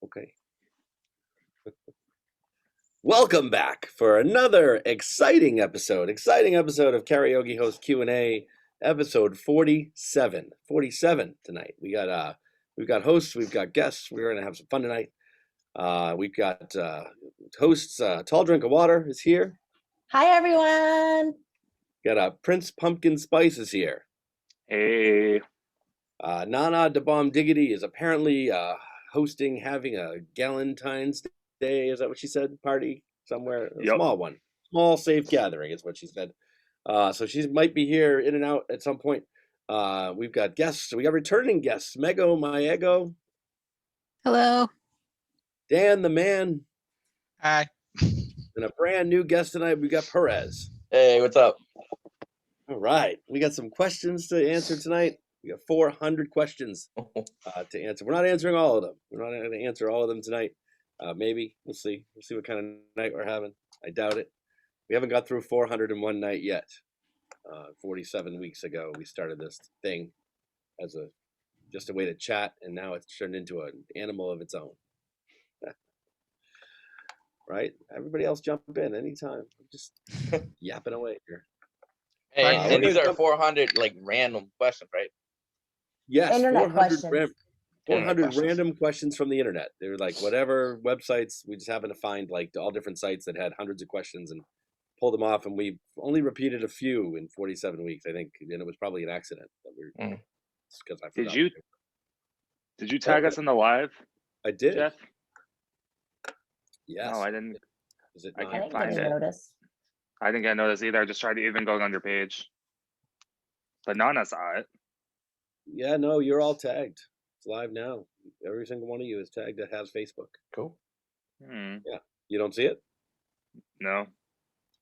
Okay. Welcome back for another exciting episode of Karaoke Host Q&A, episode 47. 47 tonight. We've got hosts, we've got guests. We're going to have some fun tonight. We've got hosts. Tall Drink of Water is here. Hi, everyone. Got Prince Pumpkin Spice is here. Hey. Nana Da Bomb Diggity is apparently having a Galentine's Day. Is that what she said? Party somewhere? A small one. Small, safe gathering is what she said. So she might be here in and out at some point. We've got guests. We got returning guests. Meggo, my Eggo. Hello. Dan the Man. Hi. And a brand new guest tonight. We got Perez. Hey, what's up? All right. We got some questions to answer tonight. We got 400 questions to answer. We're not answering all of them. We're not going to answer all of them tonight. Maybe. We'll see. We'll see what kind of night we're having. I doubt it. We haven't got through 401 night yet. 47 weeks ago, we started this thing as just a way to chat, and now it's turned into an animal of its own. Right? Everybody else jump in anytime. I'm just yapping away here. Hey, and these are 400 like random questions, right? Yes, Internet 400 random questions from the internet. They're like whatever websites. We just happened to find like all different sites that had hundreds of questions and pulled them off. And we've only repeated a few in 47 weeks, I think. And it was probably an accident. Because I forgot. Did you tag us in the live? I did. Jeff? Yes. No, I didn't. Is it I not? can't find didn't it. notice. I didn't get noticed either. I just tried to even go on your page. But Nana saw it. Yeah, no, you're all tagged. It's live now. Every single one of you is tagged that has Facebook. Cool. Yeah. You don't see it? No.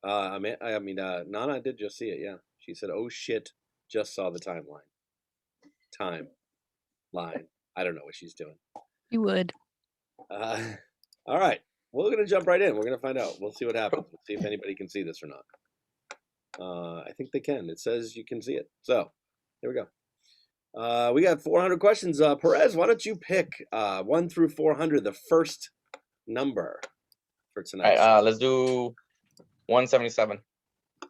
Nana did just see it, yeah. She said, oh shit, just saw the timeline. Line. I don't know what she's doing. You would. All right. We're going to jump right in. We're going to find out. We'll see what happens. We'll see if anybody can see this or not. I think they can. It says you can see it. So, here we go. We got 400 questions. Perez, why don't you pick 1 through 400, the first number for tonight? All right, let's do 177.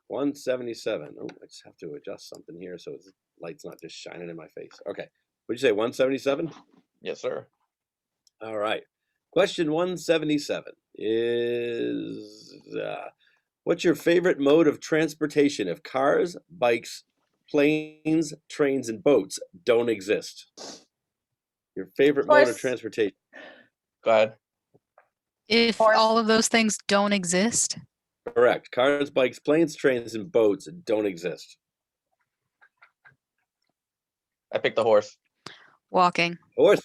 177. Oh, I just have to adjust something here so the light's not just shining in my face. Okay. What'd you say, 177? Yes, sir. All right. Question 177 is, what's your favorite mode of transportation if cars, bikes, planes, trains, and boats don't exist? Your favorite mode of transportation? Go ahead. If all of those things don't exist? Correct. Cars, bikes, planes, trains, and boats don't exist. I picked the horse. Walking. Horse.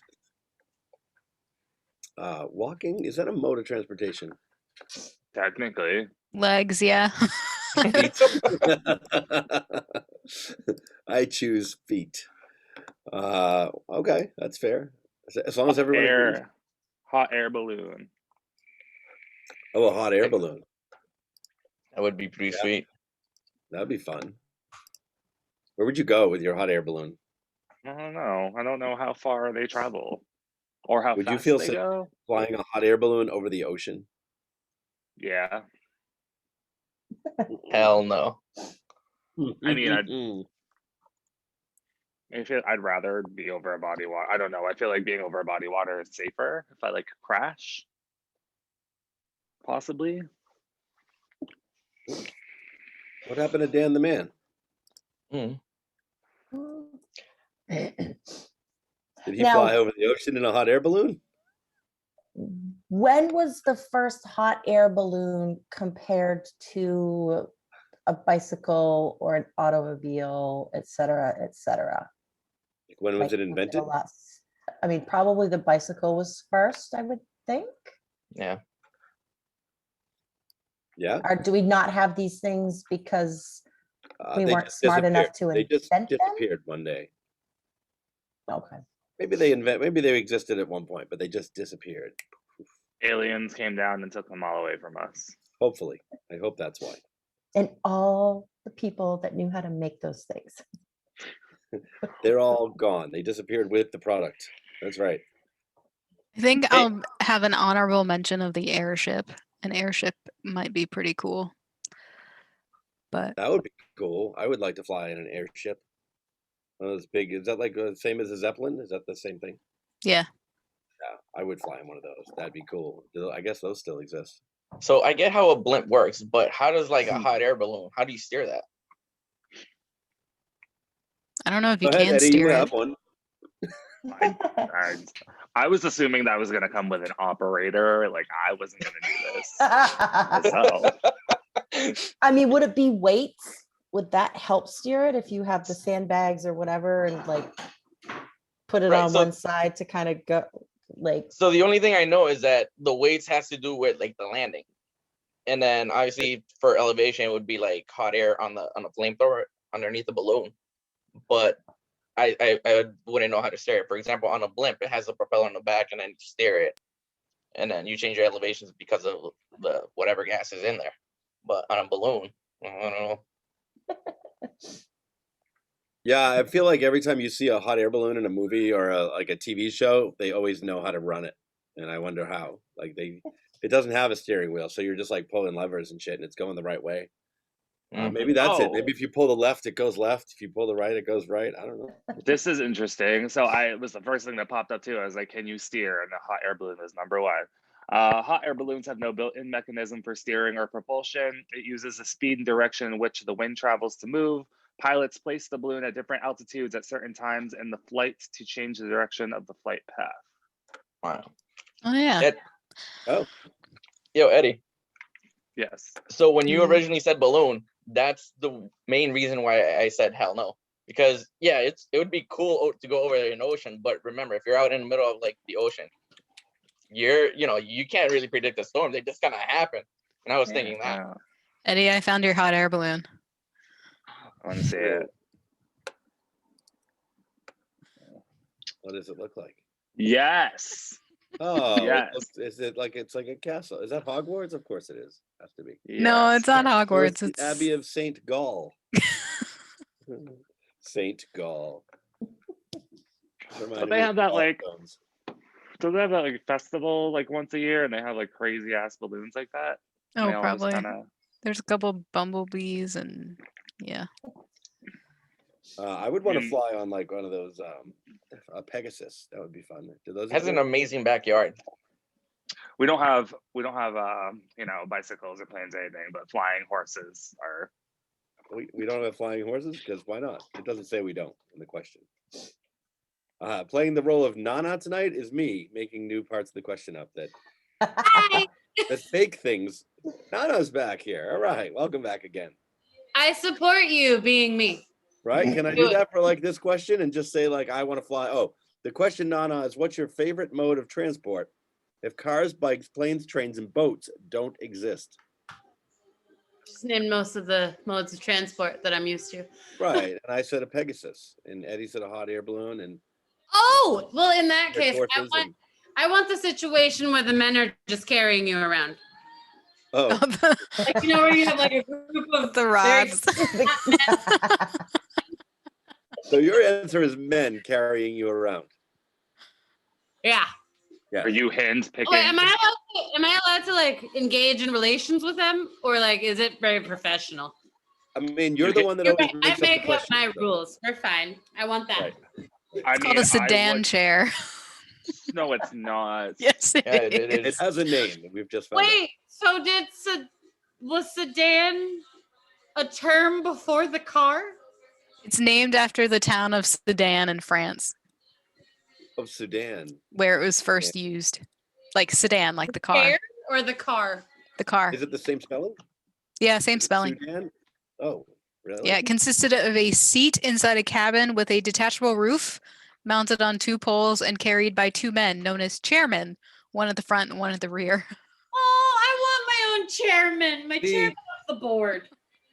Walking, is that a mode of transportation? Technically. Legs, yeah. I choose feet. Okay, that's fair. As long as everyone agrees. Hot air balloon. Oh, a hot air balloon. That would be pretty sweet. That'd be fun. Where would you go with your hot air balloon? I don't know. I don't know how far they travel or how Would fast you feel they safe go. flying a hot air balloon over the ocean? Yeah. Hell no. I mean, I'd rather be over a body of water. I don't know. I feel like being over a body of water is safer if I like crash. Possibly. What happened to Dan the Man? Did he fly over the ocean in a hot air balloon? When was the first hot air balloon compared to a bicycle or an automobile, et cetera, et cetera? When was it invented? I mean, probably the bicycle was first, I would think. Yeah. Yeah. Or do we not have these things because we weren't smart enough to invent them? They just disappeared one day. Okay. Maybe they existed at one point, but they just disappeared. Aliens came down and took them all away from us. Hopefully. I hope that's why. And all the people that knew how to make those things. They're all gone. They disappeared with the product. That's right. I think Hey. I'll have an honorable mention of the airship. An airship might be pretty cool. But That would be cool. I would like to fly in an airship. One of those big. Is that like the same as a Zeppelin? Is that the same thing? yeah, Yeah, I would fly in one of those. That'd be cool. I guess those still exist. So I get how a blimp works, but how does like a hot air balloon? How do you steer that? I don't know if you Go ahead, can Eddie. You steer have it. one. I was assuming that was gonna come with an operator. Like I wasn't gonna do this myself. I mean, would it be weights? Would that help steer it if you have the sandbags or whatever and like put it Right, on so- one side to kind of go like So the only thing I know is that the weights has to do with like the landing, and then obviously for elevation it would be like hot air on the flamethrower underneath the balloon. But I wouldn't know how to steer it. For example, on a blimp, it has a propeller in the back, and then you steer it, and then you change your elevations because of the whatever gas is in there. But on a balloon, I don't know. Yeah, I feel like every time you see a hot air balloon in a movie or like a TV show, they always know how to run it, and I wonder how. Like it doesn't have a steering wheel, so you're just like pulling levers and shit, and it's going the right way. Maybe that's it. Maybe if you pull the left, it goes left. If you pull the right, it goes right. I don't know. This is interesting. So it was the first thing that popped up too. I was like, can you steer? And the hot air balloon is number one. Hot air balloons have no built-in mechanism for steering or propulsion. It uses the speed and direction in which the wind travels to move. Pilots place the balloon at different altitudes at certain times in the flight to change the direction of the flight path. Wow. Oh yeah. Oh, Yo, Eddie. Yes. So when you Mhm. originally said balloon, that's the main reason why I said hell no. Because yeah, it would be cool to go over an ocean, but remember, if you're out in the middle of like the ocean, you can't really predict the storm. They just kind of happen. And I was thinking that. Eddie, I found your hot air balloon. I want to see it. what does it look like? Yes. Oh, Yes. is it like it's like a castle? Is that Hogwarts? Of course it is. Has to be. No, Yes. it's not Or it's Hogwarts. the It's Abbey of Saint Gall. Saint Gall. But they have that like, do they have that like festival like once a year, and they have like crazy ass balloons like that? And oh they all just probably. kinda- There's a couple bumblebees and yeah. I would want to Mm. fly on like one of those a Pegasus. That would be fun. Do those Has an exist? amazing backyard. We don't have bicycles or planes or anything, but flying horses are. We don't have flying horses because why not? It doesn't say we don't in the question. Playing the role of Nana tonight is me making new parts of the question up that that fake things. Nana's back here. All right, welcome back again. I support you being me. Right? Can I do that for like this question and just say like I want to fly? Oh, the question, Nana, is what's your favorite mode of transport if cars, bikes, planes, trains, and boats don't exist? Just named most of the modes of transport that I'm used to. Right. And I said a Pegasus, and Eddie said a hot air balloon, and Oh, well, in that their case, horses and I want the situation where the men are just carrying you around. oh, Like, you know, where you have like a group of The very rods. so your answer is men carrying you around. Yeah. Yeah. Are you hand picking? Wait, am I allowed to like engage in relations with them, or like is it very professional? I mean, you're the one that You're always right. I makes up the make up question. my so- rules. We're fine. I want that. Right. It's called a sedan chair. No, it's not. Yes, Yeah, it It is. has a name. We've just found out. Wait, so was sedan a term before the car? It's named after the town of Sedan in France, Of Sudan. where it was first used. Like sedan, like the car. Chair or the car? The car. Is it the same spelling? Yeah, same Is it spelling. Sudan? Oh, really? Yeah, it consisted of a seat inside a cabin with a detachable roof mounted on two poles and carried by two men known as chairmen, one at the front and one at the rear. Oh, I want my own chairman. My The- chairman off the board.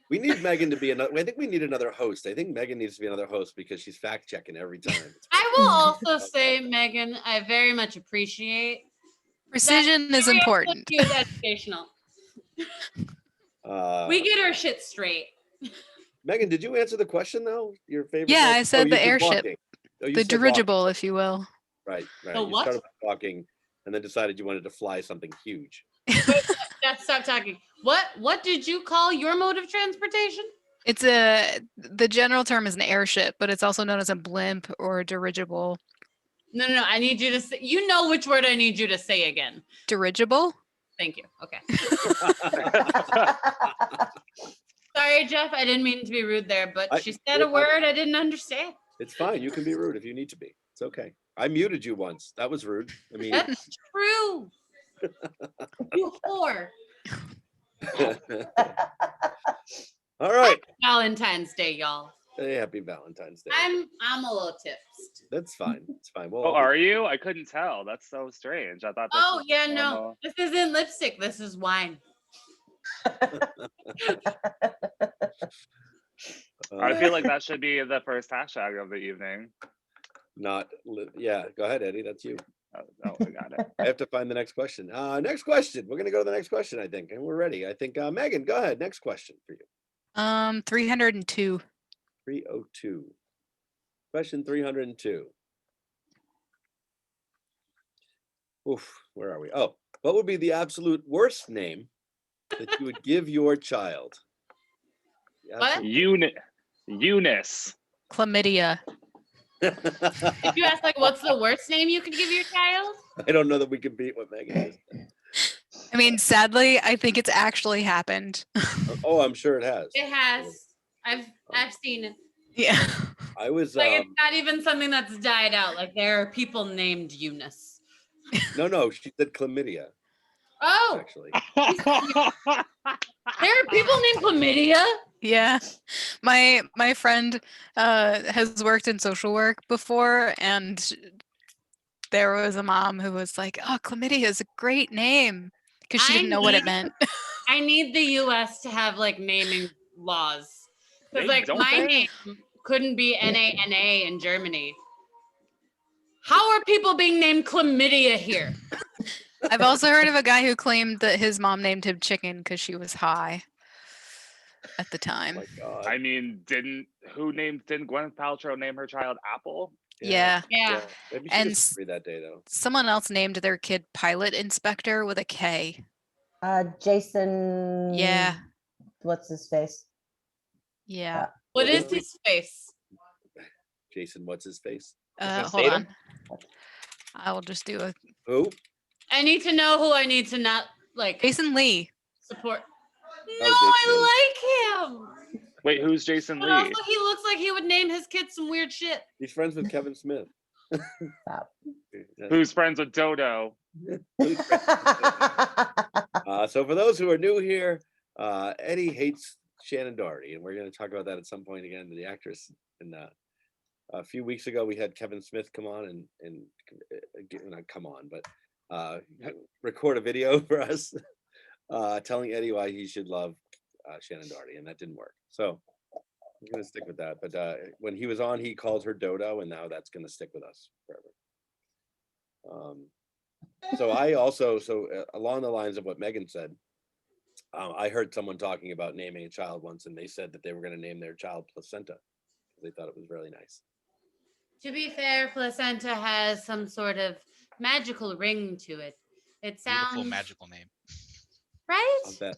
We need Megan to be another. I think we need another host. I think Megan needs to be another host because she's fact checking every time. I will also say, Megan, I very much appreciate Precision is Very important. Is educational. We get our shit straight. Megan, did you answer the question though? Your favorite? Yeah, mode? I said you the said airship. walking. Oh, you The said walking. dirigible, if you will. Right, right. The You what? started by walking. and then decided you wanted to fly something huge. Jeff, stop talking. What did you call your mode of transportation? It's the general term is an airship, but it's also known as a blimp or a dirigible. No. I need you to say. You know which word I need you to say again. Dirigible? Thank you. Okay. Sorry, Jeff. I didn't mean to be rude there, but she said a word I didn't understand. It's fine. You can be rude if you need to be. It's okay. I muted you once. That was rude. I mean, That's true. You whore. all right. Valentine's Day, y'all. Hey, happy Valentine's Day. I'm a little tipsed. That's fine. It's fine. Well, Oh, are you? I couldn't tell. That's so strange. I thought. This Oh was yeah, no. normal. This isn't lipstick. This is wine. I feel like that should be the first hashtag of the evening. Yeah, go ahead, Eddie. That's you. Oh, I got it. I have to find the next question. Next question. We're gonna go to the next question, I think, and we're ready. I think Megan, go ahead. Next question for you. 302. 302. Question 302. Oof, where are we? Oh, what would be the absolute worst name that you would give your child? The What? Eunice. Chlamydia. If you ask like, what's the worst name you could give your child? I don't know that we can beat what Megan is. I mean, sadly, I think it's actually happened. Oh, I'm sure it has. It has. I've seen it. Yeah. I was Like it's not even something that's died out. Like there are people named Eunice. no, she said chlamydia, Oh, actually. there are people named Chlamydia. Yeah. My friend has worked in social work before, and there was a mom who was like, "Oh, chlamydia is a great name," because she didn't know what it meant. I need the U.S. to have like naming laws. Because like Don't my they? name couldn't be Nana in Germany. How are people being named chlamydia here? I've also heard of a guy who claimed that his mom named him Chicken because she was high at the Oh time. my God. I mean, didn't Gwyneth Paltrow name her child Apple? Yeah. Yeah. Maybe she And was free that day though. someone else named their kid Pilot Inspector with a K. Jason. Yeah. What's his face? Yeah. What is his face? Jason, what's his face? Hold Statham? on. I will just do a Who? I need to know who I need to not like Jason Lee. support. No, Jason I like him. Wait, who's Jason But Lee? also, he looks like he would name his kid some weird shit. He's friends with Kevin Smith. Stop. Who's friends with Dodo? So for those who are new here, Eddie hates Shannon Doherty, and we're going to talk about that at some point again, the actress. And a few weeks ago, we had Kevin Smith come on and not come on, but record a video for us telling Eddie why he should love Shannon Doherty, and that didn't work. So I'm going to stick with that. But when he was on, he called her Dodo, and now that's going to stick with us forever. So I also, along the lines of what Megan said, I heard someone talking about naming a child once, and they said that they were going to name their child Placenta because they thought it was really nice. To be fair, placenta has some sort of magical ring to it. It sounds Beautiful magical name. right. I'll bet.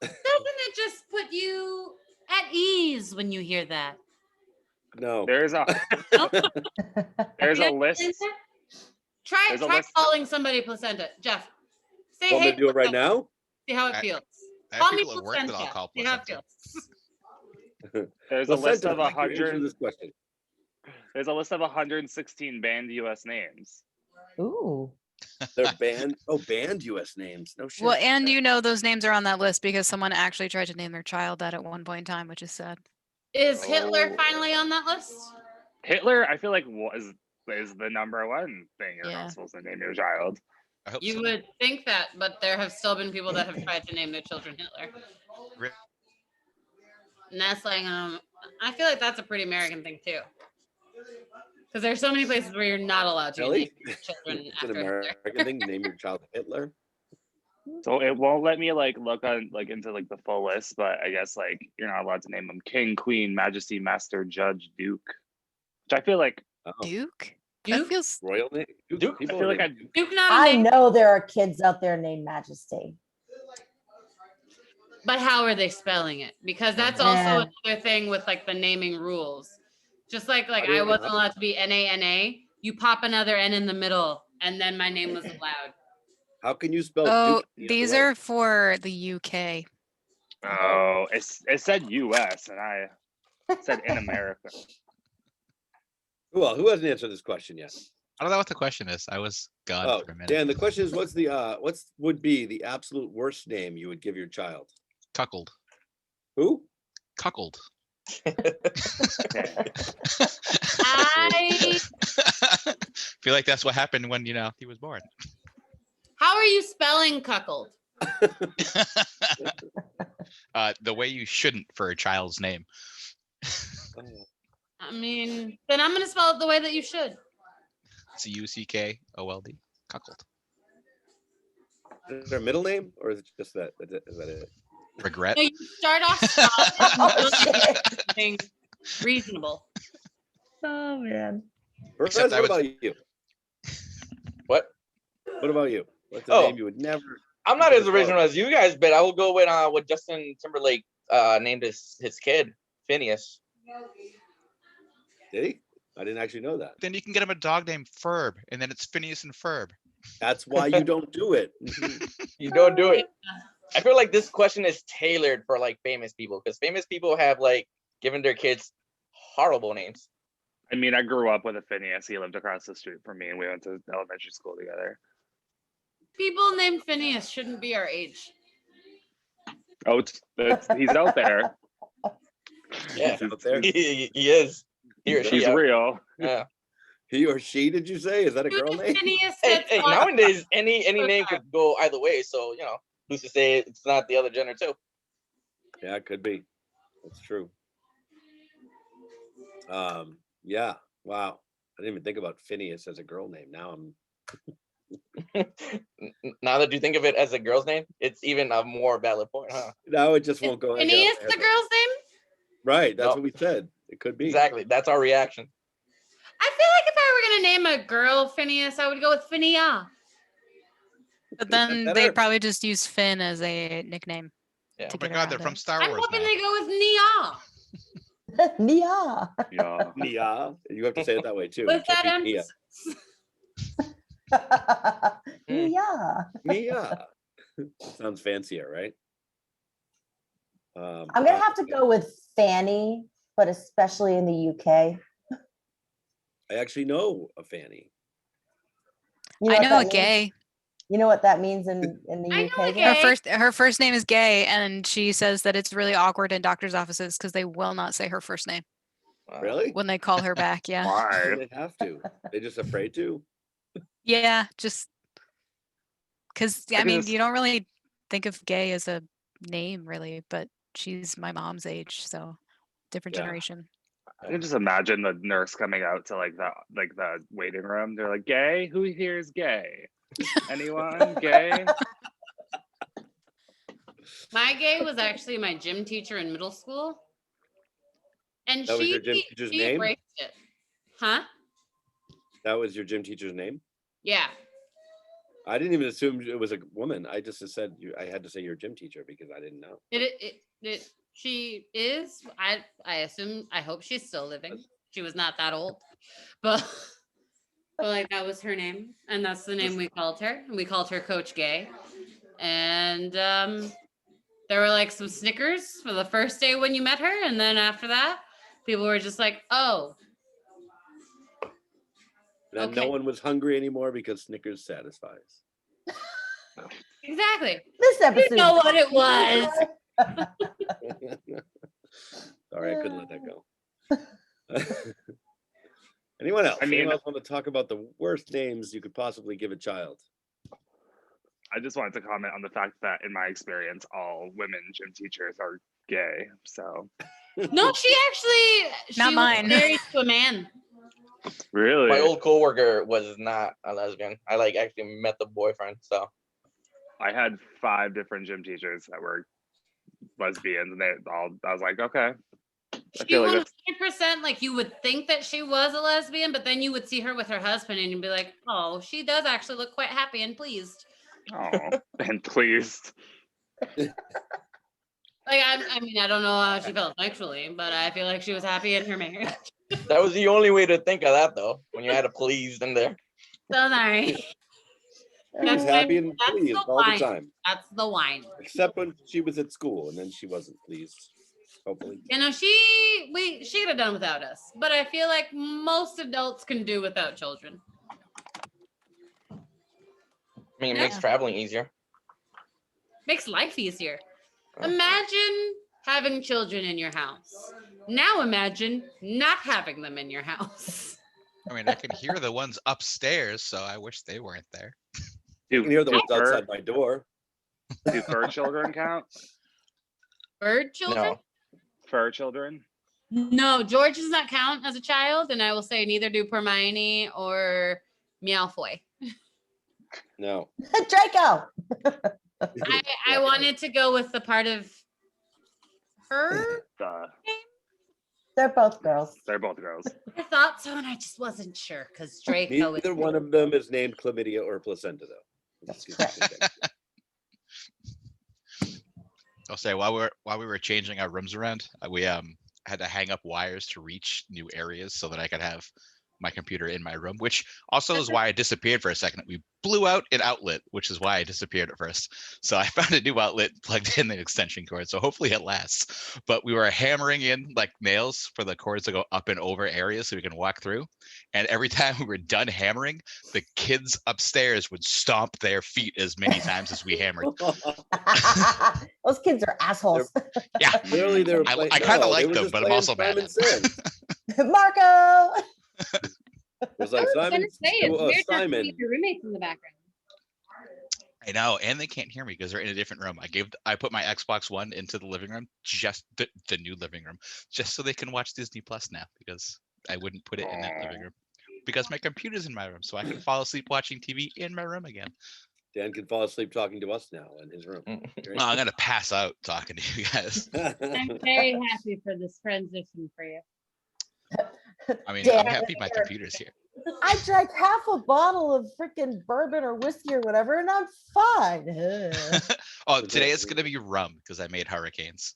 Doesn't it just put you at ease when you hear that? No. There's a Yeah, list. placenta? Try There's a try list. calling somebody placenta. Jeff, say Want hey. me to do it right placenta. now? See how it I- feels. I Call have me people at work that I'll placenta. call See how it placenta. feels. There's a list Placenta, of thank you for answering 100. this question. There's a list of 116 banned U.S. names. Ooh. They're banned. Oh, banned U.S. names. No shit. Well, and you know those names are on that list because someone actually tried to name their child that at one point in time, which is sad. Is Hitler Oh. finally on that list? Hitler, I feel like is the number one thing you're Yeah. not supposed to name your child. I hope You so. would think that, but there have still been people that have tried to name their children Hitler. Re- And that's like, I feel like that's a pretty American thing too. Because there's so many places where you're not allowed to Really? name your children It's an after American Hitler. thing to name your child Hitler. So it won't let me like look on like into like the full list, but I guess like you're not allowed to name them King, Queen, Majesty, Master, Judge, Duke. Which I feel like Oh. Duke? That Duke? feels Royal name? Duke? I People feel are like named I Duke. Duke not a I name, know there are kids out there named Majesty. but how are they spelling it? Because that's also Yeah. another thing with like the naming rules. Just like How do I you- wasn't allowed to be NANA, you pop another N in the middle, and then my name was allowed. How can you spell oh, Duke the other these way? are for the UK. Oh, it said U.S. and I said in America. Well, who hasn't answered this question yet? I don't know what the question is. I was gone Oh, for a minute. Dan, the question is, what's would be the absolute worst name you would give your child? Cuckold. Who? Cuckold. Okay. I. Feel like that's what happened when he was born. How are you spelling cuckold? The way you shouldn't for a child's name. I mean, then I'm gonna spell it the way that you should. CUCKOLD. Cuckold. Is there a middle name, or is it just that? Is that it? Regret. No, you start off solid and Oh, build into shit. something reasonable. Oh man. Perez, Except I what was- about you? What? What about you? What's a Oh. name you would never? I'm not give as a original child? as you guys, but I will go with what Justin Timberlake named his kid, Phineas. Did he? I didn't actually know that. Then you can get him a dog named Ferb, and then it's Phineas and Ferb. That's why you don't do it. You don't do it. I feel like this question is tailored for like famous people, because famous people have like given their kids horrible names. I mean, I grew up with a Phineas. He lived across the street from me, and we went to elementary school together. People named Phineas shouldn't be our age. Oh, he's out there. Yeah, Out there? he is. He or she. He's Yeah. real. Yeah. He or she? Did you say? Is that a girl name? Phineas Hey, gets on- nowadays any name could go either way. So who's to say it's not the other gender too? Yeah, it could be. That's true. Yeah. Wow. I didn't even think about Phineas as a girl name. Now I'm. Now that you think of it as a girl's name, it's even a more valid point, huh? Now it just won't go. Phineas the girl's name? Right. That's No. what we said. It could be. Exactly. That's our reaction. I feel like if I were gonna name a girl Phineas, I would go with Phinia. But Is that then better? they'd probably just use Finn as a nickname. Yeah. To Oh my get God, around they're from it. Star I'm Wars hoping now. they go with Nia. Nia. Yeah. Nia. You have to say it that way too. With You can't that be Nia. emphasis. Nia. Nia. Sounds fancier, right? I'm gonna have to go with Fanny, but especially in the UK. I actually know a Fanny. You I what know that a means? Gay. You know what that means in the I know UK? a Jen? Gay. Her first name is Gay, and she says that it's really awkward in doctor's offices because they will not say her first name Really? when they call her back. Yeah. Why? They have to. They're just afraid to. Yeah, just because I can mean, just- you don't really think of Gay as a name, really, but she's my mom's age, so different Yeah. generation. I can just imagine the nurse coming out to the waiting room. They're like, "Gay? Who here is gay? Anyone gay?" My gay was actually my gym teacher in middle school. And That was she, your gym teacher's she name? embraced it. Huh? That was your gym teacher's name? Yeah. I didn't even assume it was a woman. I just said I had to say your gym teacher because I didn't know. She is. I assume. I hope she's still living. She was not that old, but like that was her name, and that's the name we called her. And we called her Coach Gay. And there were like some Snickers for the first day when you met her, and then after that, people were just like, "Oh, And Okay. no one was hungry anymore because Snickers satisfies. exactly." This episode. You know what it was. Sorry, I couldn't let that go. Anyone else? I mean- Anyone else want to talk about the worst names you could possibly give a child? I just wanted to comment on the fact that, in my experience, all women gym teachers are gay. So No, she Not was mine. married to a man. really, My old coworker was not a lesbian. I actually met the boyfriend. So I had 5 different gym teachers that were lesbians, and they all. I was like, okay, I She feel like that's 100%, like, you would think that she was a lesbian, but then you would see her with her husband and you'd be like, oh, she does actually look quite happy and pleased. oh, and pleased. Like, I mean, I don't know how she felt sexually, but I feel like she was happy in her marriage. That was the only way to think of that though, when you had a pleased in there. So sorry. She was happy and pleased all the time, That's the wine. except when she was at school, and then she wasn't pleased. Hopefully, You know, she could have done without us, but I feel like most adults can do without children. I mean, it Yeah. makes traveling easier. Makes life easier. Imagine having children in your house. Now imagine not having them in your house. I mean, I can hear the ones upstairs, so I wish they weren't there. you can hear the ones outside my door. Do fur children count? Bird children? No, Fur children? No, George does not count as a child, and I will say neither do Hermione or Meowfoy. No, Draco. I wanted to go with the part of her. They're both girls. They're both girls. I thought so, and I just wasn't sure because Draco is. neither one of them is named chlamydia or placenta, though. That's correct. I'll say while we were changing our rooms around, we had to hang up wires to reach new areas so that I could have my computer in my room, which also is why I disappeared for a second. We blew out an outlet, which is why I disappeared at first. So I found a new outlet, plugged in the extension cord, so hopefully it lasts. But we were hammering in like nails for the cords to go up and over areas so we can walk through. And every time we were done hammering, the kids upstairs would stomp their feet as many times as we hammered. Those kids are assholes. Yeah, Clearly, they were. I kind of like them, but I'm also mad at them. Marco. It was like Simon. Simon. Your roommates in the background. I know, and they can't hear me because they're in a different room. I put my Xbox One into the living room, just the new living room, just so they can watch Disney Plus now, because I wouldn't put it in that living room because my computer's in my room, so I can fall asleep watching TV in my room again. Dan can fall asleep talking to us now in his room. Well, I'm gonna pass out talking to you guys. I'm very happy for this transition for you. I mean, Dan, I'm happy my computer's here. I drank half a bottle of freaking bourbon or whiskey or whatever, and I'm fine. Oh, today it's gonna be rum because I made hurricanes.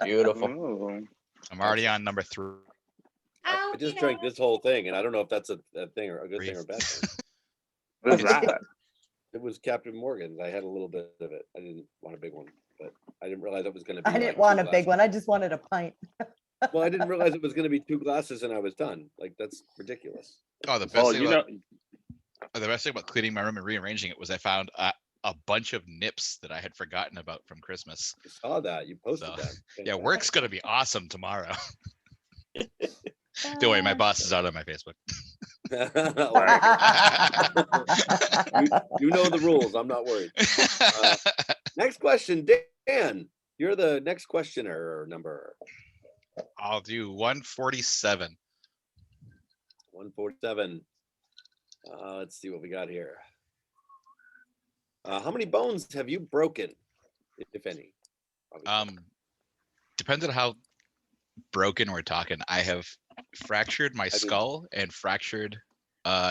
beautiful. Ooh. I'm already on number 3. I just drank this whole thing, and I don't know if that's a thing or a good thing or a bad thing. What is that? It was Captain Morgan's. I had a little bit of it. I didn't want a big one, but I didn't realize it was going to be. I didn't want a big one. I just wanted a pint. Well, I didn't realize it was going to be 2 glasses, and I was done. Like, that's ridiculous. Oh, the best Well, thing you about, know, the best thing about cleaning my room and rearranging it was I found a bunch of nips that I had forgotten about from Christmas. I saw that. You posted So, that. yeah, work's gonna be awesome tomorrow. Don't worry, my boss is out on my Facebook. you know the rules. I'm not worried. Next question, Dan. You're the next questioner number. I'll do 147. 147. Let's see what we got here. How many bones have you broken, if any? Depends on how broken we're talking. I have fractured my skull and fractured my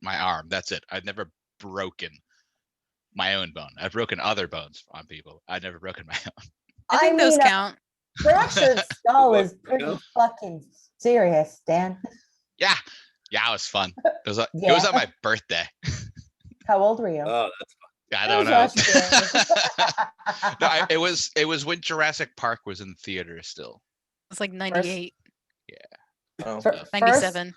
arm. That's it. I've never broken my own bone. I've broken other bones on people. I've never broken my own. I think those count. Fractured skull is pretty fucking serious, Dan. Yeah, it was fun. It was it was on my birthday. How old were you? Oh, that's fun. I don't know. No, it was when Jurassic Park was in theater still. It's like 98, Oh. 97.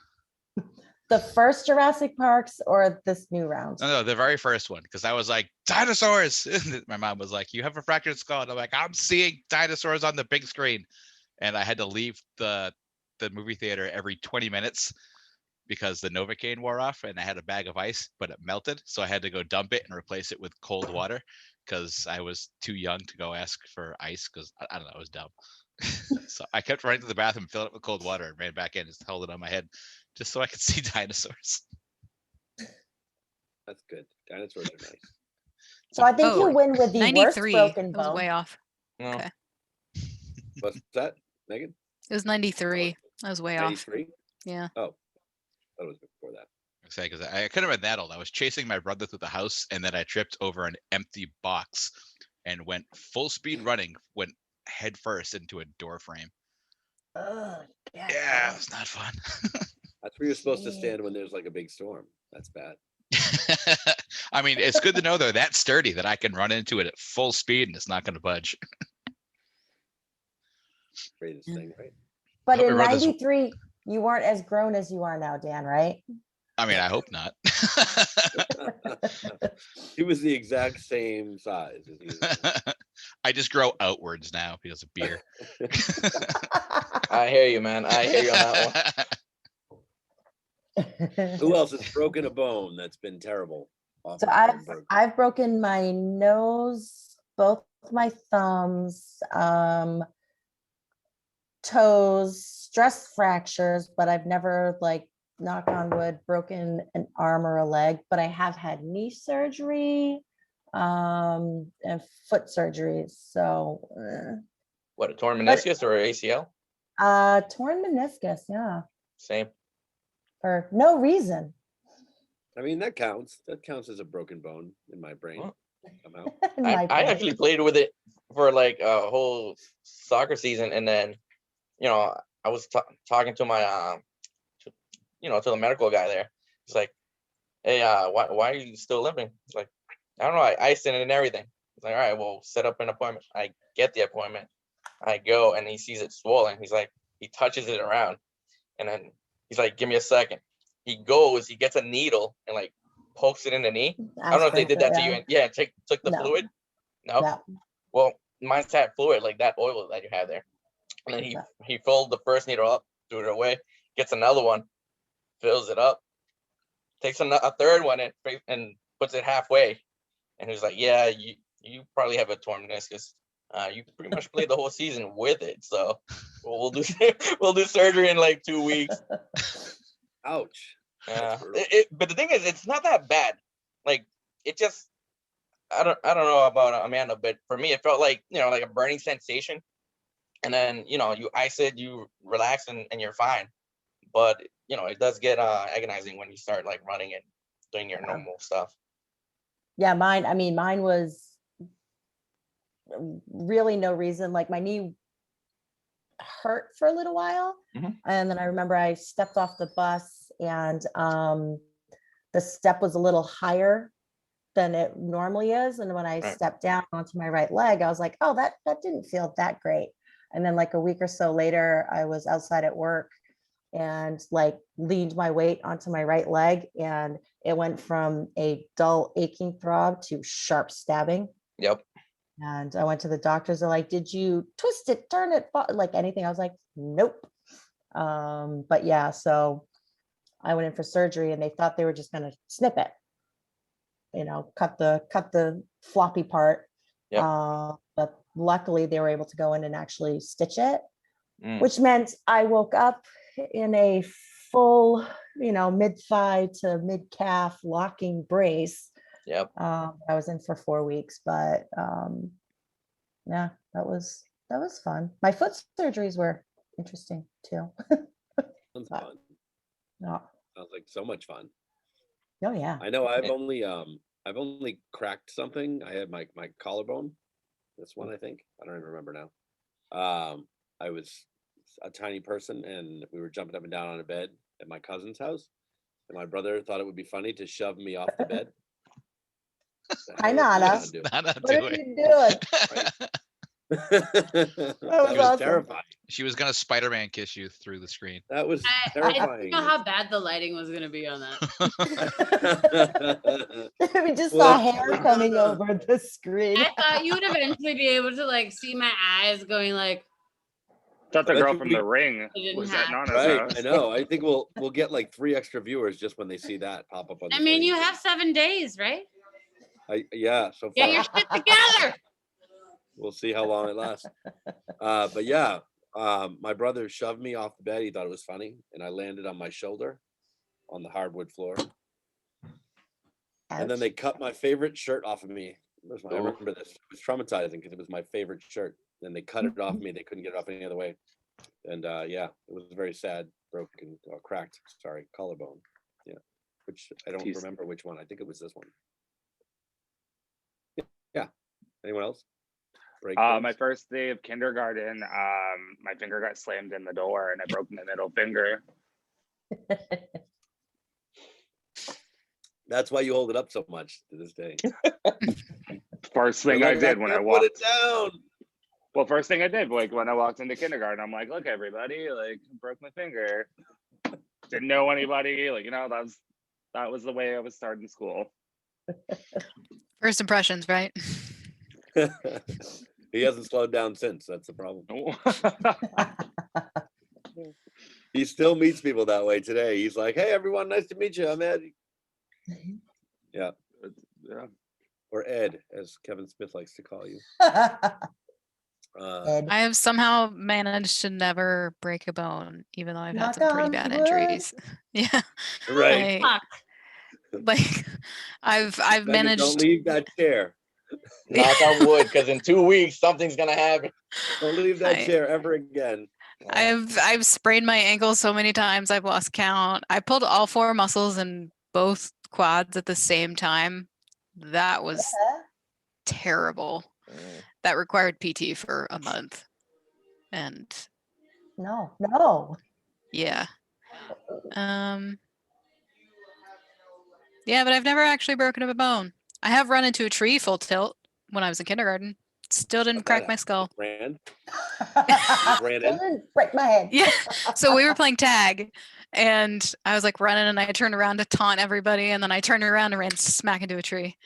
The first Jurassic Parks or this new round? No, the very first one, because I was like, dinosaurs. My mom was like, you have a fractured skull. And I'm like, I'm seeing dinosaurs on the big screen. And I had to leave the movie theater every 20 minutes because the Novocaine wore off and I had a bag of ice, but it melted. So I had to go dump it and replace it with cold water because I was too young to go ask for ice because I don't know, I was dumb. So I kept running to the bathroom, filled it with cold water, and ran back in, just held it on my head just so I could see dinosaurs. That's good. Dinosaurs are nice. So I think you win with the worst 93. broken That was bone. way off. No. Okay. What's that? Megan? It was 93. I was way off. 93? Yeah. Oh, that was before that. Say because I couldn't have been that old. I was chasing my brother through the house, and then I tripped over an empty box and went full speed running. Went head first into a door frame. Oh, Yeah, it was not fun. That's where you're supposed to Jeez. stand when there's like a big storm. That's bad. I mean, it's good to know they're that sturdy that I can run into it at full speed and it's not going to budge. Greatest thing, right? But Hope in my brother's- 93, you weren't as grown as you are now, Dan, right? I mean, I hope not. He was the exact same size as he is now. I just grow outwards now because of beer. I hear you, man. I hear you on that one. Who else has broken a bone that's been terrible? off So of Bloomberg? I've broken my nose, both my thumbs, toes, stress fractures, but I've never, like, knock on wood, broken an arm or a leg, but I have had knee surgery, and foot surgeries. So, What, a torn meniscus or ACL? torn meniscus, yeah, Same. for no reason. I mean, that counts. That counts as a broken bone in my brain. Well, Somehow. in I my brain. actually played with it for like a whole soccer season, and then, I was talking to my, to the medical guy there. He's like, "Hey, why are you still limping?" He's like, "I don't know. I iced it and everything." He's like, "All right, well, set up an appointment." I get the appointment. I go, and he sees it swollen. He's like, he touches it around, and then he's like, "Give me a second." He goes, he gets a needle and like pokes it in the knee. I don't know if they did that to you. And yeah, took the No. fluid. No. No. Well, mine's that fluid, like that oil that you have there. And then he filled the first needle up, threw it away, gets another one, fills it up, takes a third one and puts it halfway. And he's like, "Yeah, you probably have a torn meniscus. You pretty much played the whole season with it. So we'll do we'll do surgery in like 2 weeks." Ouch. Yeah. But the thing is, it's not that bad. Like, it just, I don't know about Amanda, but for me, it felt like, like a burning sensation. And then, you ice it, you relax, and you're fine. But, it does get agonizing when you start like running and doing your normal stuff. Yeah, mine was really no reason. Like, my knee hurt for a little while. Mhm. And then I remember I stepped off the bus, and the step was a little higher than it normally is. And when I Right. stepped down onto my right leg, I was like, oh, that didn't feel that great. And then like a week or so later, I was outside at work and like leaned my weight onto my right leg, and it went from a dull aching throb to sharp stabbing. Yep. And I went to the doctors. They're like, "Did you twist it, turn it, like anything?" I was like, "Nope." But yeah, so I went in for surgery, and they thought they were just going to snip it, cut the floppy part. Yep. But luckily, they were able to go in and actually stitch it, Mm. which meant I woke up in a full, mid thigh to mid calf locking brace. Yep. I was in for 4 weeks, but yeah, that was fun. My foot surgeries were interesting too. Sounds fun. Oh, Sounds like so much fun. oh yeah. I know I've Yeah. only cracked something. I had my collarbone. This one, I think. I don't even remember now. I was a tiny person, and we were jumping up and down on a bed at my cousin's house, and my brother thought it would be funny to shove me off the bed. Hi, Nana. Nana, What do are it. you doing? That was awesome. terrifying. She was gonna Spider-Man kiss you through the screen. That was I terrifying. didn't know how bad the lighting was gonna be on that. We just Well, saw hair coming over the screen. I thought you would eventually be able to like see my eyes going like, Thought the I bet girl you from we- The Ring It didn't was at happen. Nana's Right, house. I know. I think we'll get like 3 extra viewers just when they see that pop up on the I mean, you screen. have 7 days, right? Yeah, so Get far. your shit together. We'll see how long it lasts. But yeah, my brother shoved me off the bed. He thought it was funny, and I landed on my shoulder on the hardwood floor. And then they cut my favorite shirt off of me. I remember this. It was traumatizing because it was my favorite shirt. Then they cut it off me. They couldn't get it off any other way. And yeah, it was a very sad, broken, cracked, sorry, collarbone. Yeah, which I don't Jeez. remember which one. I think it was this one. Yeah. Anyone else? Break My bones? first day of kindergarten, my finger got slammed in the door and I broke my middle finger. That's why you hold it up so much to this day. First thing You're I like, did when I can't walked. put it down. Well, first thing I did, like when I walked into kindergarten, I'm like, look, everybody, like broke my finger. Didn't know anybody, like, you know, that was the way I was starting school. First impressions, right? He hasn't slowed down since. That's the problem. Oh. He still meets people that way today. He's like, "Hey, everyone, nice to meet you. I'm Ed." Yeah, Yeah. or Ed, as Kevin Smith likes to call you. Ed. I have somehow managed to never break a bone, even though I've had Knock some pretty on bad wood. injuries. Yeah, Right. I, like I've Brenda, managed. don't leave that chair. Knock on wood, because in 2 weeks something's gonna happen. Don't leave that I- chair ever again. I've sprained my ankle so many times I've lost count. I pulled all 4 muscles in both quads at the same time. That was terrible. That required PT for a month. And No. yeah. Yeah, but I've never actually broken up a bone. I have run into a tree full tilt when I was in kindergarten. Still didn't crack my skull. Ran. Ran in. Break my head. Yeah. So we were playing tag and I was like running and I turned around to taunt everybody and then I turned around and ran smack into a tree.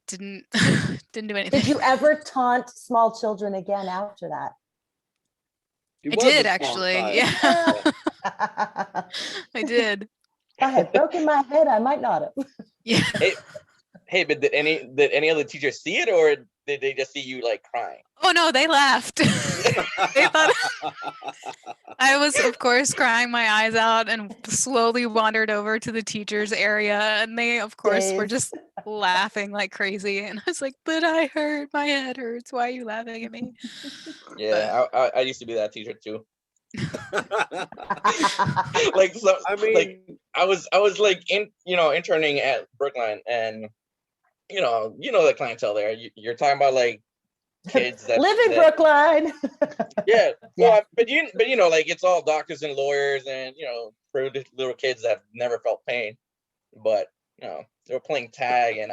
Didn't do anything. Did you ever taunt small children again after that? He I was a did small actually. child. Yeah, I did. If I had broken my head, I might not have. Yeah. Hey, but did any other teachers see it, or did they just see you like crying? Oh no, they laughed. They thought I was, of course, crying my eyes out and slowly wandered over to the teacher's area. And they, of course, were Days. just laughing like crazy. And I was like, but I hurt. My head hurts. Why are you laughing at me? Yeah, I used to be that teacher too. Like, so I mean, like I was like interning at Brookline, and the clientele there. You're talking about like kids that Live in Brookline. Yeah. Yeah. Well, but like it's all doctors and lawyers and pretty little kids that never felt pain. But they were playing tag, and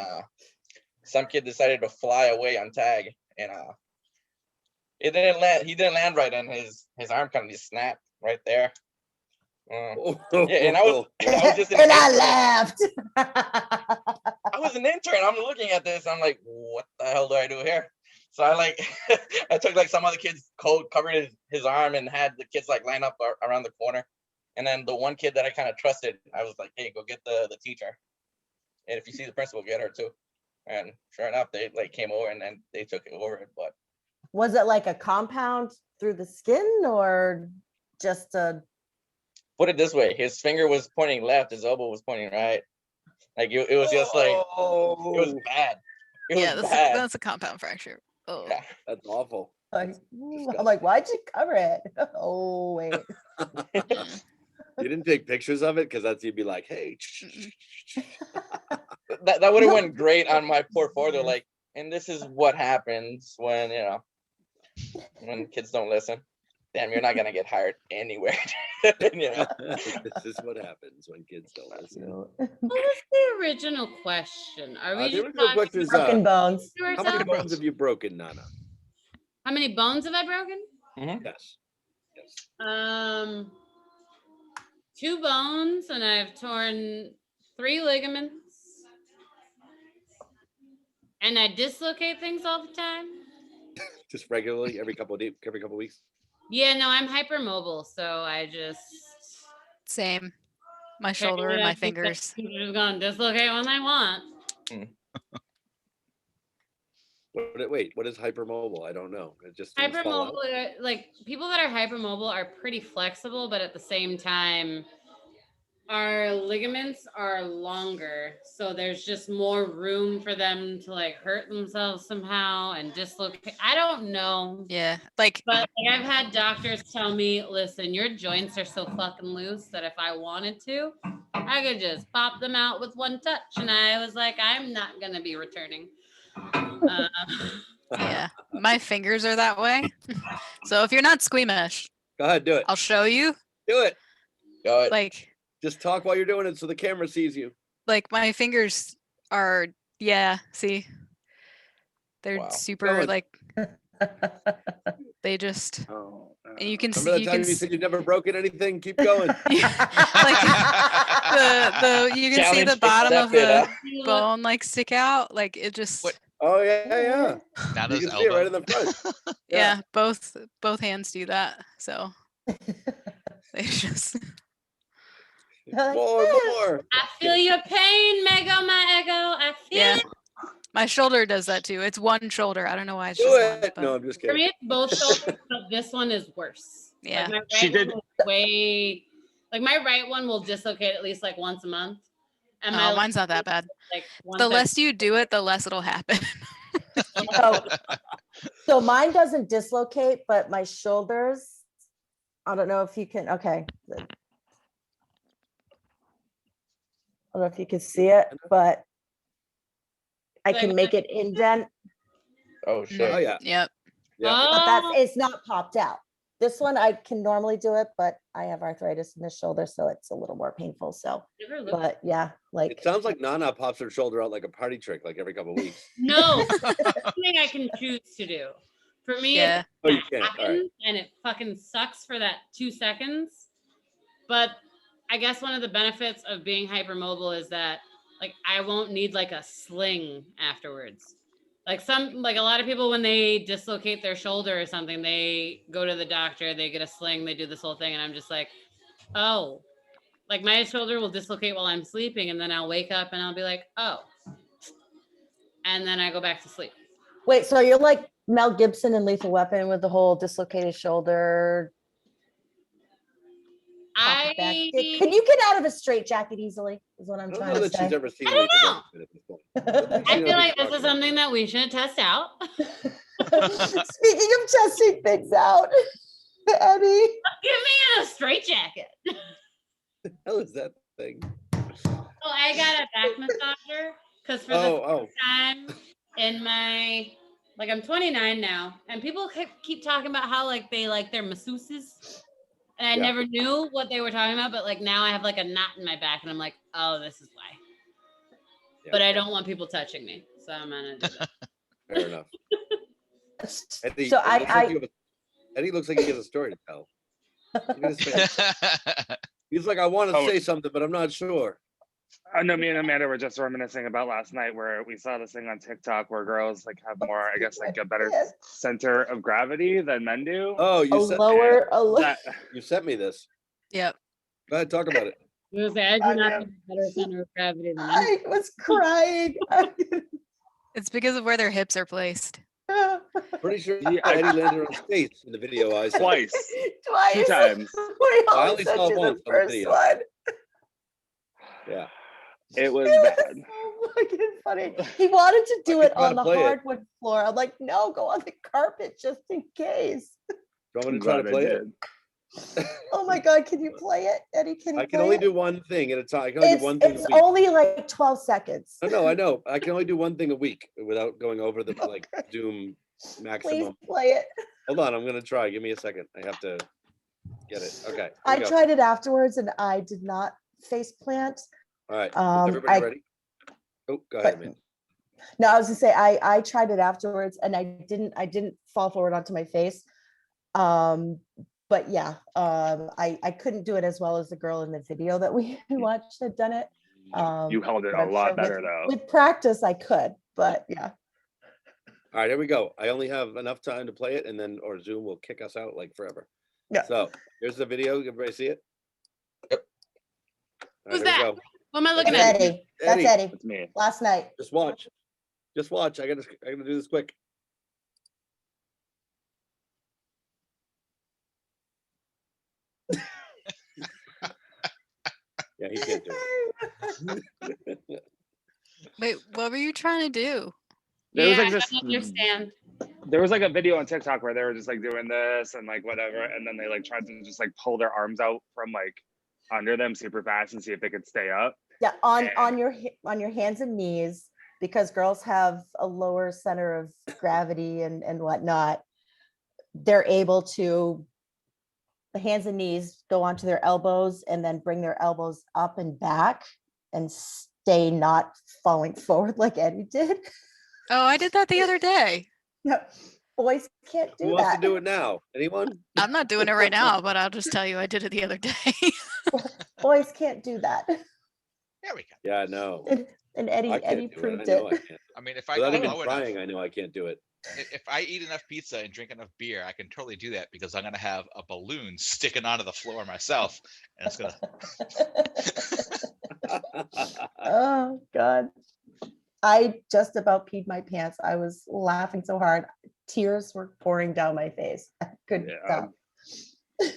some kid decided to fly away on tag, and it didn't land. He didn't land right, and his arm kind of just snapped right there. Yeah, and I was just an And I intern. laughed. I was an intern. I'm looking at this. I'm like, what the hell do I do here? So I I took like some other kid's coat, covered his arm, and had the kids like line up around the corner. And then the one kid that I kind of trusted, I was like, hey, go get the teacher. And if you see the principal, get her too. And sure enough, they like came over and then they took it over. But Was it like a compound through the skin or just a? put it this way, his finger was pointing left, his elbow was pointing right. Like it was just like, it was bad. It was bad. That's a compound fracture. Oh. Yeah. That's awful. I'm like, why'd you cover it? Oh, wait. You didn't take pictures of it, because that's you'd be like, hey. That would have went great on my portfolio. Like, and this is what happens when when kids don't listen. Damn, you're not gonna get hired anywhere. This is what happens when kids don't listen. What was the original question? Are we The just original question is, Broken bones. to how many ourselves? bones have you broken, Nana? How many bones have I broken? Yes. 2 bones, and I've torn 3 ligaments. And I dislocate things all the time. Just regularly, every couple of weeks. Yeah, no, I'm hypermobile, so I just Same. My shoulder and my fingers. I'm just gonna dislocate when I want. Wait, what is hypermobile? I don't know. It just things fall out? Hypermobile, like people that are hypermobile are pretty flexible, but at the same time, our ligaments are longer, so there's just more room for them to like hurt themselves somehow and dislocate. I don't know. Yeah, like But like, I've had doctors tell me, listen, your joints are so fucking loose that if I wanted to, I could just pop them out with one touch. And I was like, I'm not gonna be returning. yeah, my fingers are that way. So if you're not squeamish, Go ahead, do it. I'll show you. Do it. Go ahead. Like Just talk while you're doing it so the camera sees you. my fingers are, yeah, see, they're Wow. super Going. like they just, Oh, and you can Remember see, that you time can you s- said you've never broken anything? Keep going. like the you can see Challenge the bottom of accepted, the huh? You look- bone like stick out, like it just What? Oh yeah. Now You those can see it right in elbow. the front. yeah, both hands do that. So they just Like, More. I feel your pain, Meggo, my ego. I feel yeah. it. My shoulder does that too. It's one shoulder. I don't know why it's Do just one. it. But No, I'm just For kidding. me, it's both shoulders, but this one is worse. Yeah. Like my She right did- one is way, like my right one will dislocate at least like once a month. And my oh, mine's not that bad. like once The every- less you do it, the less it'll happen. Oh, so mine doesn't dislocate, but my shoulders, I don't know if you can, okay. I don't know if you can see it, but I can make it indent, Oh Oh shit. yeah. Yep. Yeah. but that's, Oh, it's not popped out. This one, I can normally do it, but I have arthritis in the shoulder, so it's a little more painful, so, never looked. but yeah, like. It sounds like Nana pops her shoulder out like a party trick, like every couple of weeks. No, it's something I can choose to do. For me, Yeah. Oh, you it can't. All right. happens and it fucking sucks for that 2 seconds. But I guess one of the benefits of being hypermobile is that like I won't need like a sling afterwards. Like a lot of people when they dislocate their shoulder or something, they go to the doctor, they get a sling, they do this whole thing, and I'm just like, oh, like my shoulder will dislocate while I'm sleeping, and then I'll wake up and I'll be like, oh, and then I go back to sleep. Wait, so you're like Mel Gibson in Lethal Weapon with the whole dislocated shoulder? pop it back? Can you get out of a straitjacket easily? Is what I'm I don't trying know to that she's say. ever seen I don't Lethal know. Weapon at this point. I think I she knows feel what like she's this is talking something that we should test out. Speaking of testing things out, Eddie. Give me in a straitjacket. about. The hell is that thing? Oh, I got a back massager because for the Oh. time in my like I'm 29 now, and people keep talking about how like they like their masseuses, and I Yeah. never knew what they were talking about, but like now I have like a knot in my back, and I'm like, oh, this is why. Yeah. But I don't want people touching me, so I'm gonna do that. Fair enough. Eddie, So Eddie looks like he has a story to tell. Look at his face. He's like, I want to Oh. say something, but I'm not sure. I know me and Amanda were just reminiscing about last night where we saw this thing on TikTok where girls like have more, I guess, like a better Yes. center of gravity than men do. Oh, a lower. That, you sent me this. Yep. Go ahead, talk about it. I was like, I do not have a better center of gravity than I was crying. It's because of where their hips are placed. Pretty sure Yeah, Eddie landed on his face in the video I saw. twice. Twice. 2 times. We I all only sent saw you once the on the first video. one. Yeah. It was It bad. was so fucking funny. He wanted to do I it could try on to the play it. hardwood floor. I'm like, no, go on the carpet just in case. Do you want me I'm to try to glad I play it? did. Oh my God, can you play it, Eddie? Can you I can play only it? do one thing at a time. I can only do one thing a It's week. only like 12 seconds. No, I know. I can only do one thing a week without going over the like Zoom Please maximum. play it. Hold on, I'm gonna try. Give me a second. I have to get it. Okay. here I we go. tried it afterwards and I did not face plant. All right. Is Um, everybody I- ready? Oh, go ahead, but- man. No, I was gonna say I tried it afterwards and I didn't fall forward onto my face. But yeah, I couldn't do it as well as the girl in the video that we watched had done it. You held it but a I'm lot sure better with, though. With practice, I could, but yeah. All right, here we go. I only have enough time to play it, and then or Zoom will kick us out like forever. Yeah. So here's the video. Everybody see it? Yep. All Who's here we that? go. What am I looking That's at? Eddie. That's Eddie. Eddie. It's me. Last night. Just watch. Just watch. I gotta do this quick. Yeah, he can't do it. Wait, what were you trying to do? There was Yeah, like I this. don't understand. There was like a video on TikTok where they were just like doing this and like whatever, and then they like tried to just like pull their arms out from like under them super fast and see if they could stay up. Yeah, on And- your hands and knees, because girls have a lower center of gravity and whatnot. They're able to, the hands and knees go onto their elbows and then bring their elbows up and back and stay not falling forward like Eddie did. Oh, I did that the other day. No, boys can't do Who wants that. to do it now? Anyone? I'm not doing it right now, but I'll just tell you I did it the other day. Boys can't do that. There we go. Yeah, no. And I Eddie can't Eddie do it. I proved know I it. can't. I mean, if I Without go even low trying, enough, I know I can't do it. if I eat enough pizza and drink enough beer, I can totally do that because I'm gonna have a balloon sticking onto the floor myself, and it's gonna. Oh God. I just about peed my pants. I was laughing so hard. Tears were pouring down my face. I couldn't Yeah. stop.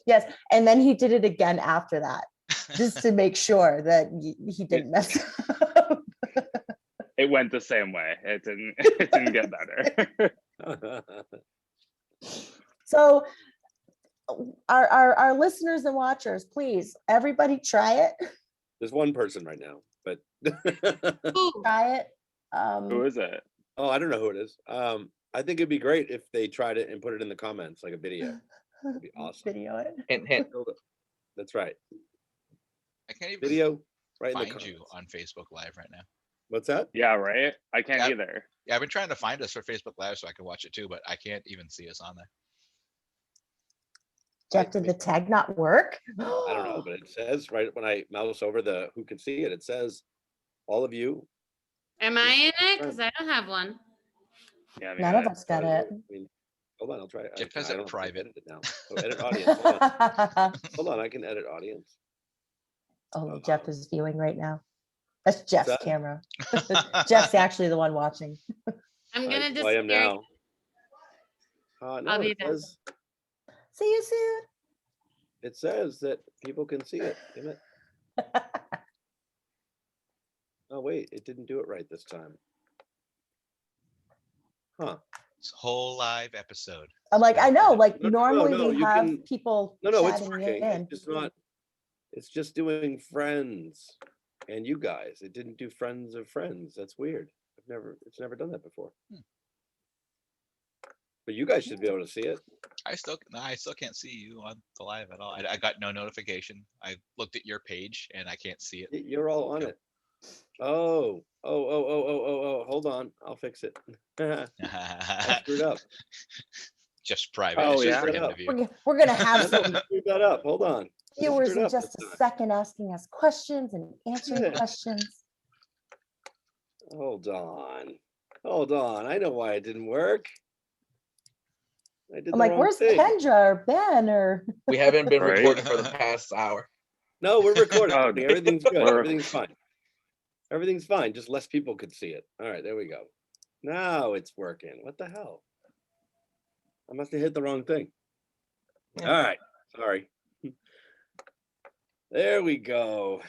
Yes. And then he did it again after that, just to make sure that he didn't mess up. It went the same way. It didn't. It didn't get better. So our listeners and watchers, please, everybody try it. There's one person right now, but Ooh, Try it. Who is it? oh, I don't know who it is. I think it'd be great if they tried it and put it in the comments like a video. That'd be awesome. Video it. Hint, hint. That's right. I can't even Video right in the find comments. you on Facebook Live right now. What's that? Yeah, right. I can't Yeah. either. Yeah, I've been trying to find us for Facebook Live so I can watch it too, but I can't even see us on there. Jeff, did the tag not work? I don't know, but it says right when I mouse over the who can see it, it says all of you. am I in it? Because I don't have one. Yeah, I mean, None of us got it. I mean, hold on, I'll try. Jeff has I it don't have to private. edit it now. Oh, edit audience. Hold on. Hold on, I can edit audience. Oh, Jeff is viewing right now. That's Jeff's that? camera. Jeff's actually the one watching. I'm gonna Well, I am disappear. now. No, I'll be it back. says, See you soon. it says that people can see it. Damn it. Oh wait, it didn't do it right this time. Huh. It's a whole live episode. I'm like, I know, like No, normally no, we you have can- people No, it's chatting working. in. It's just not. It's just doing friends and you guys. It didn't do friends of friends. That's weird. It's never done that before. But you guys should be able to see it. I still can't see you on the live at all. I got no notification. I looked at your page and I can't see it. You're all on it. Oh. Hold on. I'll fix it. I screwed up. Just private. Oh, It's just yeah? for him to view. We're gonna have some I screwed that up. Hold on. I viewers screwed in up just this a time. second asking us questions and answering Yeah. questions. Hold on. Hold on. I know why it didn't work. I did I'm the like, wrong where's thing. Kendra or Ben or We haven't been Right. recording for the past hour. No, we're recording. Oh, Everything's good. we're- Everything's fine. Everything's fine. Just less people could see it. All right, there we go. Now it's working. What the hell? I must have hit the wrong thing. Yeah. All right. Sorry. There we go.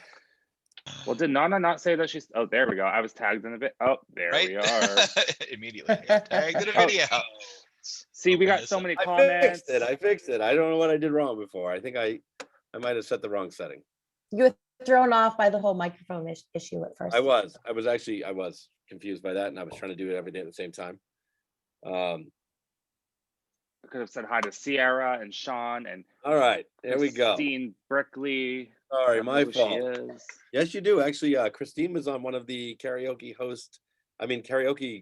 Well, did Nana not say that she's? Oh, there we go. I was tagged in a bit. Oh, there Right? we are. Immediately. Tagged in a Oh. video. See, we got Open so this many I comments. fixed it. I fixed it. I don't know what I did wrong before. I think I might have set the wrong setting. you were thrown off by the whole microphone issue at first. I was confused by that, and I was trying to do everything at the same time. I could have said hi to Sierra and Sean and All right, there we go. Christine Brickley. Sorry, I don't know my who she fault. is. Yes, you do. Actually, Christine was on one of the karaoke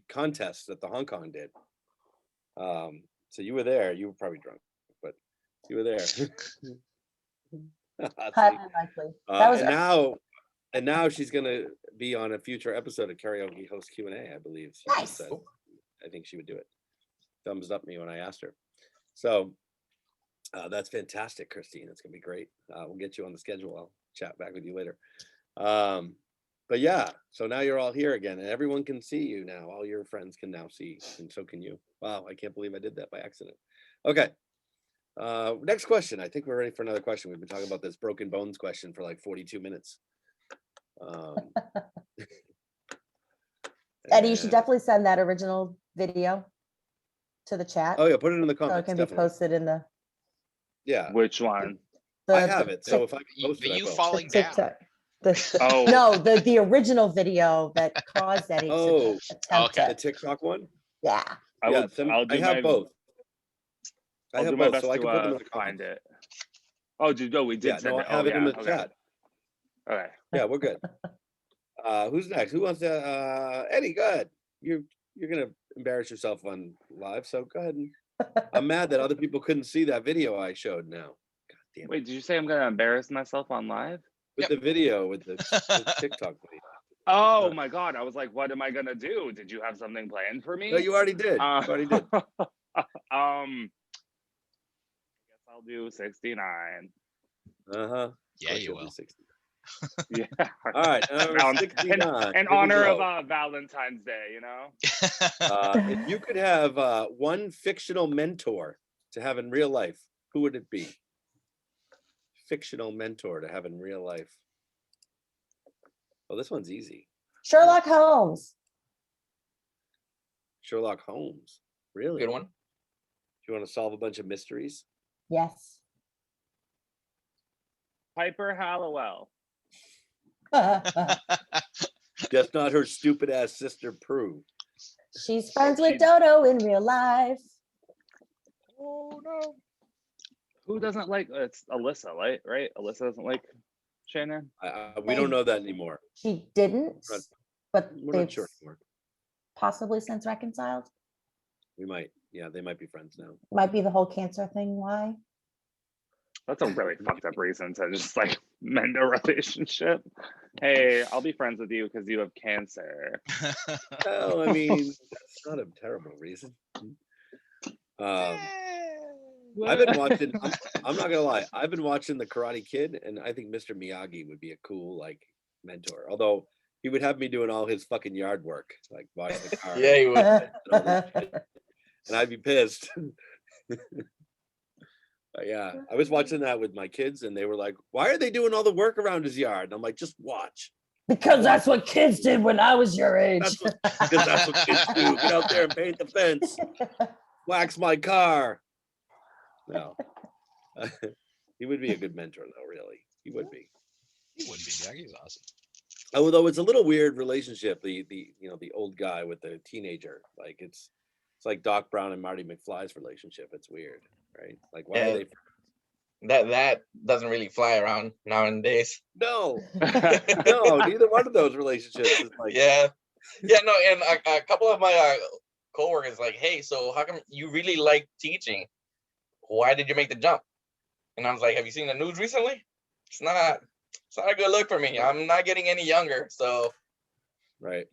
contests that the Hong Kong did. So you were there. You were probably drunk, but you were there. See? Highly likely. That was and now she's gonna be on a future episode of Karaoke Host Q&A, I believe. She just Nice. said. I think she would do it. Thumbs up me when I asked her. So that's fantastic, Christine. It's gonna be great. We'll get you on the schedule. I'll chat back with you later. But yeah, so now you're all here again, and everyone can see you now. All your friends can now see, and so can you. Wow, I can't believe I did that by accident. Okay, Next question. I think we're ready for another question. We've been talking about this broken bones question for like 42 minutes. Eddie, you should and- definitely send that original video to the chat. Oh yeah, put it in the So it comments. can be Definitely. posted in the. Yeah, Which one? I have it. So if I You- post it, I you will. falling the down. TikTok. Oh. No, the original video that caused Eddie to Oh, attempt okay. the it. TikTok one. Yeah. Yeah, I'll do I have my both. I I'll have do my both, best so I can put them to in the find comments. it. Oh, we did Yeah, send no, I it. have Oh it in yeah. the Okay. chat. Okay. Yeah, we're good. Who's next? Who wants to? Eddie, go ahead. You're gonna embarrass yourself on live, so go ahead. I'm mad that other people couldn't see that video I showed. Now, God damn it. Wait, did you say I'm gonna embarrass myself on live? With the video, with the TikTok video. Oh my god! I was like, what am I gonna do? Did you have something planned for me? No, you already did. You Uh, already did. I guess I'll do 69. Yeah, you will. Yeah. All right, Val- 69. in Here we honor go. of Valentine's Day, you know. If you could have one fictional mentor to have in real life, who would it be? Fictional mentor to have in real life. Oh, this one's easy. Sherlock Holmes. Sherlock Holmes. Really? Good one. Do you want to solve a bunch of mysteries? Yes. Piper Hallowell. Just not her stupid ass sister Prue. She's friends with Dodo in real life. Oh no. Who doesn't like it's Alyssa, right? Alyssa doesn't like Shannon. We don't know that anymore. She didn't, Right. but We're they've not sure anymore. possibly since reconciled. We might. Yeah, they might be friends now. Might be the whole cancer thing. Why? That's a really fucked up reason to just like mend a relationship. Hey, I'll be friends with you because you have cancer. Well, I mean, that's not a terrible reason. I've been watching. I'm not gonna lie. I've been watching The Karate Kid, and I think Mr. Miyagi would be a cool like mentor. Although he would have me doing all his fucking yard work, like washing the car. Yeah, he would. and all this shit, and I'd be pissed. But yeah, I was watching that with my kids, and they were like, "Why are they doing all the work around his yard?" And I'm like, "Just watch." Because that's what kids did when I was your age. Because that's what kids do. Get out there and paint the fence. Wax my car. No. He would be a good mentor, though, really. He would be. He wouldn't be. Yeah, he's awesome. Although it's a little weird relationship, the old guy with the teenager. Like it's like Doc Brown and Marty McFly's relationship. It's weird, right? Like why are they That doesn't really fly around nowadays. No, neither one of those relationships is like Yeah, no, and a couple of my coworkers like, hey, so how come you really like teaching? Why did you make the jump? And I was like, have you seen the news recently? It's not a good look for me. I'm not getting any younger, so right.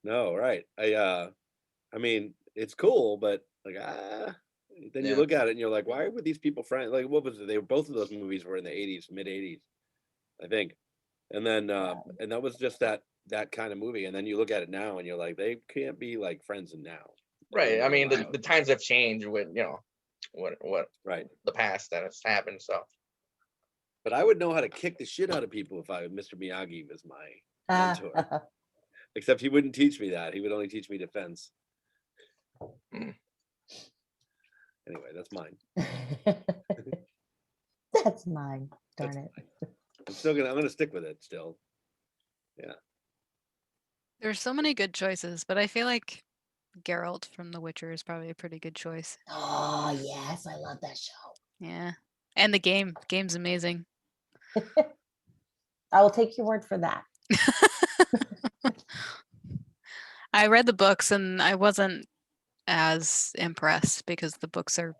No, right. I mean, it's cool, but like then you Yeah. look at it and you're like, why were these people friends? Like, what was it? They were both of those movies were in the 80s, mid 80s, I think. And then and that was just that kind of movie. And then you look at it now and you're like, they can't be like friends now. right. I mean, Wow. the times have changed with what Right. the past that has happened. So But I would know how to kick the shit out of people if Mr. Miyagi was my mentor. Except he wouldn't teach me that. He would only teach me defense. Anyway, that's mine. That's mine. Darn That's it. mine. I'm gonna stick with it still. Yeah. There's so many good choices, but I feel like Geralt from The Witcher is probably a pretty good choice. Oh yes, I love that show. Yeah. And the game's amazing. I will take your word for that. I read the books and I wasn't as impressed because the books are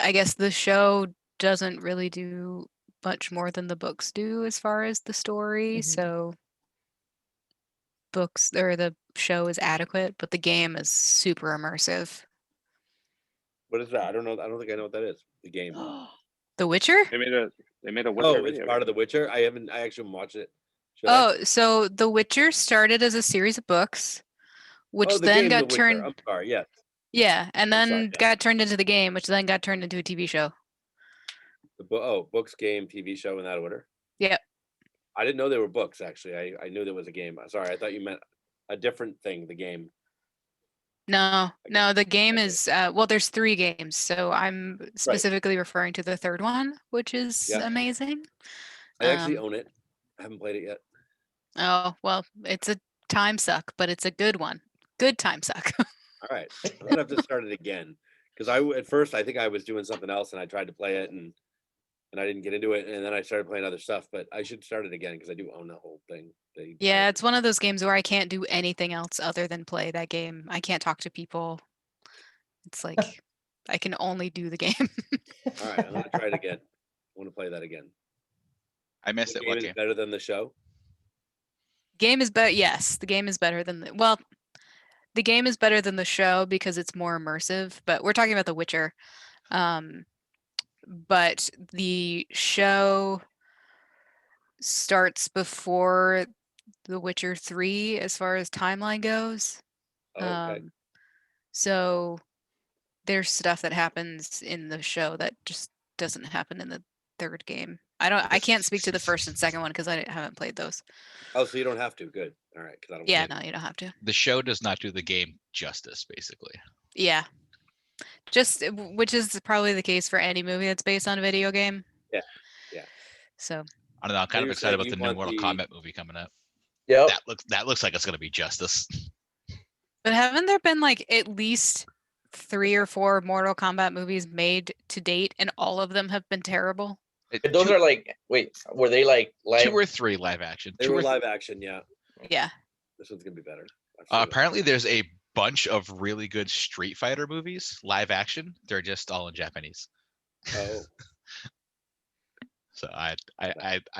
I guess the show doesn't really do much more than the books do as far as the story. Mhm. So books or the show is adequate, but the game is super immersive. What is that? I don't know. I don't think I know what that is. The game. The Witcher? They made a Witcher Oh, it's video part of game. The Witcher. I actually watched it. Should I? Oh, so The Witcher started as a series of books, which Oh, the then game got The Witcher. turned. I'm sorry. Yes. Yeah, and I'm sorry, then yeah. got turned into the game, which then got turned into a TV show. Books, game, TV show in that order. Yep. I didn't know they were books. Actually, I knew there was a game. Sorry, I thought you meant a different thing. The game. No, no, the game Okay. is well, there's 3 games, so I'm specifically referring to the 3rd one, which is Yeah. amazing. I actually Um, own it. I haven't played it yet. Oh, well, it's a time suck, but it's a good one. Good time suck. All right, I'm gonna have to start it again because at first I think I was doing something else and I tried to play it and I didn't get into it and then I started playing other stuff. But I should start it again because I do own the whole thing. Yeah, it's one of those games where I can't do anything else other than play that game. I can't talk to people. It's like I can only do the game. All right, I'm gonna try it again. I want to play that again. I missed The it. game What is game? better than the show. Game is better. Yes, the game is better than well, the game is better than the show because it's more immersive, but we're talking about The Witcher. But the show starts before The Witcher 3 as far as timeline goes. Okay. So there's stuff that happens in the show that just doesn't happen in the 3rd game. I can't speak to the 1st and 2nd one because I haven't played those. Oh, so you don't have to. Good. All right, because I don't. Yeah, play no, you don't have to. The show does not do the game justice, basically. Yeah. Just which is probably the case for any movie that's based on a video game. Yeah. Yeah. So I don't know. I'm kind of you're excited saying about you the new want Mortal the- Kombat movie coming out. Yep. That looks like it's gonna be justice. but haven't there been like at least 3 or 4 Mortal Kombat movies made to date and all of them have been terrible? Those are like, wait, were they like live? 2 or 3 live action. They 2 were or live action. Yeah. Yeah. This one's gonna be better. I've seen it. apparently, there's a bunch of really good Street Fighter movies, live action. They're just all in Japanese. Oh. So I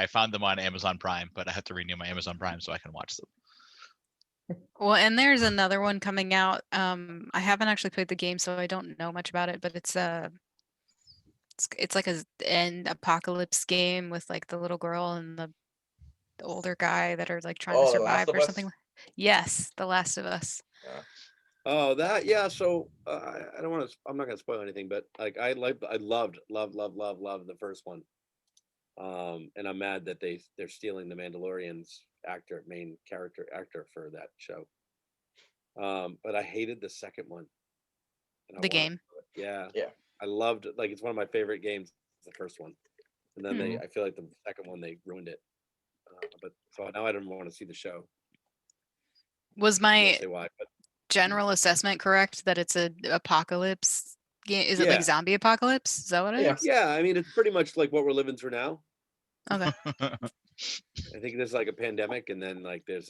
found them on Amazon Prime, but I have to renew my Amazon Prime so I can watch them. Well, and there's another one coming out. I haven't actually played the game, so I don't know much about it, but it's like an apocalypse game with like the little girl and the older guy that are like trying to Oh, The Last survive of or Us? something. Yes, The Last of Us. Oh, that, yeah. So I don't want to. I'm not gonna spoil anything, but like I loved the first one. And I'm mad that they're stealing the Mandalorian's main character actor for that show. But I hated the second one. And I The wanted game. to- Yeah. Yeah. I loved it. Like it's one of my favorite games. The first one, and then Hmm. I feel like the second one they ruined it. But so now I don't want to see the show. Was I won't my say why, but general assessment correct that it's a apocalypse game? Is it Yeah. like zombie apocalypse? Is that what it Yeah. is? yeah, I mean it's pretty much like what we're living through now. Okay. I think there's like a pandemic, and then like there's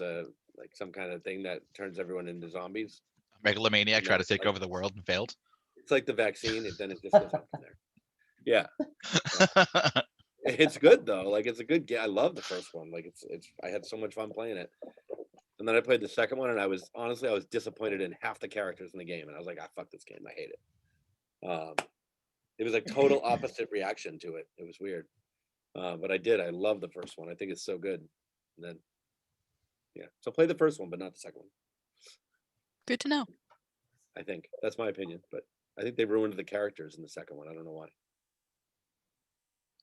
some kind of thing that turns everyone into zombies. Megalomaniac tried to it's take like- over the world and failed. It's like the vaccine, and then it just goes on from there. Yeah, it's good though. Like it's a good game. I love the first one. Like it's. I had so much fun playing it, and then I played the second one, and I was disappointed in half the characters in the game, and I was like, fuck this game. I hate it. It was like total opposite reaction to it. It was weird, but I did. I love the first one. I think it's so good. And then, yeah. So play the first one, but not the second one. Good to know. I think that's my opinion, but I think they ruined the characters in the second one. I don't know why.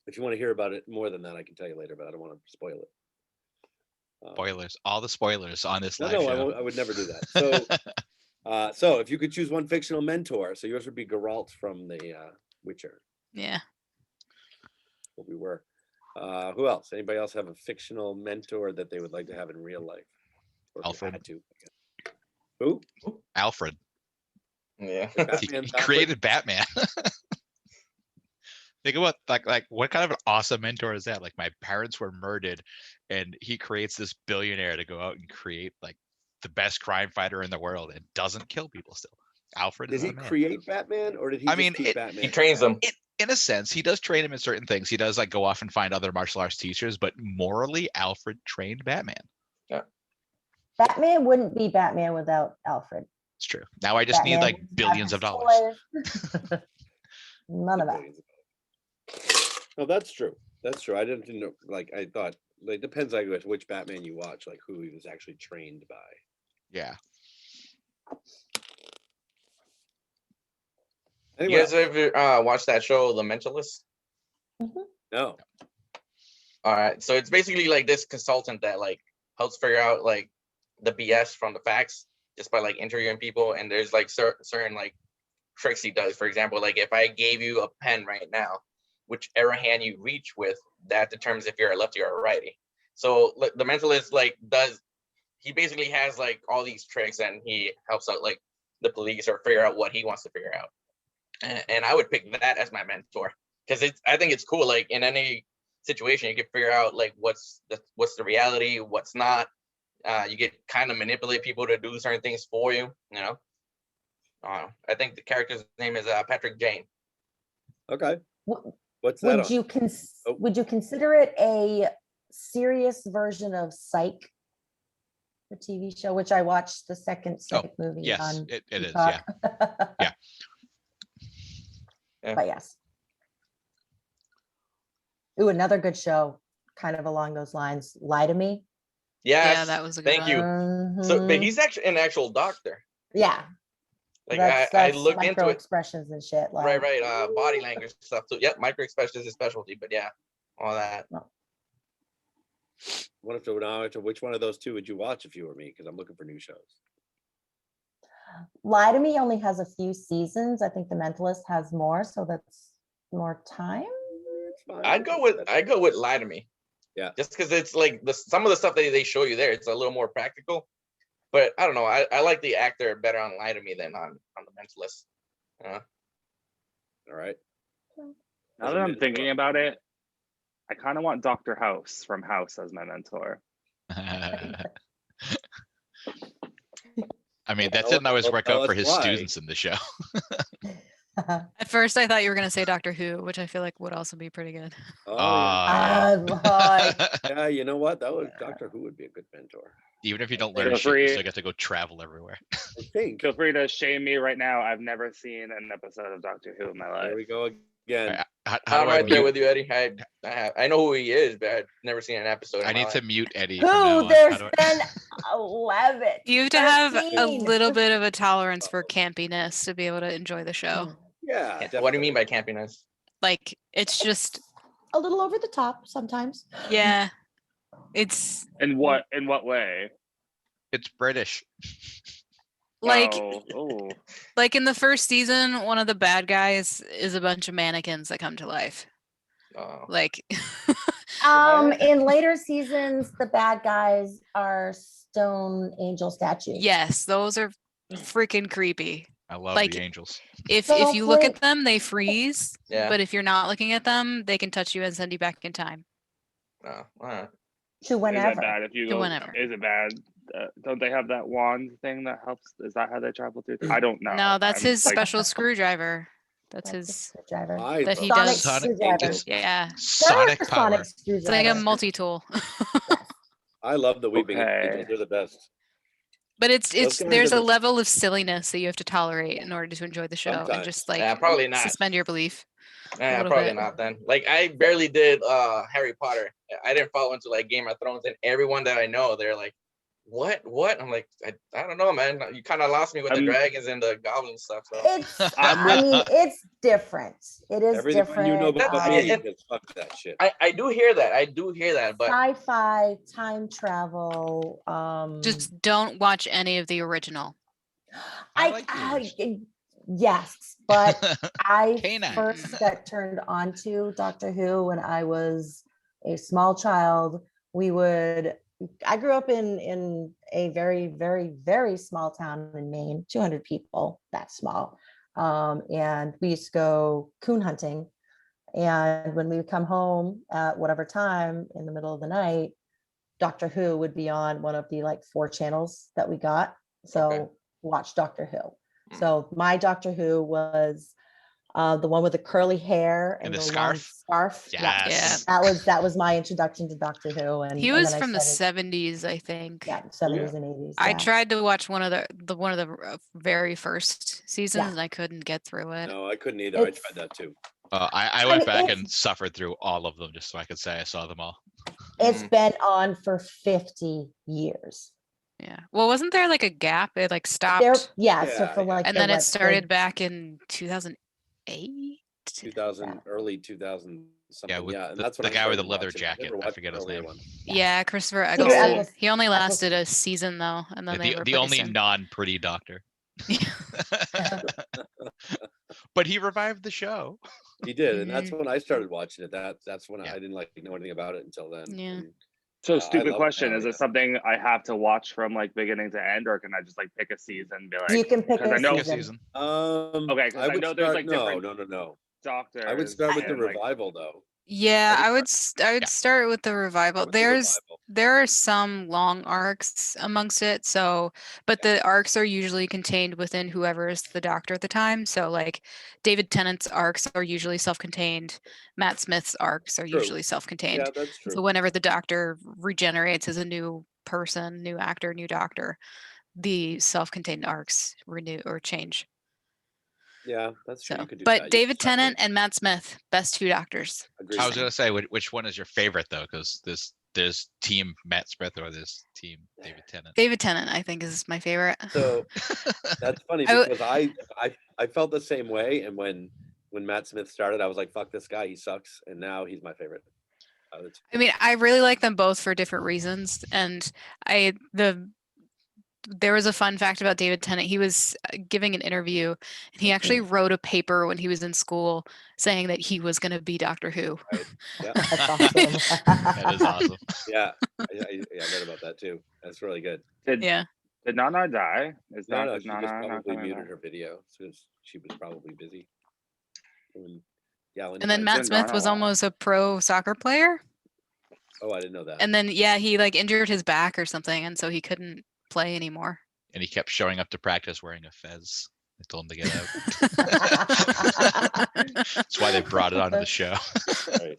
If you want to hear about it more than that, I can tell you later, but I don't want to spoil it. Spoilers, all the spoilers on this live No, I show. won't. I would never do that. So, so if you could choose one fictional mentor, so yours would be Geralt from the Witcher. Yeah. What we were. Who else? Anybody else have a fictional mentor that they would like to have in real life? Or if you Alfred. had to, I guess. Who? Alfred. Yeah. He Batman's Alfred? created Batman. Think about like what kind of an awesome mentor is that? Like my parents were murdered, and he creates this billionaire to go out and create like the best crime fighter in the world and doesn't kill people still. Alfred Did is he the man. create Batman, or did he I just mean, keep Batman? He trains them. In a sense, he does train him in certain things. He does like go off and find other martial arts teachers, but morally, Alfred trained Batman. Batman wouldn't be Batman without Alfred. It's true. Now I just need like Batman billions of wouldn't dollars. have toys. None of that. No, that's true. That's true. I didn't know. Like I thought. Like depends, I guess, which Batman you watch, like who he was actually trained by. Yeah. You Anyone guys else? ever watch that show, The Mentalist? No. All right, so it's basically like this consultant that like helps figure out like the BS from the facts just by like interviewing people, and there's like certain like tricks he does. For example, like if I gave you a pen right now, whichever hand you reach with, that determines if you're a lefty or a righty. So the Mentalist like he basically has like all these tricks, and he helps out like the police or figure out what he wants to figure out. And I would pick that as my mentor because I think it's cool. Like in any situation, you can figure out like what's the reality, what's not. You get kind of manipulate people to do certain things for you. You know. I think the character's name is Patrick Jane. Okay. W- What's that Would on? you Oh. would you consider it a serious version of Psych, the TV show, which I watched the second Psych movie Yes, on it is. Peacock. Yeah. Yeah. But yes. Ooh, another good show, kind of along those lines. Lie to Me. Yes. Yeah, that was a good Thank one. you. So, but Mhm. he's actually an actual doctor. Yeah, Like that's I looked into micro it. expressions and shit. Right, Like, right. Body language stuff. So, yep, micro expressions is his specialty. But yeah, all that. What if now? Which one of those two would you watch if you were me? Because I'm looking for new shows. Lie to Me only has a few seasons. I think The Mentalist has more, so that's more time. It's fine. I'd go with Lie to Me. Yeah. Just because it's like some of the stuff that they show you there, it's a little more practical. But I don't know. I like the actor better on Lie to Me than on The Mentalist. All right. Now that I'm thinking about it, I kind of want Dr. House from House as my mentor. I mean, that Tell didn't always us- work tell out for us his why. students in the show. At first, I thought you were gonna say Doctor Who, which I feel like would also be pretty good. Oh, yeah. Yeah, you know what? That would Doctor Who would be a good mentor. Even if you don't Feel learn shit, you free- still get to go travel everywhere. I think. Feel free to shame me right now. I've never seen an episode of Doctor Who in my life. There we go again. How I'm do I right there mute? with you, Eddie. I know who he is, but I've never seen an episode. in I my need to life. mute Eddie from now Who? on. There's How do been 11. You have to have a 13. little bit of a tolerance for campiness to be able to enjoy the show. Yeah. What do you mean by campiness? Like, it's just, A little over the top sometimes. yeah, it's In what way? It's British. like, Oh. like in the first season, one of the bad guys is a bunch of mannequins that come to life. Oh. Like, In later seasons, the bad guys are stone angel statues. yes, those are freaking creepy. I love Like, the Angels. If So you look wait- at them, they freeze. Yeah. But if you're not looking at them, they can touch you and send you back in time. Oh, all right. To Is whenever. it bad if you To go? whenever. Is it bad? Don't they have that wand thing that helps? Is that how they travel through? I don't know. No, that's I'm, his like, special screwdriver. That's That's a his. screwdriver. That he Sonic does. screwdriver. It's Yeah, Sonic They're power. Sonic it's like a screwdriver. multi-tool. I love the Weeping Okay. Angels. They're the best. But it's guys are there's a the- level of silliness that you have to tolerate in order to enjoy the show and Sometimes. just like Yeah, probably not. suspend your belief. Yeah, little probably bit. not then. Like I barely did Harry Potter. I didn't follow into like Game of Thrones, and everyone that I know, they're like, what? I'm like, I don't know, man. You kind of lost me with the dragons and the goblin stuff. So It's, I mean, it's different. It is Everything different. you know about I- me, and- because fuck that shit. I do hear that. But Sci-fi, time travel. Just don't watch any of the original. I like the original. Yes, but I Canine. first got turned on to Doctor Who when I was a small child. I grew up in a very, very, very small town in Maine, 200 people, that small. And we used to go coon hunting. And when we would come home at whatever time in the middle of the night, Doctor Who would be on one of the like 4 channels that we got. So Okay. watch Doctor Who. So my Doctor Who was the one with the curly hair And the long scarf? scarf. Yes. That was my introduction to Doctor Who. And He and was then I from the started- 70s, I think. yeah, 70s and 80s. I yeah. tried to watch one of the very first seasons and I couldn't get through it. No, I couldn't either. I It's- tried that too. I went mean, back it's- and suffered through all of them just so I could say I saw them all. It's been on for 50 years. Yeah. Well, wasn't there like a gap? It like stopped So Yeah, for yeah. like and the, then what, it started the- back in 2008 2008. 2000, early 2000 something. Yeah, with And the, that's when the I guy with the started leather watching it. jacket. never I watched forget the his earlier name. ones. Yeah, Christopher Peter Eggleston. Eccles- He only lasted Eccleston. a season though, and then they The replaced only him. non-pretty doctor. But he revived the show. He did, and that's Mhm. when I started watching it. That's when Yeah. I didn't like know anything about it until then. Yeah. And, So I stupid love it question. now, Is yeah. it something I have to watch from like beginning to end, or can I just like pick a season and be You like, can pick 'cause I a know- Pick a season. season. okay, because I I would know there's start. like different No. doctors. I would start with the and, like, revival though. Yeah, I I would would I would Yeah. start with the revival. Start with the There's revival. there are some long arcs amongst it, so but the arcs are usually contained within whoever is the doctor at the time. So like David Tennant's arcs are usually self-contained. Matt Smith's arcs are True. usually self-contained. Yeah, that's true. So whenever the doctor regenerates as a new person, new actor, new doctor, the self-contained arcs renew or change. Yeah, that's true. So, You could do that. but You could David separate. Tennant and Matt Smith, best two doctors. Agreed. I was Same. gonna say which one is your favorite though, because there's team Matt Smith or there's team David Tennant. David Tennant, I think, is my favorite. So that's funny I w- because I felt the same way, and when Matt Smith started, I was like, "Fuck this guy, he sucks," and now he's my favorite. I mean, I really like them both for different reasons, and there was a fun fact about David Tennant. He was giving an interview, and he actually wrote a paper when he was in school saying that he was going to be Doctor Who. Yeah, That's awesome. That is awesome. yeah, I read about that too. That's really good. Yeah. Did Nana die? Is No, Dr. she Nana just not probably gonna muted die? her video since she was probably busy. And then Matt Didn't Smith Donna was lie? almost a pro soccer player. Oh, I didn't know that. And then, yeah, he like injured his back or something, and so he couldn't play anymore. And he kept showing up to practice wearing a fez. They told him to get out. That's why they brought it onto the show. Right.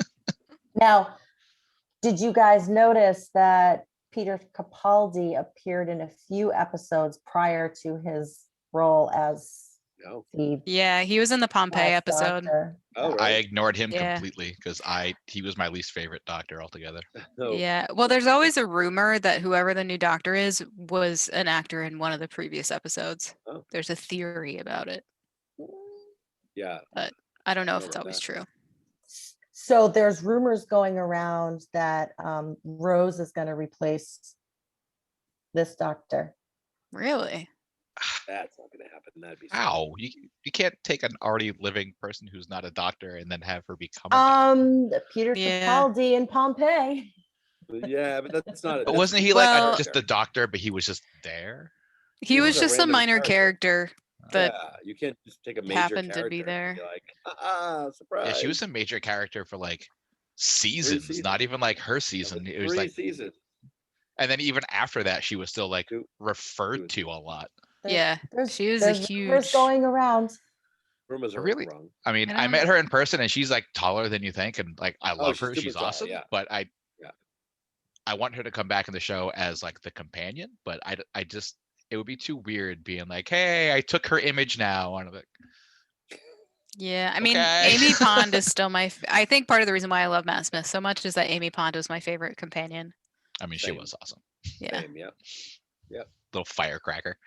Now, did you guys notice that Peter Capaldi appeared in a few episodes prior to his role as No. the Yeah, he was in the Pompeii last episode. Doctor? Oh, I right. ignored him Yeah. completely because he was my least favorite doctor altogether. No. Yeah. Well, there's always a rumor that whoever the new doctor is was an actor in one of the previous episodes. Oh. There's a theory about it. Yeah. I don't know I if know it's about always that. true. So there's rumors going around that Rose is going to replace this doctor. Really? That's not gonna happen. That'd be How? You can't take an already living person who's not a doctor and then have her become a doctor. Peter Yeah. Capaldi in Pompeii. Yeah, but that's not. But that's wasn't he just like Well- just the doctor, but he was just there? He He was was a just a random minor character that yeah, you can't just take a major happened to character be and there. like, surprise. Yeah, she was a major character for like seasons, not seasons. even like her season. It was 3 like, seasons. and then even after that, she was still like Two- referred was- to a lot. Yeah, she was a there's rumors huge- going around. Rumors are Really? wrong. I mean, I I met don't- her in person and she's like taller than you think, and like I love she's her. super She's tall, awesome. yeah. But Yeah. I want her to come back in the show as like the companion. But I just it would be too weird being like, hey, I took her image now. And I'm like, Yeah, I mean, Okay. Amy Pond is still I think part of the reason why I love Matt Smith so much is that Amy Pond was my favorite companion. I mean, she Same. was awesome. Yeah. Same, yeah. Little firecracker.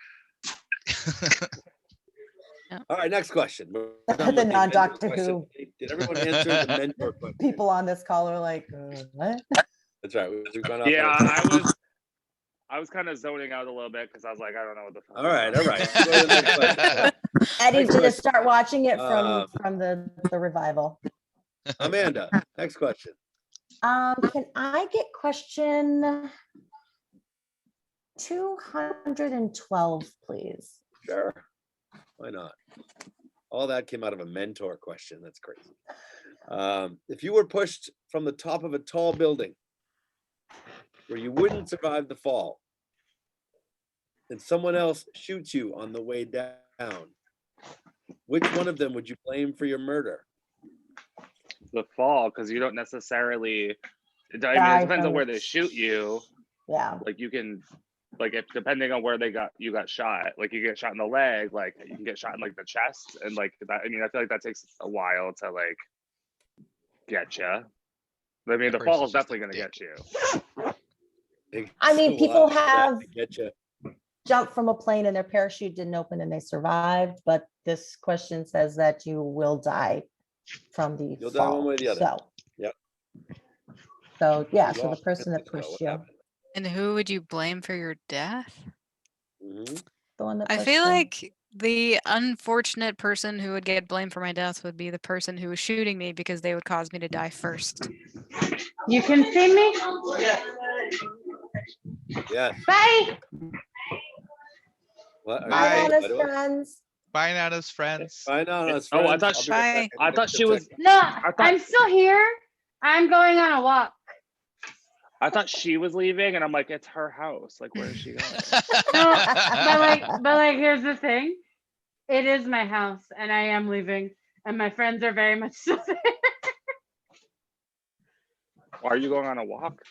All right, next question. We're The done with non-Doctor mentor question. Who. Did everyone answer the mentor question? People on this call are like, what? That's right. We've gone off Yeah, on a- I was kind of zoning out a little bit because I was like, I don't know what the fuck. All right, all right. Go to the next question. Eddie's Next gonna question. start watching it Um, from the revival. Amanda, next question. Can I get question 212, please? Sure. Why not? All that came out of a mentor question. That's crazy. If you were pushed from the top of a tall building where you wouldn't survive the fall, and someone else shoots you on the way down, which one of them would you blame for your murder? The fall, because you don't necessarily. I mean, Die it depends from on where the they shoot you. Yeah. Like you can, like if depending on where you got shot. Like you get shot in the leg, like you can get shot in like the chest, and like that. I mean, I feel like that takes a while to like get you. I mean, That the fall person's is just a definitely gonna dick. get you. I mean, So, people yeah, have to get you. jumped from a plane and their parachute didn't open and they survived, but this question says that you will die from the You'll die one fall. way or the other. So, Yep. so yeah, You so the lost person that 10 minutes ago. pushed What you, happened? And who would you blame for your death? Mhm. the one that I pushed feel you. like the unfortunate person who would get blamed for my death would be the person who was shooting me because they would cause me to die first. You can see me? Yes. Bye. What? Are you Bye, Bye. saying Nana's bye to us? friends. Bye, Nana's friends. Bye now, us Oh, I friends. thought I'll she- be right Bye. back. I thought she was. No, thought- I'm still here. I'm going on a walk. I thought she was leaving, and I'm like, it's her house. Like, where is she going? No, but like, here's the thing. It is my house, and I am leaving, and my friends are very much still there. Are you going on a walk?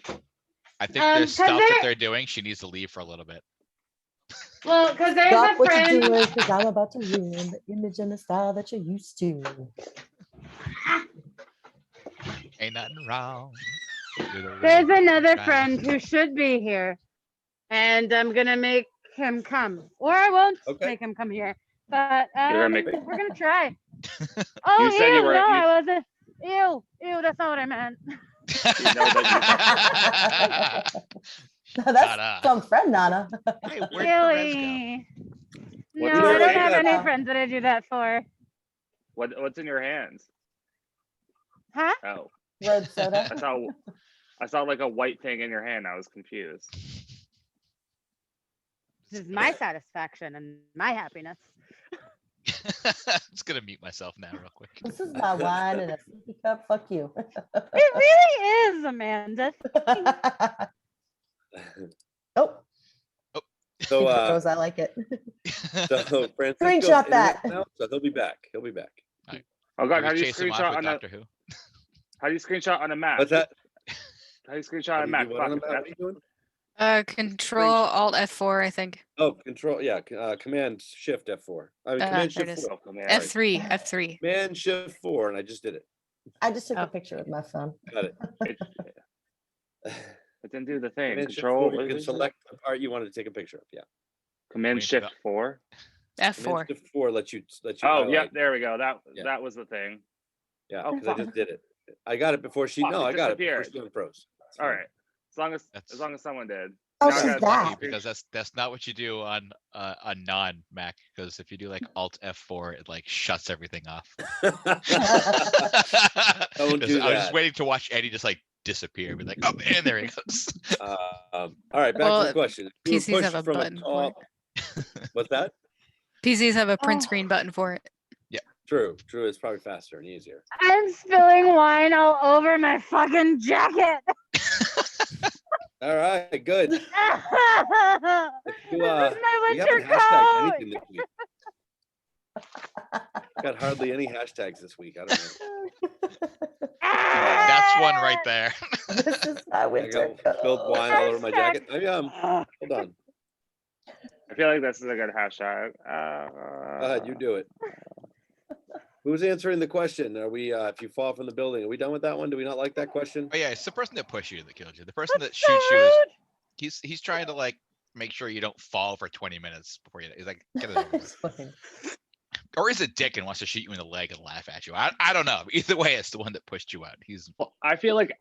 I think there's 'cause stuff that they- they're doing. She needs to leave for a little bit. Well, because there's Stop a what you're friend. doing because I'm about to ruin the image and the style that you're used to. Ain't nothing wrong. with a There's little another guy. friend who should be here, and I'm gonna make him come, or I won't Okay. make him come here. But gonna make- we're gonna try. Oh, You said you were- no, you- I wasn't. Ew, that's not what I meant. You know that That's Ta-da. some friend, Nana. Hey, where'd Perez go? Silly. No, What's I in your don't have hand? any friends that I do that for. What's in your hands? Huh? Oh, Red soda. I saw like a white thing in your hand. I was confused. This is my satisfaction and my happiness. I'm just gonna mute myself now real quick. This is my wine in a sippy cup. Fuck you. It really is, Amanda. Oh, So, Rose, I like it. so Francisco's Screenshot in that. right now, so he'll be back. He'll be back. Oh God, how We do you chase him off screenshot with on a Doctor Who? how do you screenshot on a Mac? What's that? How do you screenshot How on do a you Mac? do what on Fuck, the map? What are you doing? Control Alt F4, I think. Oh, control. Yeah, Command Shift F4. I mean, Command there it Shift is. 4. Oh, man. F3, F3. Command Shift 4, and I just did it. I just took Oh. a picture with my phone. Got it. It, it didn't do the thing. Command Shift Control. 4, you what can is it? select the part you wanted to take a picture of. Yeah. Command Wait for Shift that. 4. Command F4. Shift 4 lets you Oh, highlight. yeah, there we go. Yeah. That was the thing. Yeah, Oh, because I just did it. I got it before she. Fuck, No, it I got it before disappeared. she unfroze. It's All fine. right. That's- As long as someone did. Oh, Now I she's gotta that. screen- Because that's not what you do on a non-Mac. Because if you do like Alt F4, it like shuts everything off. Don't I was do that. just waiting to watch Eddie just like disappear. Be like, oh, and there he goes. All right, back to Well, the question. If you were PCs have pushed a from button for it. What's that? PCs have a print Oh. screen button for it. True. It's probably faster and easier. I'm spilling wine all over my fucking jacket. All right, good. This If you, is my we winter haven't hashtagged coat. anything this week. Got hardly any hashtags this week. I don't know. That's one right there. This is my I winter got spilled coat. wine all over my jacket. I Ah. hold on. I feel like this is a good hashtag. Go ahead, you do it. Who's answering the question? Are we? If you fall from the building, are we done with that one? Do we not like that question? Oh yeah, it's the person that pushed you that killed you. The person that So shoots you is rude. he's trying to like make sure you don't fall for 20 minutes before you. He's like, get it over with. It's fucking- Or is a dick and wants to shoot you in the leg and laugh at you? I don't know. Either way, it's the one that pushed you out. He's Well, I feel like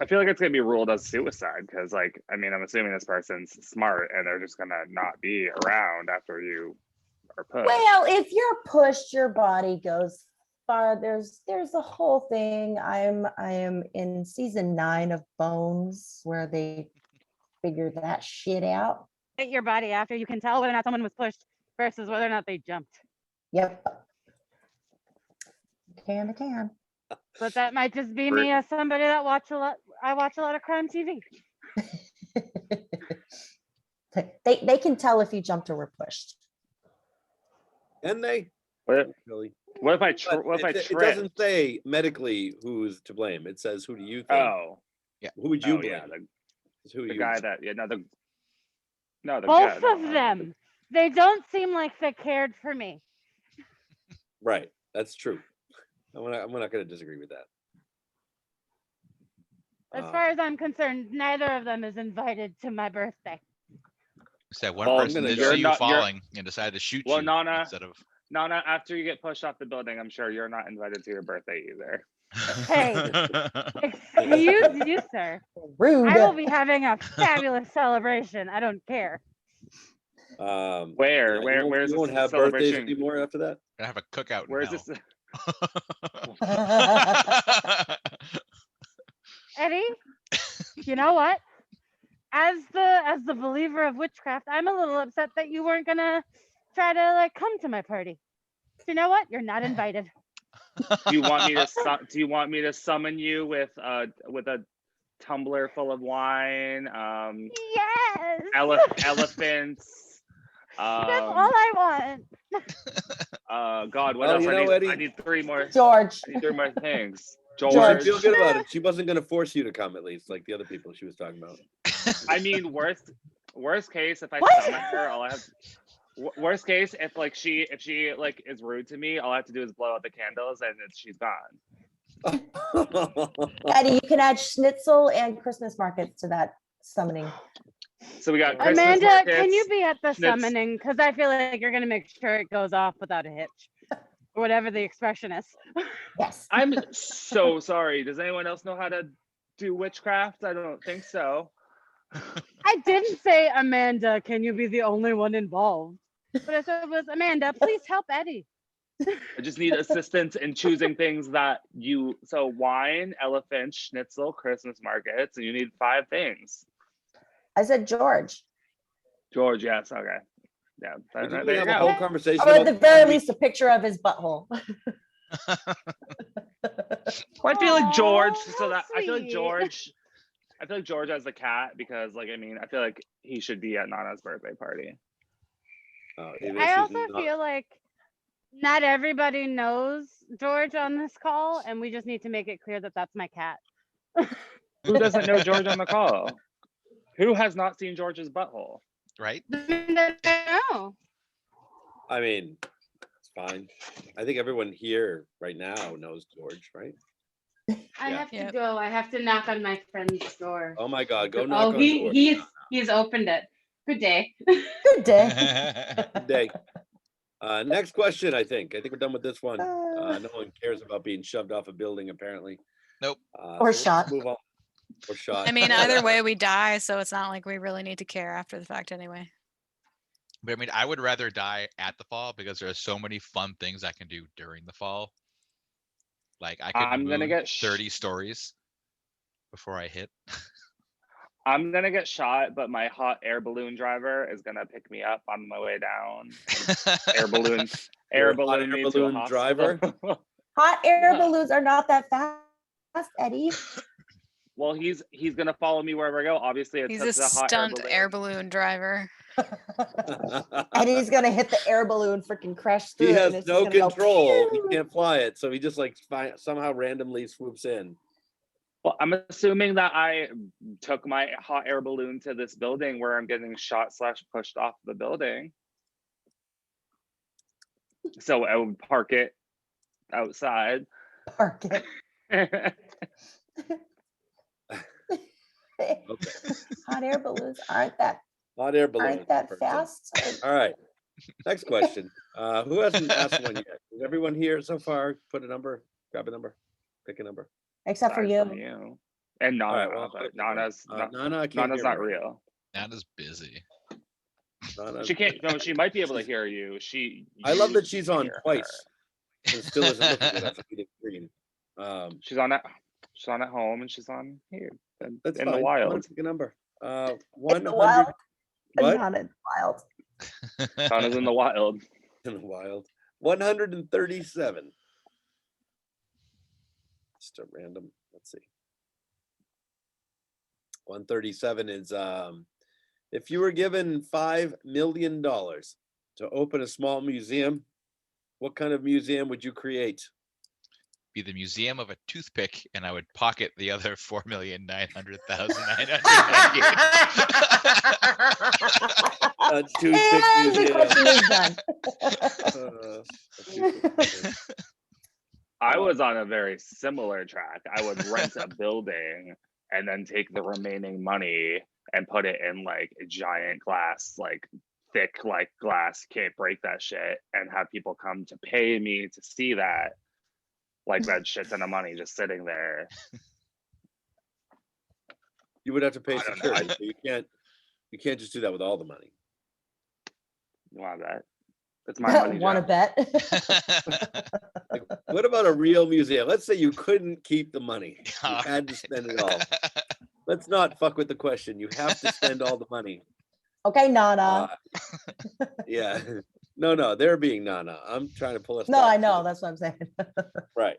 it's gonna be ruled as suicide because, like, I mean, I'm assuming this person's smart and they're just gonna not be around after you are pushed. Well, if you're pushed, your body goes far. There's a whole thing. I am in season 9 of Bones where they figure that shit out. Hit your body after you can tell whether or not someone was pushed versus whether or not they jumped. Yep. Can. But that might just be me as somebody that I watch a lot of crime TV. They can tell if you jumped or were pushed. Can they? What Really? if I But what if I it tripped? doesn't say medically who's to blame. It says who do you think? Oh, Who would you oh blame? yeah, It's who the you guy that no the Both guy, of them. They don't seem like they cared for me. Right. That's true. I'm not going to disagree with that. As far as I'm concerned, neither of them is invited to my birthday. Said one Well, person gonna did go- see you You're- falling and decided to shoot Well, you Nana- instead of. Nana, after you get pushed off the building, I'm sure you're not invited to your birthday either. Hey. Excuse you, sir. Rude. I will be having a fabulous celebration. I don't care. Where? yeah, Where's you this won't have birthdays celebration? anymore after that? Gonna have a cookout. Where's in this? hell. Eddie, you know what? As the believer of witchcraft, I'm a little upset that you weren't gonna try to like come to my party. You know what? You're not invited. Do you want me to? Do you want me to summon you with a tumbler full of wine? Yes. Elephants. That's all I want. God, what Well, else? you I know, need. Eddie- I need 3 more. George. I need 3 more things. You George. should feel good about it. She wasn't going to force you to come, at least, like the other people she was talking about. I mean, worst case, if I What? summon her, all I have. Worst case, if she like is rude to me, all I have to do is blow out the candles and she's gone. Eddie, you can add schnitzel and Christmas markets to that summoning. So we got Christmas Amanda, markets, can you be at the schnitz- summoning? Because I feel like you're gonna make sure it goes off without a hitch, or whatever the expression is. Yes. I'm so sorry. Does anyone else know how to do witchcraft? I don't think so. I didn't say Amanda, can you be the only one involved? But I said it was Amanda, please help Eddie. I just need assistance in choosing things that you. So wine, elephant, schnitzel, Christmas markets, and you need 5 things. I said George. George, yes, okay, yeah. Didn't we There you have a go. whole conversation Or at about the very least, a picture of his butthole. Well, I feel like George. Aw, So how that I feel like sweet. George. I feel like George as the cat because, like, I mean, I feel like he should be at Nana's birthday party. even if I she's also not- feel like not everybody knows George on this call, and we just need to make it clear that that's my cat. Who doesn't know George on the call? Who has not seen George's butthole? Right? No. I mean, it's fine. I think everyone here right now knows George, right? I Yeah. have to Yep. go. I have to knock on my friend's door. Oh my God, go knock on he doors. he's opened it. Good day. Good day. Good day. Next question, I think. I think we're done with this one. Uh. No one cares about being shoved off a building, apparently. Nope. Or so let's shot. Move on. Or shot. I mean, either way we die, so it's not like we really need to care after the fact anyway. But I mean, I would rather die at the fall because there are so many fun things I can do during the fall. Like I could I'm gonna moon get 30 stories before I hit. I'm gonna get shot, but my hot air balloon driver is gonna pick me up on my way down. Air balloon, You're air a hot balloon, air me to a balloon hospital. driver? Hot air Yeah. balloons are not that fast, Eddie. Well, he's gonna follow me wherever I go. Obviously, it's He's a such a hot stunt air air balloon. balloon driver. And he's gonna hit the air balloon, freaking crash through. He it, has and it's just no gonna go control. He pew. can't fly it, so he just like somehow randomly swoops in. Well, I'm assuming that I took my hot air balloon to this building where I'm getting shot / pushed off the building. So I would park it outside. Park it. Okay. Hot air balloons aren't that Hot air balloon. person. fast. All right. Next question. Who hasn't asked one yet? Is everyone here so far? Put a number, grab a number, pick a number. Except for Aside you. from you. And Nana, All right, well, I'll but put a number. Nana's Nana, I can't Nana's hear not her. real. Nana's busy. Nana- She can't. No, she might be able to hear you. I love you that she's can on hear her. twice and still isn't looking at us. We didn't screen. She's on at home and she's on here in That's the fine. wild. Pick a number. In 100. the wild. What? Not in the wild. Nana's in the wild. In the wild. 137. Just a random. Let's see. 137 is if you were given $5 million to open a small museum, what kind of museum would you create? Be the museum of a toothpick, and I would pocket the other 4,900,998. A toothpick And the museum. question is done. A toothpick museum. I was on a very similar track. I would rent a building and then take the remaining money and put it in like a giant glass, like thick like glass, can't break that shit, and have people come to pay me to see that, like that shit ton of money just sitting there. You would have to pay I don't know. security. So you can't just do that with all the money. You want that? It's my money. Want to Jeff. bet? Like, what about a real museum? Let's say you couldn't keep the money. You had to spend it all. Let's not fuck with the question. You have to spend all the money. Okay, Nana. Yeah. No, they're being Nana. I'm trying to pull us No, back I to know. the- That's what I'm saying. Right.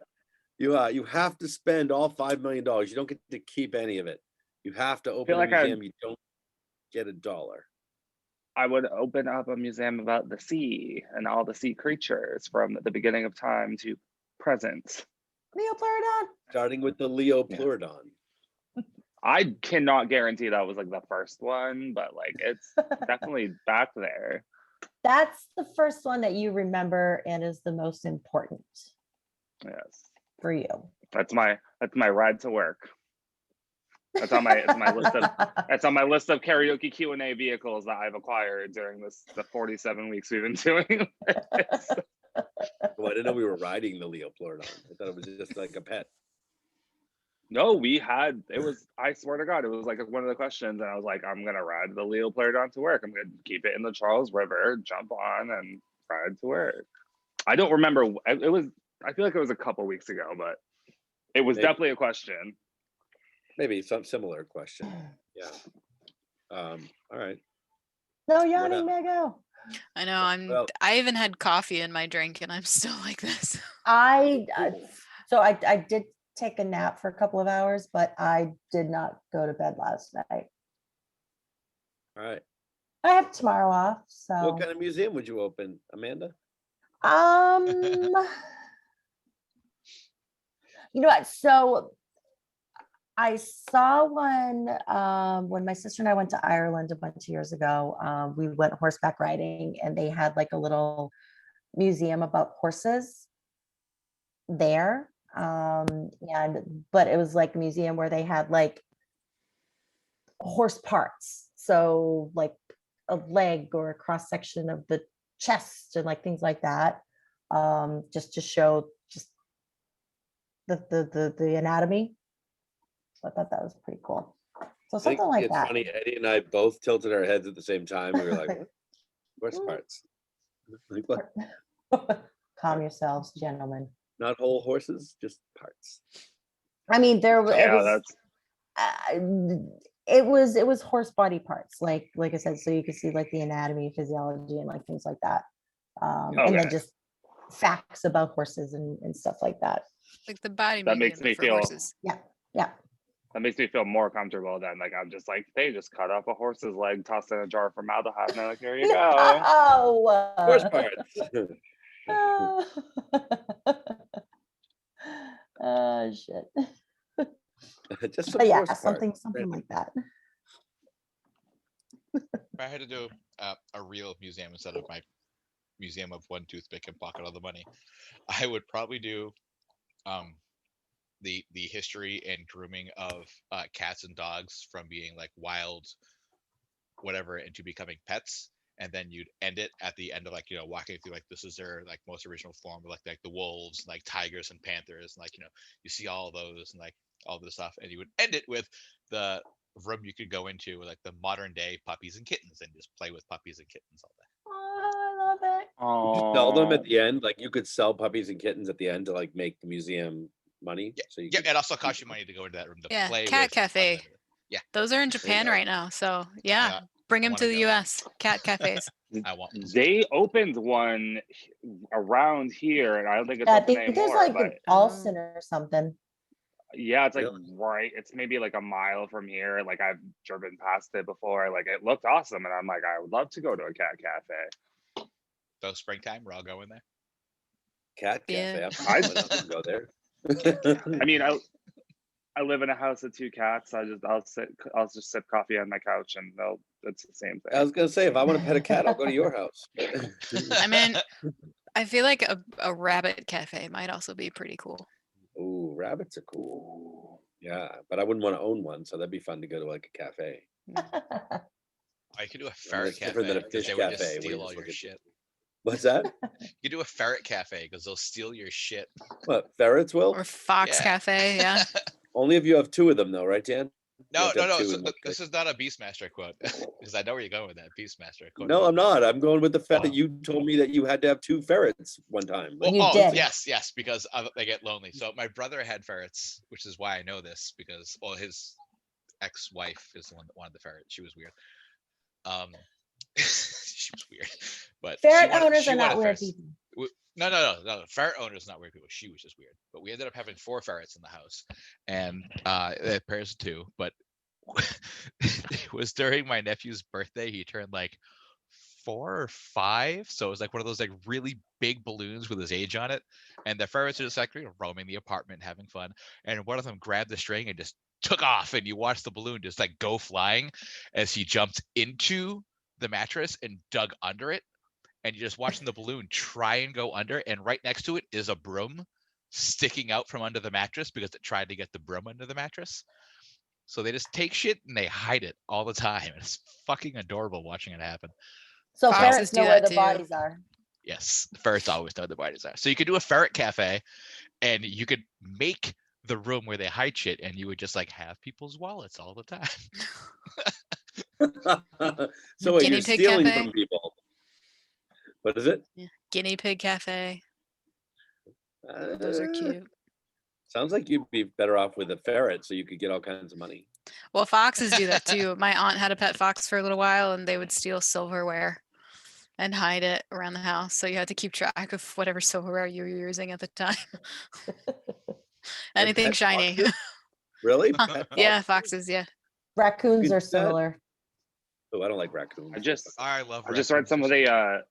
You have to spend all $5 million. You don't get to keep any of it. You have to open a like museum. You don't get $1. I would open up a museum about the sea and all the sea creatures from the beginning of time to present. Leopoldo. Starting with the Leo Yeah. Pleurodon. I cannot guarantee that was like the first one, but like it's definitely back there. That's the first one that you remember and is the most important Yes, for you. that's my ride to work. That's on my list of karaoke Q&A vehicles that I've acquired during the 47 weeks we've been doing this. Well, I didn't know we were riding the Leo Pleurodon. I thought it was just like a pet. No, I swear to God, it was like one of the questions, and I was like, I'm gonna ride the Leo Pleurodon to work. I'm gonna keep it in the Charles River, jump on, and ride to work. I don't remember. I feel like it was a couple weeks ago, but it was Maybe. definitely a question. Maybe some similar question. Yeah. All right. No What yawning, else? Meggo. I know. Well- I even had coffee in my drink, and I'm still like this. I did take a nap for a couple of hours, but I did not go to bed last night. All right. I have tomorrow off, so What kind of museum would you open, Amanda? you know what? So I saw one when my sister and I went to Ireland a bunch of years ago. We went horseback riding, and they had like a little museum about horses there. But it was like a museum where they had like horse parts. So like a leg or a cross section of the chest and like things like that. Just to show just the anatomy. So I thought that was pretty cool. So I think something like it's that. funny. Eddie and I both tilted our heads at the same time. We were like, "Horse parts? Like what? Calm yourselves, gentlemen. Not whole horses, just parts." I mean, it was horse body parts, like I said, so you could see like the anatomy, physiology, and like things like that. And then Okay. just facts about horses and stuff like that. Like the body That makes medium me for feel- horses. Yeah. That makes me feel more comfortable then. Like I'm just like, they just cut off a horse's leg, tossed in a jar of formaldehyde, and they're like, here you go. Horse parts. Oh shit. Just some But yeah, horse parts. something like that. If I had to do a real museum instead of my museum of one toothpick and pocket all the money, I would probably do the history and grooming of cats and dogs from being like wild whatever into becoming pets, and then you'd end it at the end of like, walking through like this is their like most original form, like the wolves, like tigers and panthers, and like you see all those and like all this stuff, and you would end it with the room you could go into with like the modern day puppies and kittens and just play with puppies and kittens all day. Oh, I love it. Would you sell them at the end? Like you could sell puppies and kittens at the end to like make the museum money. Yeah, So you yeah, could- it also costs you money to go into that room to Yeah, play cat with cafe. unlimited. Yeah, Those are in Japan go. right now. So yeah, bring I them to wanna the go. US. Cat cafes. I want one. They opened one around here, and I don't think it's Yeah, I open think there's anymore. like But an Alston or something. yeah, it's like Really? right. It's maybe like a mile from here. Like I've driven past it before. Like it looked awesome, and I'm like, I would love to go to a cat cafe. So springtime, we're all going there. Cat cafe. Yeah. I would go there. I mean, I live in a house with 2 cats. I'll just sip coffee on my couch, and it's the same thing. I was gonna say if I want to pet a cat, I'll go to your house. I mean, I feel like a rabbit cafe might also be pretty cool. Ooh, rabbits are cool. Yeah, but I wouldn't want to own one, so that'd be fun to go to like a cafe. I could do a ferret that's different than cafe a because fish they would just cafe where you steal just all your look at- shit. What's that? You do a ferret cafe because they'll steal your shit. What, ferrets will? Or Fox Yeah. Cafe, yeah. Only if you have two of them, though, right, Dan? You No, have to no, have no. two So in one this case. is not a Beastmaster quote because I know where you're going with that Beastmaster quote. No, I'm not. I'm going with the fact that you told me that you had to have two ferrets one time. Well, You oh, did. yes, because they get lonely. So my brother had ferrets, which is why I know this because, well, his ex-wife is the one that wanted the ferret. She was weird. She was weird, but Ferret owners are not weird ferrets. people. No. Ferret owners not weird people. She was just weird. But we ended up having 4 ferrets in the house, and Perez 2. But it was during my nephew's birthday. He turned like 4 or 5, so it was like one of those like really big balloons with his age on it. And the ferrets are just like roaming the apartment, having fun. And one of them grabbed the string and just took off. And you watch the balloon just like go flying as he jumped into the mattress and dug under it. And you're just watching the balloon try and go under, and right next to it is a broom sticking out from under the mattress because it tried to get the broom under the mattress. So they just take shit and they hide it all the time. It's fucking adorable watching it happen. So Foxes ferrets do know where that the too. bodies are. Yes, the ferrets always know where the bodies are. So you could do a ferret cafe, and you could make the room where they hide shit, and you would just like have people's wallets all the time. So wait, Guinea you're pig stealing cafe? from people. What is it? Yeah. Guinea pig cafe. Those are cute. Sounds like you'd be better off with a ferret so you could get all kinds of money. Well, foxes do that too. My aunt had a pet fox for a little while, and they would steal silverware and hide it around the house. So you had to keep track of whatever silverware you were using at the time. Anything pet shiny. foxes? Really? Huh, Pet yeah, foxes? foxes, yeah. Raccoons You are do that? similar. Oh, I don't like raccoons. I love. I just read some of raccoons.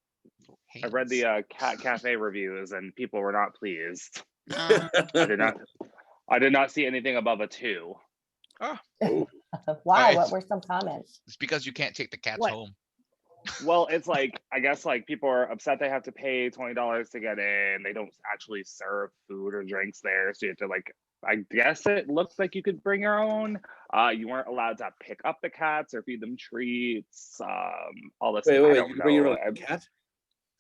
the I read the cat cafe reviews, and people were not pleased. Uh, I did not see anything above a 2. Oh, Wow, it's- what were some comments? It's because you can't take the cats What? home. Well, it's like, I guess like people are upset they have to pay $20 to get in. They don't actually serve food or drinks there, so you have to like. I guess it looks like you could bring your own. You weren't allowed to pick up the cats or feed them treats. All this. wait, I you don't can bring your know. own cat?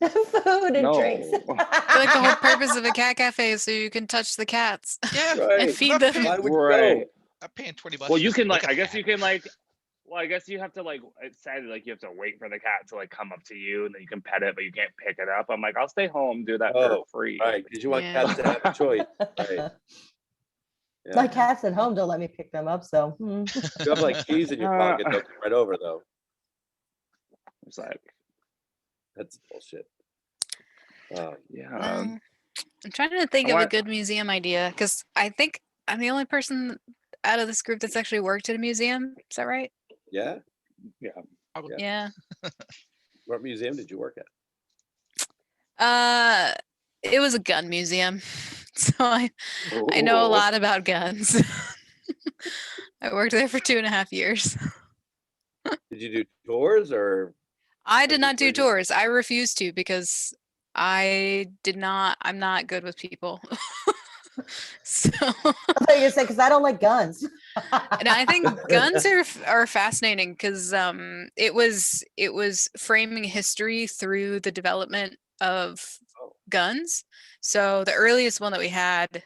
Food and No. drinks. I feel like the whole purpose of a cat cafe is so you can touch the cats Yeah, Right. and feed Not them. paying- Why would you Right. go? I'm paying $20. Well, you just to can like. look at I a guess cat. you can like. Well, I guess you have to like. It said like you have to wait for the cat to like come up to you, and then you can pet it, but you can't pick it up. I'm like, I'll stay home, do that Oh, for free. Right, because you want Yeah. cats to have a choice. Right. Yeah. My cats at home don't let me pick them up, so You have like keys in your pocket, they'll come right over though. It's like, That's bullshit. yeah. No. I'm trying to think I of a want- good museum idea because I think I'm the only person out of this group that's actually worked at a museum. Is that right? Yeah? Yeah. Yeah. Yeah. What museum did you work at? It was a gun museum, so I know a Ooh. lot about guns. I worked there for 2.5 years. Did you do tours or? I did not do Were you- tours. I refused to because I'm not good with people. So I thought you were saying because I don't like guns. and I think guns are fascinating because it was framing history through the development of guns. So the earliest one that we had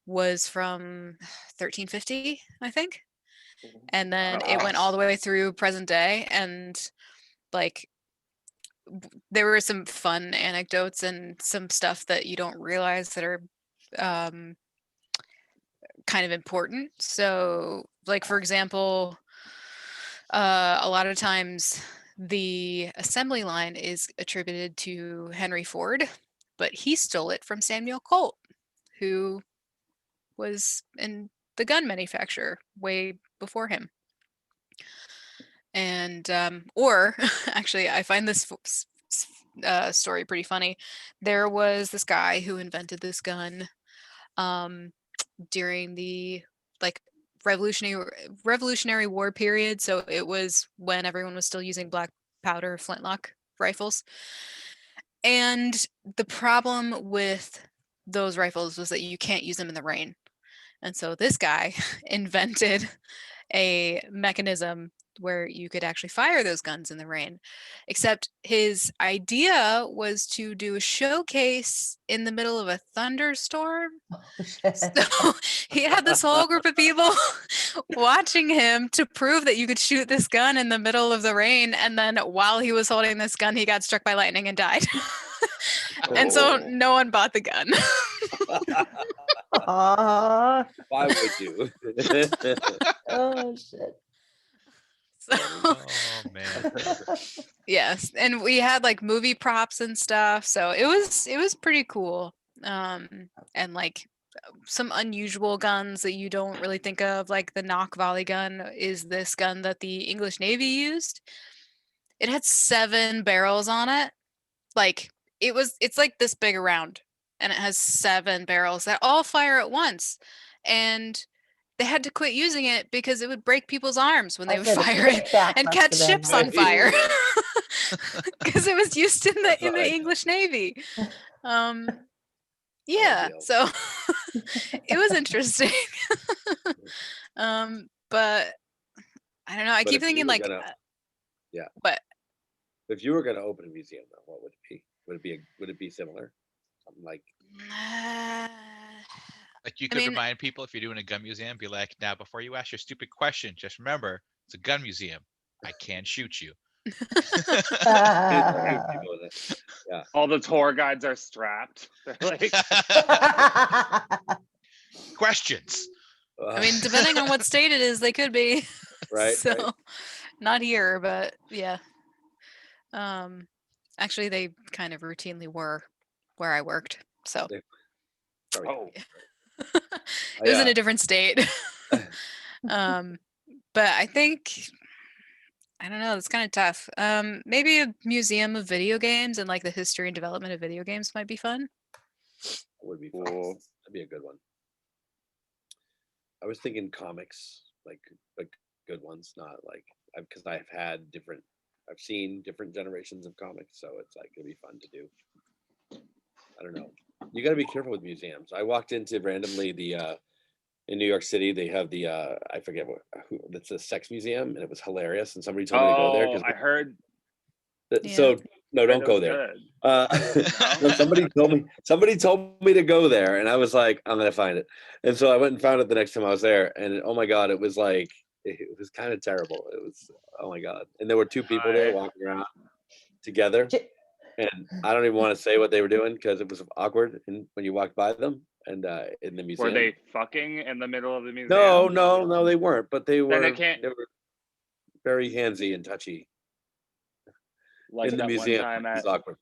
was from 1350, I think. And then it went all the way through present day, and like there were some fun anecdotes and some stuff that you don't realize that are kind of important. So like for example, a lot of times the assembly line is attributed to Henry Ford, but he stole it from Samuel Colt, who was in the gun manufacturer way before him. And or actually I find this story pretty funny. There was this guy who invented this gun during the like Revolutionary War period. So it was when everyone was still using black powder flintlock rifles. And the problem with those rifles was that you can't use them in the rain. And so this guy invented a mechanism where you could actually fire those guns in the rain. Except his idea was to do a showcase in the middle of a thunderstorm. So he had this whole group of people watching him to prove that you could shoot this gun in the middle of the rain. And then while he was holding this gun, he got struck by lightning and died. And so Oh. no one bought the gun. Aw. Why would you? Oh shit. So Oh man. yes, and we had like movie props and stuff, so it was pretty cool. And like some unusual guns that you don't really think of, like the knock volley gun is this gun that the English Navy used. It had 7 barrels on it. Like it's like this big around, and it has 7 barrels that all fire at once. And they had to quit using it because it would break people's arms when they would fire it and catch ships on fire. Because it was used in the English Navy. Yeah, deal. so it was interesting. But I don't know. I But keep if you thinking were like, gonna- yeah. But If you were going to open a museum, though, what would it be? Would it be similar? Something like Like you I could mean- remind people if you're doing a gun museum, be like, now before you ask your stupid question, just remember it's a gun museum. I can shoot you. people with it. All the tour guides are strapped. They're like, Questions. I mean, depending on what state it is, they could be. Right, So right. not here, but yeah. Actually they kind of routinely were where I worked. So Probably- oh, it was in a different state. But I think I don't know, it's kind of tough. Maybe a museum of video games and like the history and development of video games might be fun. would be fun. Cool. That'd be a good one. I was thinking comics, like good ones, not like because I've seen different generations of comics, so it's like it'd be fun to do. I don't know. You got to be careful with museums. I walked into randomly in New York City. They have the I forget it's a sex museum, and it was hilarious. And somebody told me to go there I heard. So no, don't it go was there. good. No, somebody told me to go there, and I was like, I'm gonna find it. And so I went and found it the next time I was there, and oh my god, it was like it was kind of terrible. It was, oh my god, and there were 2 people there Right. walking around together, J- and I don't even want to say what they were doing because it was awkward. And when you walked by them, and in the museum, Were they fucking in the middle of the museum? no, they weren't. But they were. Then it can't- They were very handsy and touchy Like in the that museum. one time It was at awkward.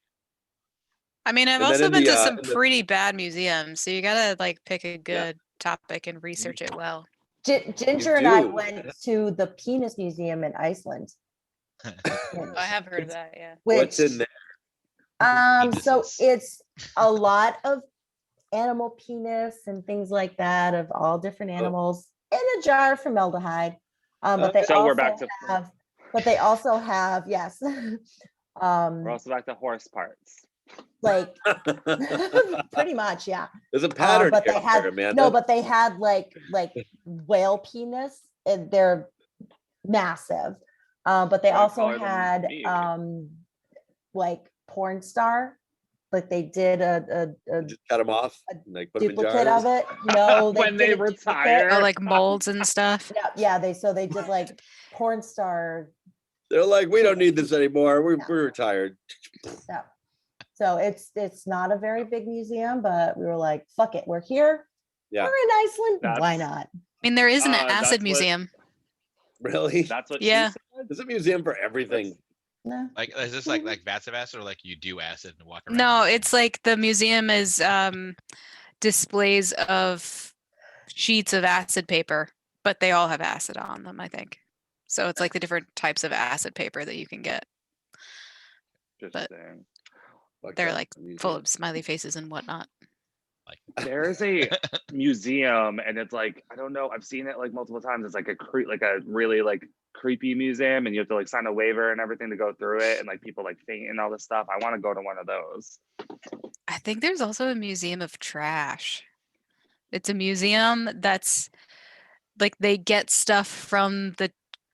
I mean, I've And then also in been the, to some in the- pretty bad museums, so you gotta like pick a good topic and research it well. Ginger and I do. went to the penis museum in Iceland. Oh, I have heard of that, yeah. What's Which, in there? so Penises. it's a lot of animal penis and things like that of all different animals in a jar of formaldehyde. But they So also we're back to- have, but they also have, yes, We're also back to horse parts. like pretty much, yeah. There's a pattern But here, they had Amanda. but they had like whale penis, and they're massive. But they Why also taller than had me? like porn star, like they did a Just cut them off, and, like put them in duplicate jars. of it. No, When they did a duplicate. retire. Oh, like molds and stuff. Yeah, they did like porn star. They're like, we don't need this anymore. No. We're retired. Yeah. So it's not a very big museum, but we were like, fuck it, we're here. Yeah. We're in Iceland. Why That's- not? I mean, there is an that's acid what- museum. Really? That's what Yeah. she said? There's a museum for everything. No. Like is this like vats of acid or like you do acid and walk around? No, and- it's like the museum is displays of sheets of acid paper, but they all have acid on them, I think. So it's like the different types of acid paper that you can get. Interesting. Fuck They're yeah, like a museum. full of smiley faces and whatnot. There's a museum, and it's like, I don't know, I've seen it like multiple times. It's like a really like creepy museum, and you have to like sign a waiver and everything to go through it, and like people like faint and all this stuff. I want to go to one of those. I think there's also a museum of trash. It's a museum that's like they get stuff from the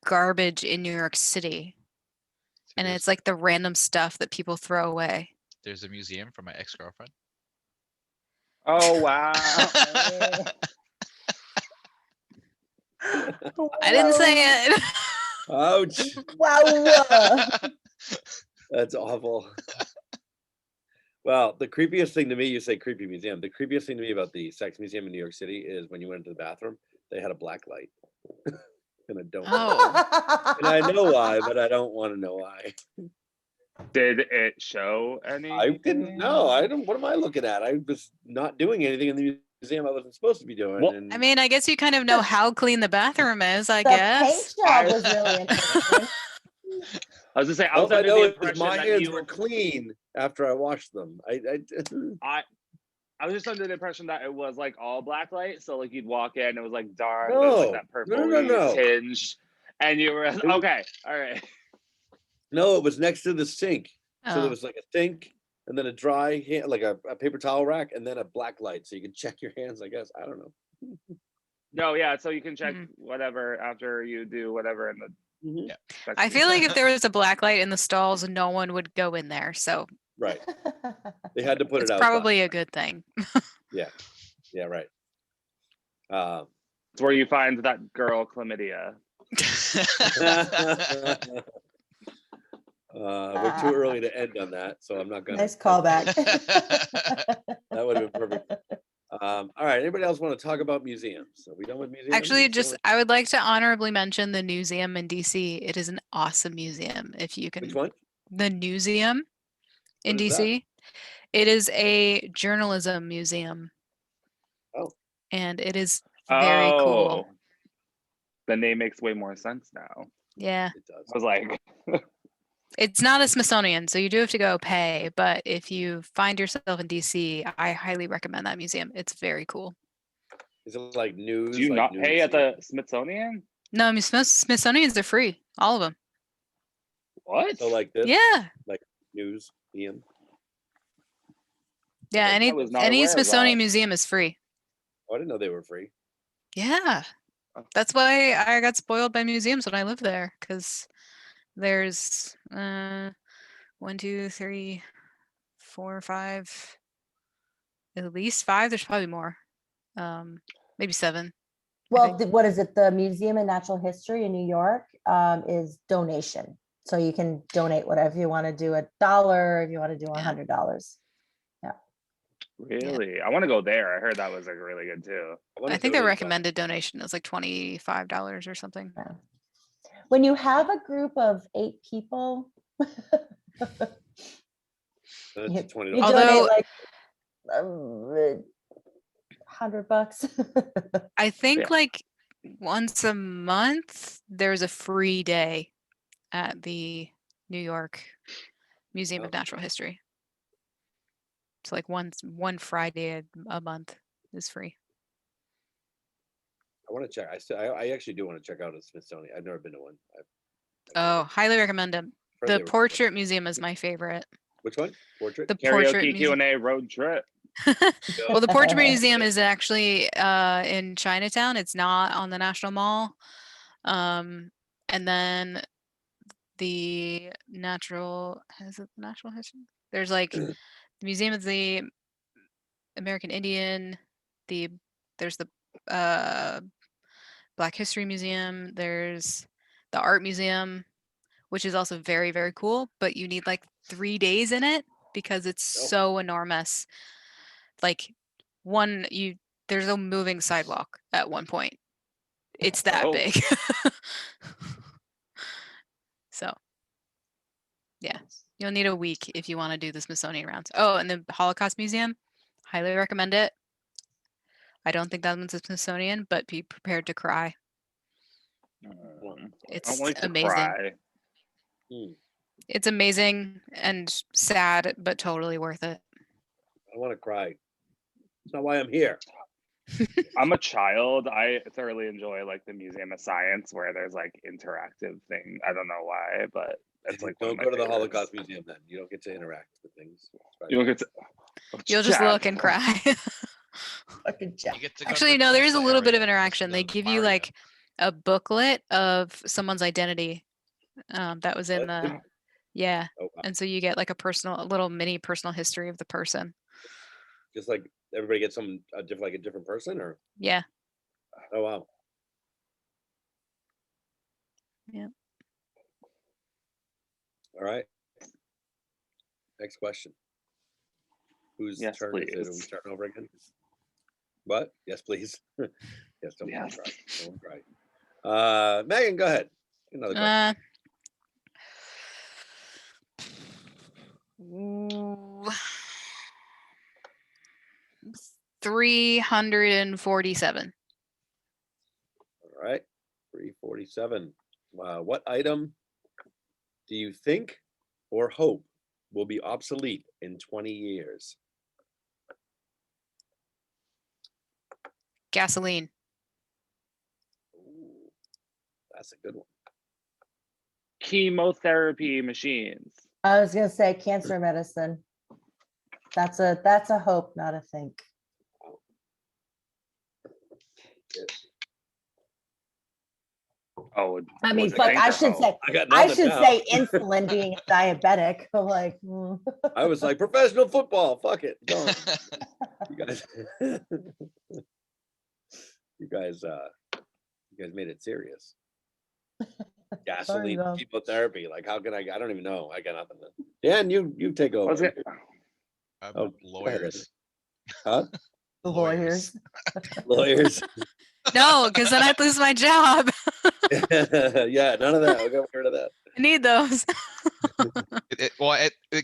garbage in New York City, and There's- it's like the random stuff that people throw away. There's a museum for my ex-girlfriend. Oh wow. I didn't say it. Ouch. Wow. That's awful. Well, the creepiest thing to me, you say creepy museum. The creepiest thing to me about the sex museum in New York City is when you went into the bathroom, they had a black light. And I don't Oh. and I know why, but I don't want to know why. Did it show any? I didn't know. I don't. What am I looking at? I was not doing anything in the museum I wasn't supposed to be doing. Well, and I mean, I guess you kind of know how clean the bathroom is, I The paint guess. job was really interesting. I was gonna say I all was I under know the is impression my that hands you were clean after I washed them. I was just under the impression that it was like all black light, so like you'd walk in, it was like dark, there was like that purple No. tinge, and you were okay, all right. No, it was next to the sink. So Oh. there was like a sink and then a dry hand, like a paper towel rack, and then a black light, so you could check your hands. I guess I don't know. No, yeah, so you can check Mhm. whatever after you do whatever in the. Mhm. Yeah. sex I feel like museum. if there was a black light in the stalls, no one would go in there. So Right. They had to put it's it outside. probably a good thing. Yeah, right. It's where you find that girl chlamydia. We're too early to end on that, so I'm not gonna. Nice callback. That would have been perfect. All right. Anybody else want to talk about museums? Are we done with museums? Actually, Or still- I would like to honorably mention the museum in DC. It is an awesome museum. If you can, which one? the museum in What is that? DC. It is a journalism museum. Oh. And it is very Oh, cool. the name makes way more sense now. Yeah. It does. I was like, It's not a Smithsonian, so you do have to go pay. But if you find yourself in DC, I highly recommend that museum. It's very cool. Is it like news? do you like not news pay at here? the Smithsonian? No, I mean, Smithsonian's are free, all of them. What? So like this? Yeah, News, Ian. yeah. I was not Any aware of Smithsonian that. museum is free. Oh, I didn't know they were free. Yeah, that's why I got spoiled by museums when I lived there. Because there's 1, 2, 3, 4, 5, at least 5. There's probably more. Maybe 7. Well, what is it? The Museum of Natural History in New York is donation. So you can donate whatever you want to do, $1 if you want to do $100. Really? I want to go there. I heard that was like really good too. I think the recommended donation is like $25 or something. Yeah. When you have a group of 8 people, That's you $20. Although- donate like $100. I think Yeah. like once a month there's a free day at the New York Museum of Oh. Natural History. So like one Friday a month is free. I want to check. I actually do want to check out a Smithsonian. I've never been to one. Oh, highly recommend them. heard The they were- Portrait Museum is my favorite. Which one? Portrait. The Portrait Karaoke Museum. Q&A road trip. Well, the Portrait Museum is actually in Chinatown. It's not on the National Mall. And then the Natural History? There's like the Museum of the American Indian. There's the Black History Museum. There's the Art Museum, which is also very, very cool. But you need like 3 days in it because it's so enormous. Like there's a moving sidewalk at one point. It's that Oh. big. So yeah, you'll need a week if you want to do the Smithsonian rounds. Oh, and the Holocaust Museum, highly recommend it. I don't think that one's a Smithsonian, but be prepared to cry. I It's don't like to amazing. cry. It's amazing and sad, but totally worth it. I want to cry. That's not why I'm here. I'm a child. I thoroughly enjoy like the Museum of Science where there's like interactive thing. I don't know why, but it's like one Don't of my go to the favorites. Holocaust Museum then. You don't get to interact with things. You don't get to. You'll just Chad. look and cry. Fucking Jack. You get to go to Actually, the no, there is a Tesla little bit area, of listen interaction. to They give you Mario. like a booklet of someone's identity. That was in the yeah. Oh, wow. And so you get like a little mini personal history of the person. Just like everybody gets a different person, or Yeah. oh wow. Yeah. All right. Next question. Whose Yes, turn is it? Are we please. starting over again? What? Yes, please. Yes, don't Yes. cry. Don't cry. Megan, go ahead. Another question. Ooh. 347. All right. 347. What item do you think or hope will be obsolete in 20 years? Gasoline. Ooh, that's a good one. Chemotherapy machines. I was gonna say cancer medicine. That's a hope, not a think. Oh, I mean, was it fuck, think I or should hope? say I got I nothing should now. say insulin being a diabetic. I'm like, I was like professional football. Fuck it. Go on. You guys, you guys made it serious. Gasoline, though. chemotherapy. Like, how can I don't even know. I got nothing. Dan, you take over. Was it? Oh, go ahead. Lawyers. Huh? Lawyers. Lawyers. No, because then I'd lose my job. Yeah, none of that. We got rid of that. I need those.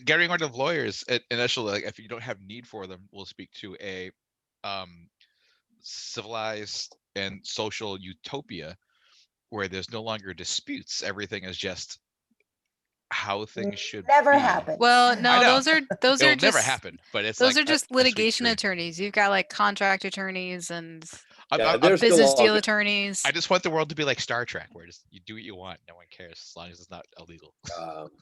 Getting rid of lawyers initially, like if you don't have need for them, we'll speak to a civilized and social utopia where there's no longer disputes. Everything is just how things should Never be. happened. Well, I no, know. those are It'll never just happen, but it's those like are just a sweet litigation dream. attorneys. You've got like contract attorneys and Yeah, they're still business all deal good. attorneys. I just want the world to be like Star Trek, where just you do what you want, no one cares as long as it's not illegal.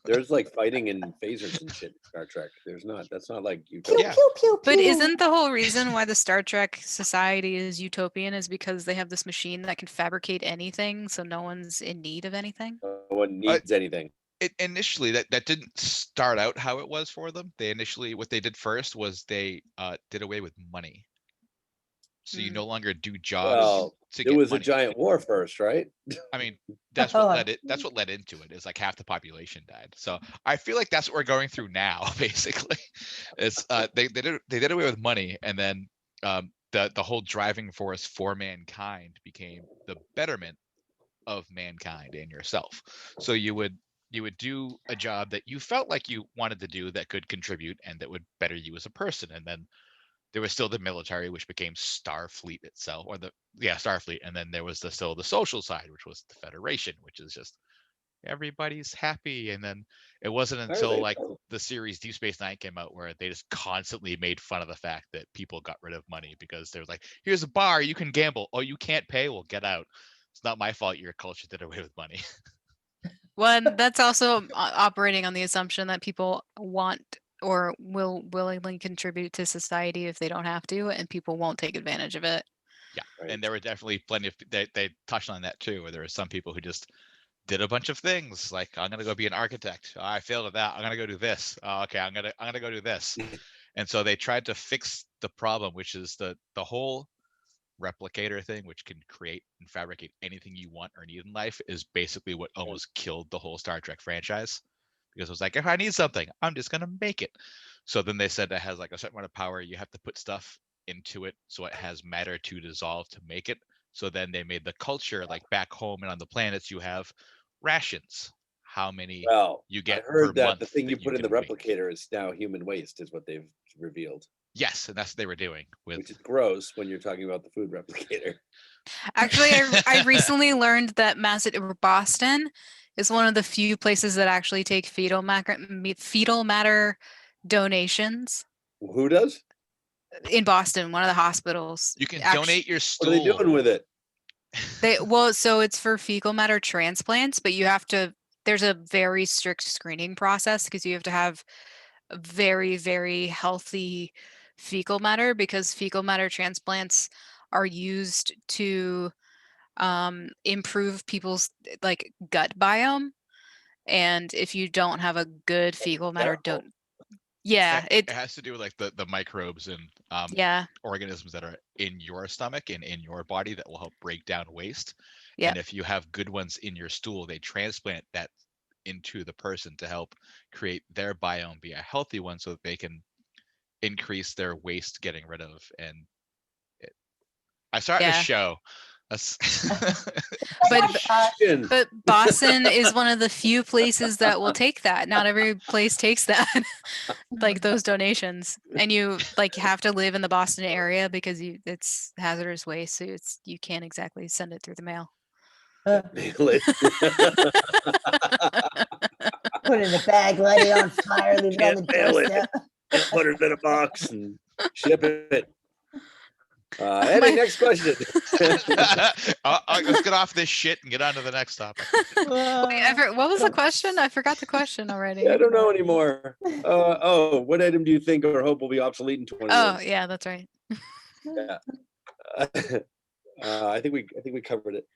There's like fighting and phasers and shit in Star Trek. That's not like Pew, utopia. pew, pew, But pew. isn't the whole reason why the Star Trek society is utopian is because they have this machine that can fabricate anything, so no one's in need of anything? No one needs anything. Initially, that didn't start out how it was for them. What they did first was they did away with money. So you no longer do jobs Well, to it get was money. a giant war first, right? I mean, that's what led into it. Is like half the population died. So I feel like that's what we're going through now. Basically, it's they did away with money, and then the whole driving force for mankind became the betterment of mankind and yourself. So you would do a job that you felt like you wanted to do that could contribute and that would better you as a person, and then there was still the military, which became Starfleet itself, or Starfleet, and then there was still the social side, which was the Federation, which is just everybody's happy. And then it wasn't until like the series Deep Space Nine came out where they just constantly made fun of the fact that people got rid of money because they're like, here's a bar, you can gamble. Oh, you can't pay? Well, get out. It's not my fault your culture did away with money. Well, and that's also operating on the assumption that people want or will willingly contribute to society if they don't have to, and people won't take advantage of it. Yeah, and there were definitely plenty of they touched on that too, where there were some people who just did a bunch of things like, I'm gonna go be an architect. Oh, I failed at that. I'm gonna go do this. Oh, okay, I'm gonna go do this. And so they tried to fix the problem, which is the whole replicator thing, which can create and fabricate anything you want or need in life, is basically what almost killed the whole Star Trek franchise. Because it was like, if I need something, I'm just gonna make it. So then they said it has like a certain amount of power. You have to put stuff into it so it has matter to dissolve to make it. So then they made the culture like back home and on the planets you have rations. How many you get I heard per that month the thing you put in the can make. replicator is now human waste, is what they've revealed. Yes, and that's what they were doing with. Which is gross when you're talking about the food replicator. Actually, I recently learned that Boston is one of the few places that actually take fetal matter donations. Who does? In Boston, one of the hospitals. You can donate your stool. What are they doing with it? So it's for fecal matter transplants, but there's a very strict screening process because you have to have a very, very healthy fecal matter, because fecal matter transplants are used to improve people's like gut biome. And if you don't have a good fecal matter, don't. Yeah, It has to do with like the microbes and yeah, organisms that are in your stomach and in your body that will help break down waste. yeah, And if you have good ones in your stool, they transplant that into the person to help create their biome be a healthy one so that they can increase their waste getting rid of. And I started a yeah. show. But Boston is one of the few places that will take that. Not every place takes that, like those donations. And you like have to live in the Boston area because it's hazardous waste, so you can't exactly send it through the mail. Mail it. Put it in a bag, light it on fire, leave it on the Mail it. doorstep. Can't put it in a box and ship it. Eddie, next question. Let's get off this shit and get on to the next topic. Wait, what was the question? I forgot the question already. I don't know anymore. What item do you think or hope will be obsolete in 20 years? Oh, yeah, that's right. Yeah. I think we covered it.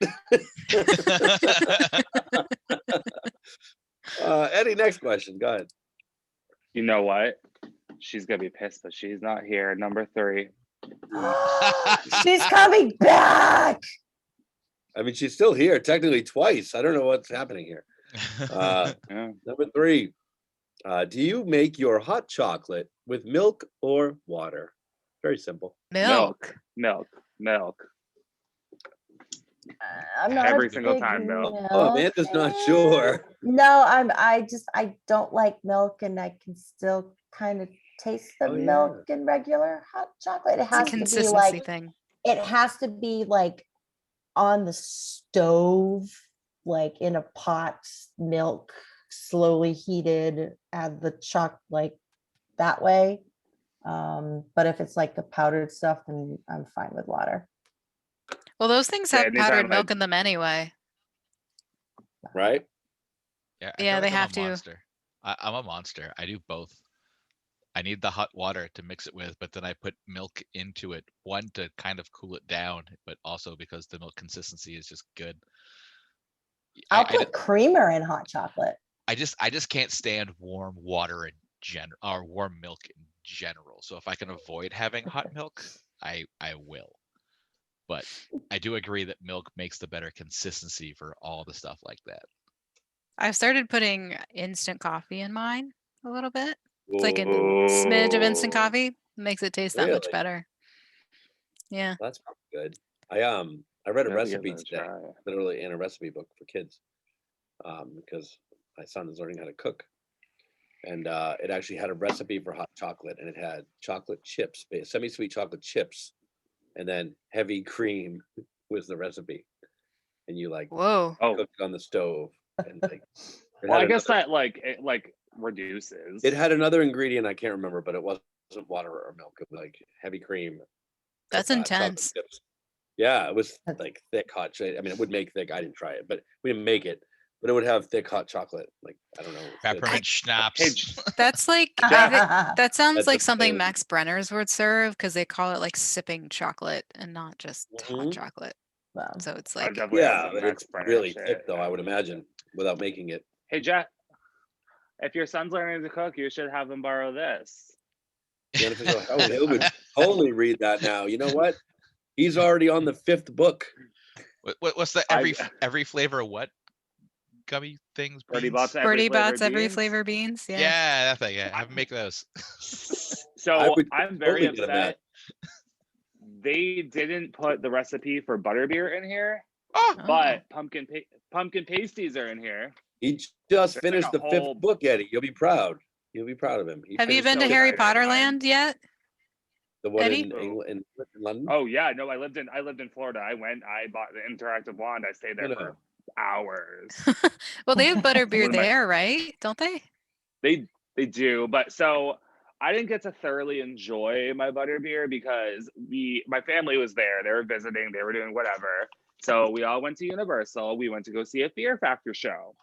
Eddie, next question. Go ahead. You know what? She's gonna be pissed, but she's not here. Number 3. She's coming back. I mean, she's still here, technically twice. I don't know what's happening here. Number 3. Do you make your hot chocolate with milk or water? Very simple. Milk. I'm not Every a single big time, milk. Oh, Amanda's not sure. No, I don't like milk, and I can still kind of taste the milk in regular hot chocolate. It It's a has to be consistency like thing. it has to be like on the stove, like in a pot, milk slowly heated, add the chocolate like that way. But if it's like the powdered stuff, then I'm fine with water. Well, those things Yeah, have anytime powdered I- milk in them anyway. Right? Yeah, Yeah, they I'm a have to. monster. I'm a monster. I do both. I need the hot water to mix it with, but then I put milk into it, one to kind of cool it down, but also because the milk consistency is just good. I'll put creamer in hot chocolate. I just can't stand warm water in general or warm milk in general. So if I can avoid having hot milk, I will. But I do agree that milk makes the better consistency for all the stuff like that. I've started putting instant coffee in mine a little bit. It's like a smidge of instant coffee. Makes it taste that much Really? better. Yeah. That's probably good. I read a Never give recipe that a today, try. literally in a recipe book for kids, because my son is learning how to cook, and it actually had a recipe for hot chocolate, and it had chocolate chips, semi-sweet chocolate chips, and then heavy cream was the recipe, and you like Whoa. cook it on the stove, and like. Well, I guess that it reduces. It had another ingredient I can't remember, but it wasn't water or milk. It was like heavy cream. That's with, chocolate intense. chips. Yeah, it was like thick hot chocolate. I mean, it would make thick. I didn't try it, but we didn't make it. But it would have thick hot chocolate. Like I don't know. Peppermint schnapps. That's like that sounds That's like a something thing. Max Brenner's would serve because they call it like sipping chocolate and not just hot chocolate. Wow. So it's I like definitely have Yeah, some but Max it's Brenner really shit. thick though. I would imagine without making it. Hey, Jack, if your son's learning to cook, you should have him borrow this. The unofficial. Oh, he would totally read that now. You know what? He's already on the 5th book. What's the every flavor of what gummy things? Birdie beans? Bots, Birdie Bots, every beans. flavor beans. Yeah. Yeah, that thing. Yeah, have them make those. So would I'm very totally get him that. upset. They didn't put the recipe for butterbeer in here, Oh, but pumpkin pasties are in here. He just There's finished like the a 5th whole- book, Eddie. You'll be proud. You'll be proud of him. He Have you finished been to so Harry excited. Potter Land yet? the one Eddie? in England, in London? Oh yeah, no, I lived in Florida. I bought the interactive wand. I stayed there No. for hours. Well, they have One butterbeer of my- there, right? Don't they? They do, but so I didn't get to thoroughly enjoy my butterbeer because my family was there. They were visiting. They were doing whatever. So we all went to Universal. We went to go see a Fear Factor show.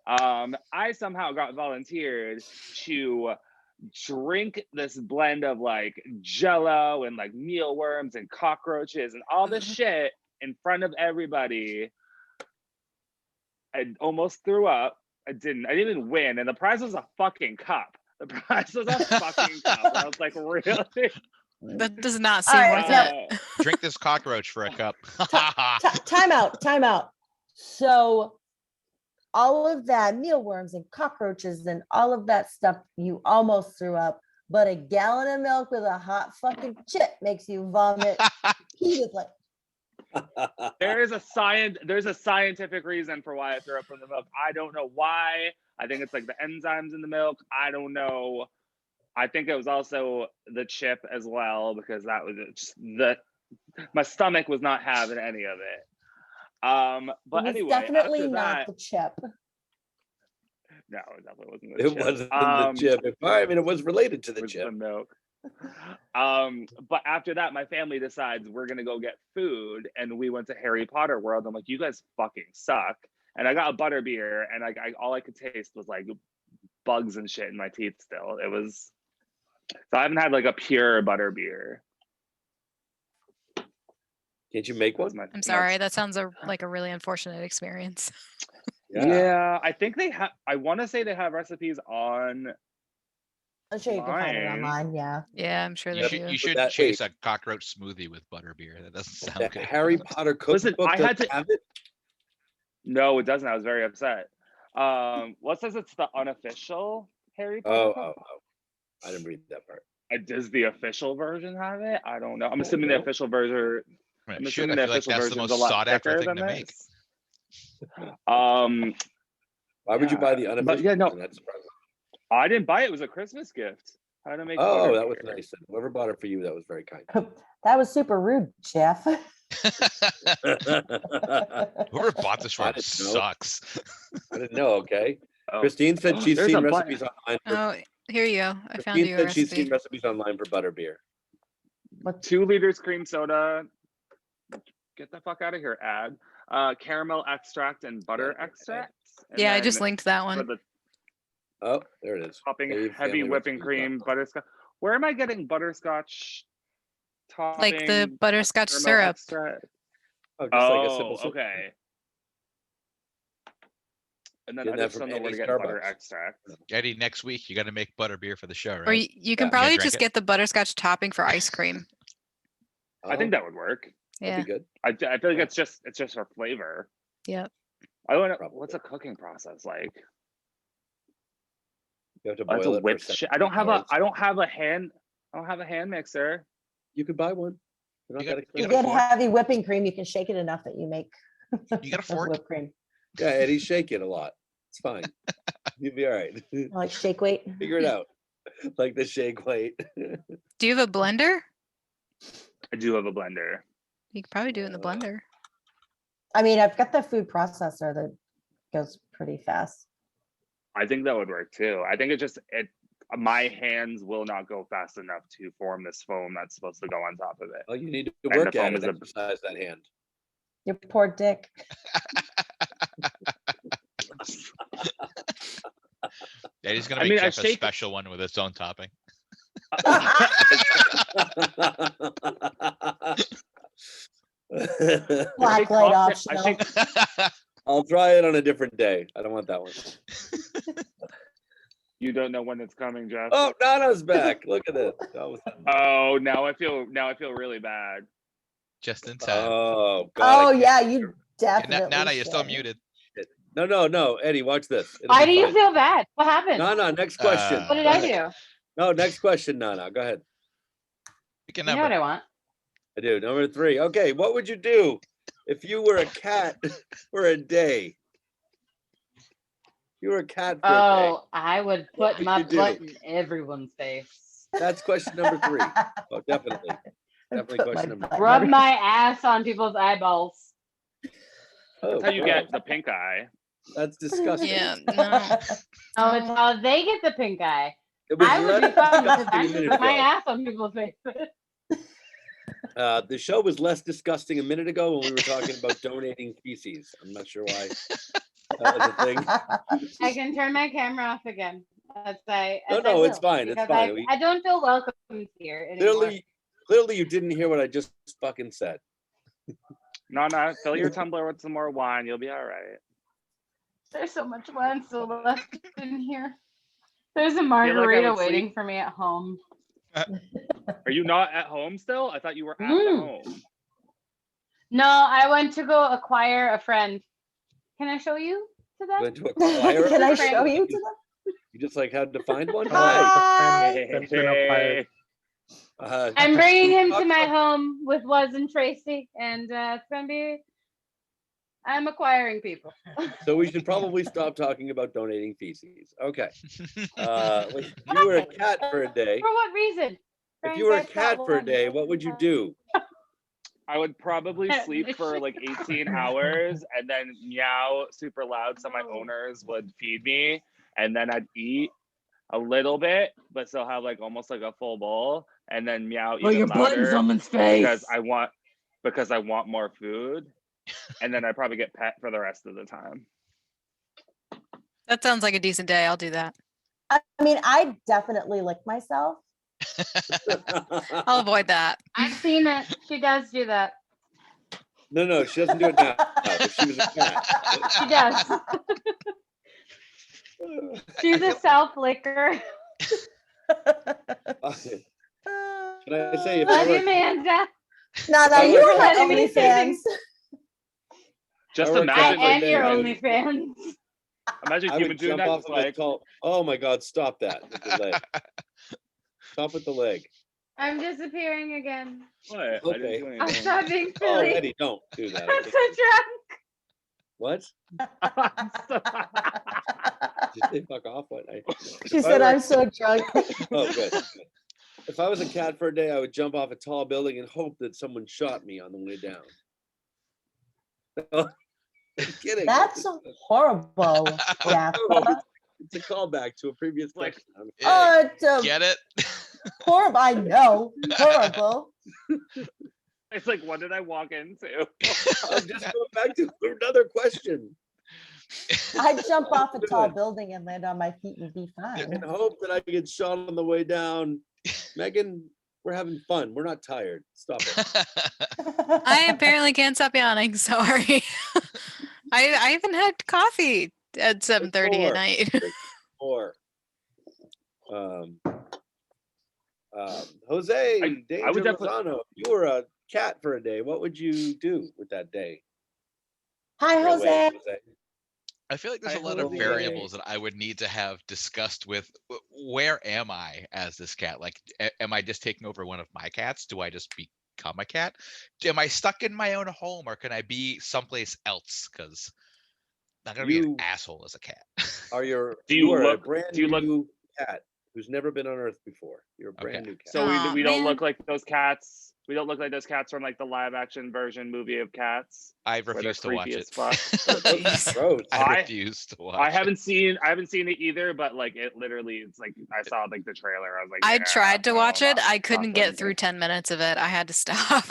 I somehow got volunteered to drink this blend of like Jello and like mealworms and cockroaches and all this shit in front of everybody. I almost threw up. I didn't even win, and the prize was a fucking cup. The prize was a fucking cup. I was like, really? That does not All seem right, worth now- it. Drink this cockroach for a cup. Time out. So all of that mealworms and cockroaches and all of that stuff, you almost threw up, but a gallon of milk with a hot fucking chip makes you vomit repeatedly. There's a scientific reason for why I threw up from the milk. I don't know why. I think it's like the enzymes in the milk. I don't know. I think it was also the chip as well, because that was just my stomach was not having any of it. But It was anyway, definitely after not that, the chip. no, it definitely wasn't the It chip. wasn't the chip. I mean, it was related to It the was chip. the milk. But after that, my family decides we're gonna go get food, and we went to Harry Potter World. I'm like, you guys fucking suck. And I got a butterbeer, and all I could taste was like bugs and shit in my teeth still. It was, so I haven't had like a pure butterbeer. Can't you make one? I'm sorry. That sounds like a really unfortunate experience. Yeah, I think they have. I want to say they have recipes on. I'm sure you can find it Mine. online. Yeah. Yeah, I'm sure You they should, do. you should that- chase a cockroach smoothie with butterbeer. That doesn't sound The good. Harry Potter cookbook Listen, I had doesn't to- have it. No, it doesn't. I was very upset. What says it's the unofficial Harry Potter? Oh, I didn't read that part. Does the official version have it? I don't know. I'm assuming no. the official version. It I'm should. assuming I the feel like official that's the version's most a lot sought after thicker thing than to make. this. Why would you buy the unofficial? But yeah, no. version? That's surprising. I didn't buy it. It was a Christmas gift. How to make? Oh, that was butterbeer. nice. Whoever bought it for you, that was very kind. That was super rude, Jeff. Whoever bought this I one didn't know. sucks. I didn't know. Okay. Oh. Christine said she's There's seen a button. recipes online. For, Oh, here you go. I found Christine you a said she's recipe. seen recipes online for butterbeer. 2 liters cream soda. Get the fuck out of here, ad. Caramel extract and butter Yeah, extract. And Yeah, I just then linked that for one. the Oh, there it is. topping, Dave heavy Family whipping Recipes cream, dot com. butterscotch. Where am I getting butterscotch topping? Like the butterscotch caramel syrup. extract? Oh, just like a Oh, simple syrup. okay. And then Getting I that just from don't know where to Eddie's get butter Starbucks. extract. Eddie, next week you got to make butterbeer for the show, right? Or you can Yeah. probably You gonna just drink get the butterscotch topping for ice cream. I think that would work. Yeah. That'd be good. I feel like it's just for flavor. Yep. I don't know Probably. what's a cooking process like. You have to I have boil to it whip for shit. 17 hours. I don't have a hand mixer. You could buy one. They're not You got- that You you expensive. get heavy whipping cream. You can shake it enough that you make You got a fork? whipped cream. Yeah, Eddie, shake it a lot. It's fine. You'll be all right. I like shake weight. Figure it out. Like the shake weight. Do you have a blender? I do have a blender. You could probably do it in the blender. I mean, I've got the food processor that goes pretty fast. I think that would work too. I think my hands will not go fast enough to form this foam that's supposed to go on top of it. Well, you need to And the work foam at is it. a- Exercise that hand. Your poor dick. Eddie's gonna I make mean, I Jeff a shake- special one with its own topping. Black light I optional. shake, I'll try it on a different day. I don't want that one. you don't know when it's coming, Jeff. Oh, Nana's back. Look at this. That was- Oh, now I feel really bad. Just in time. Oh, God. I Oh can't yeah, hear. you definitely. Nana, you're still should. muted. No, Eddie, watch this. It'll Why be do you fine. feel bad? What happened? Nana, next question. Uh, What did Go I ahead. do? No, next question, Nana. Go ahead. Pick a You know number. what I want. I do. Number 3. Okay, what would you do if you were a cat for a day? You were a cat for a day. Oh, I would What put my would you butt do? in everyone's face. That's question number 3. Oh, definitely. Definitely Put question my number butt 3. Rub in my ass on people's eyeballs. Oh, That's how you get gross. the pink eye. That's disgusting. Yeah, no. Oh, it's how they get the pink eye. It was I would be less fine with disgusting a actually minute put my ago. ass on people's faces. The show was less disgusting a minute ago when we were talking about donating feces. I'm not sure why that was a thing. I can turn my camera off again. As No, I it's will, fine, it's because fine. We- I don't feel welcome here anymore. Clearly you didn't hear what I just fucking said. No, fill your tumbler with some more wine. You'll be all right. There's so much wine still left in here. There's a I margarita would sleep- waiting for me at home. Are you not at home still? I thought you were at the Mm. home. No, I went to go acquire a friend. Can I show you to them? Went to acquire Can I a friend? show you to them? You just like had to find one? Hi. Hey. I'm bringing him talk to my about- home with Wuz and Tracy, and it's gonna be. I'm acquiring people. So we should probably stop talking about donating feces. Okay. If you were a cat for a day, For what reason? if you were a cat for a day, what would you do? I would probably sleep for like 18 hours and then meow super loud so my owners would feed me, and then I'd eat a little bit but still have like almost like a full bowl, and then meow even louder someone's face. because I want more food, and then I'd probably get pet for the rest of the time. That sounds like a decent day. I'll do that. I mean, I definitely lick myself. I'll avoid that. I've seen it. She does do that. No, she doesn't do it now. If she was a cat. She does. She's a self licker. Can I say if I Love were you, Amanda. No, I you would- have Let me OnlyFans. Just I would imagine I And would- your I- OnlyFans. imagine I you've been would doing jump that off just of a like tall. Oh my God! Stop that with the leg. Stop with the leg. I'm disappearing again. what? I Okay. didn't do I'm anything. stop being Oh, silly. Eddie, don't do that. I'm so drunk. What? Did you say fuck off? What? She If I said, were- I'm so drunk. Oh, good. If I was a cat for a day, I would jump off a tall building and hope that someone shot me on the way down. I'm kidding. That's horrible, Jeff. It's a callback to a previous Like- question. I'm- Oh, it's Get it? horrible. I know. Horrible. It's like, what did I walk into? I'm just going back to another question I'd jump off a tall building and land on my feet and be and fine. hope that I get shot on the way down. Megan, we're having fun. We're not tired. Stop it. I apparently can't stop yawning. Sorry. I haven't had coffee at 7:30 Four. at night. Or Jose I Danger would definitely- Lozano, you were a cat for a day. What would you do with that day? Hi, Or away, Jose. I feel like there's I a lot of hope- variables that I would need to have discussed with where am I as this cat? Like, am I just taking over one of my cats? Do I just become a cat? Am I stuck in my own home, or can I be someplace else? Because I'm not gonna be an You- asshole as a cat. Are you Do you are a look- brand do you look- new cat who's never been on Earth before? You're a brand Okay. new cat. So Aw, we don't man. look like those cats. We don't look like those cats from like the live action version movie of Cats. I Where they're refuse to watch creepy it. as fuck. Oh, jeez. Gross. I I- refuse to watch. I it. haven't seen it either, but like it literally, it's like I saw like the trailer. I was like, I yeah, tried to no, watch it. not- I not couldn't for get me. through 10 minutes of it. I had to stop.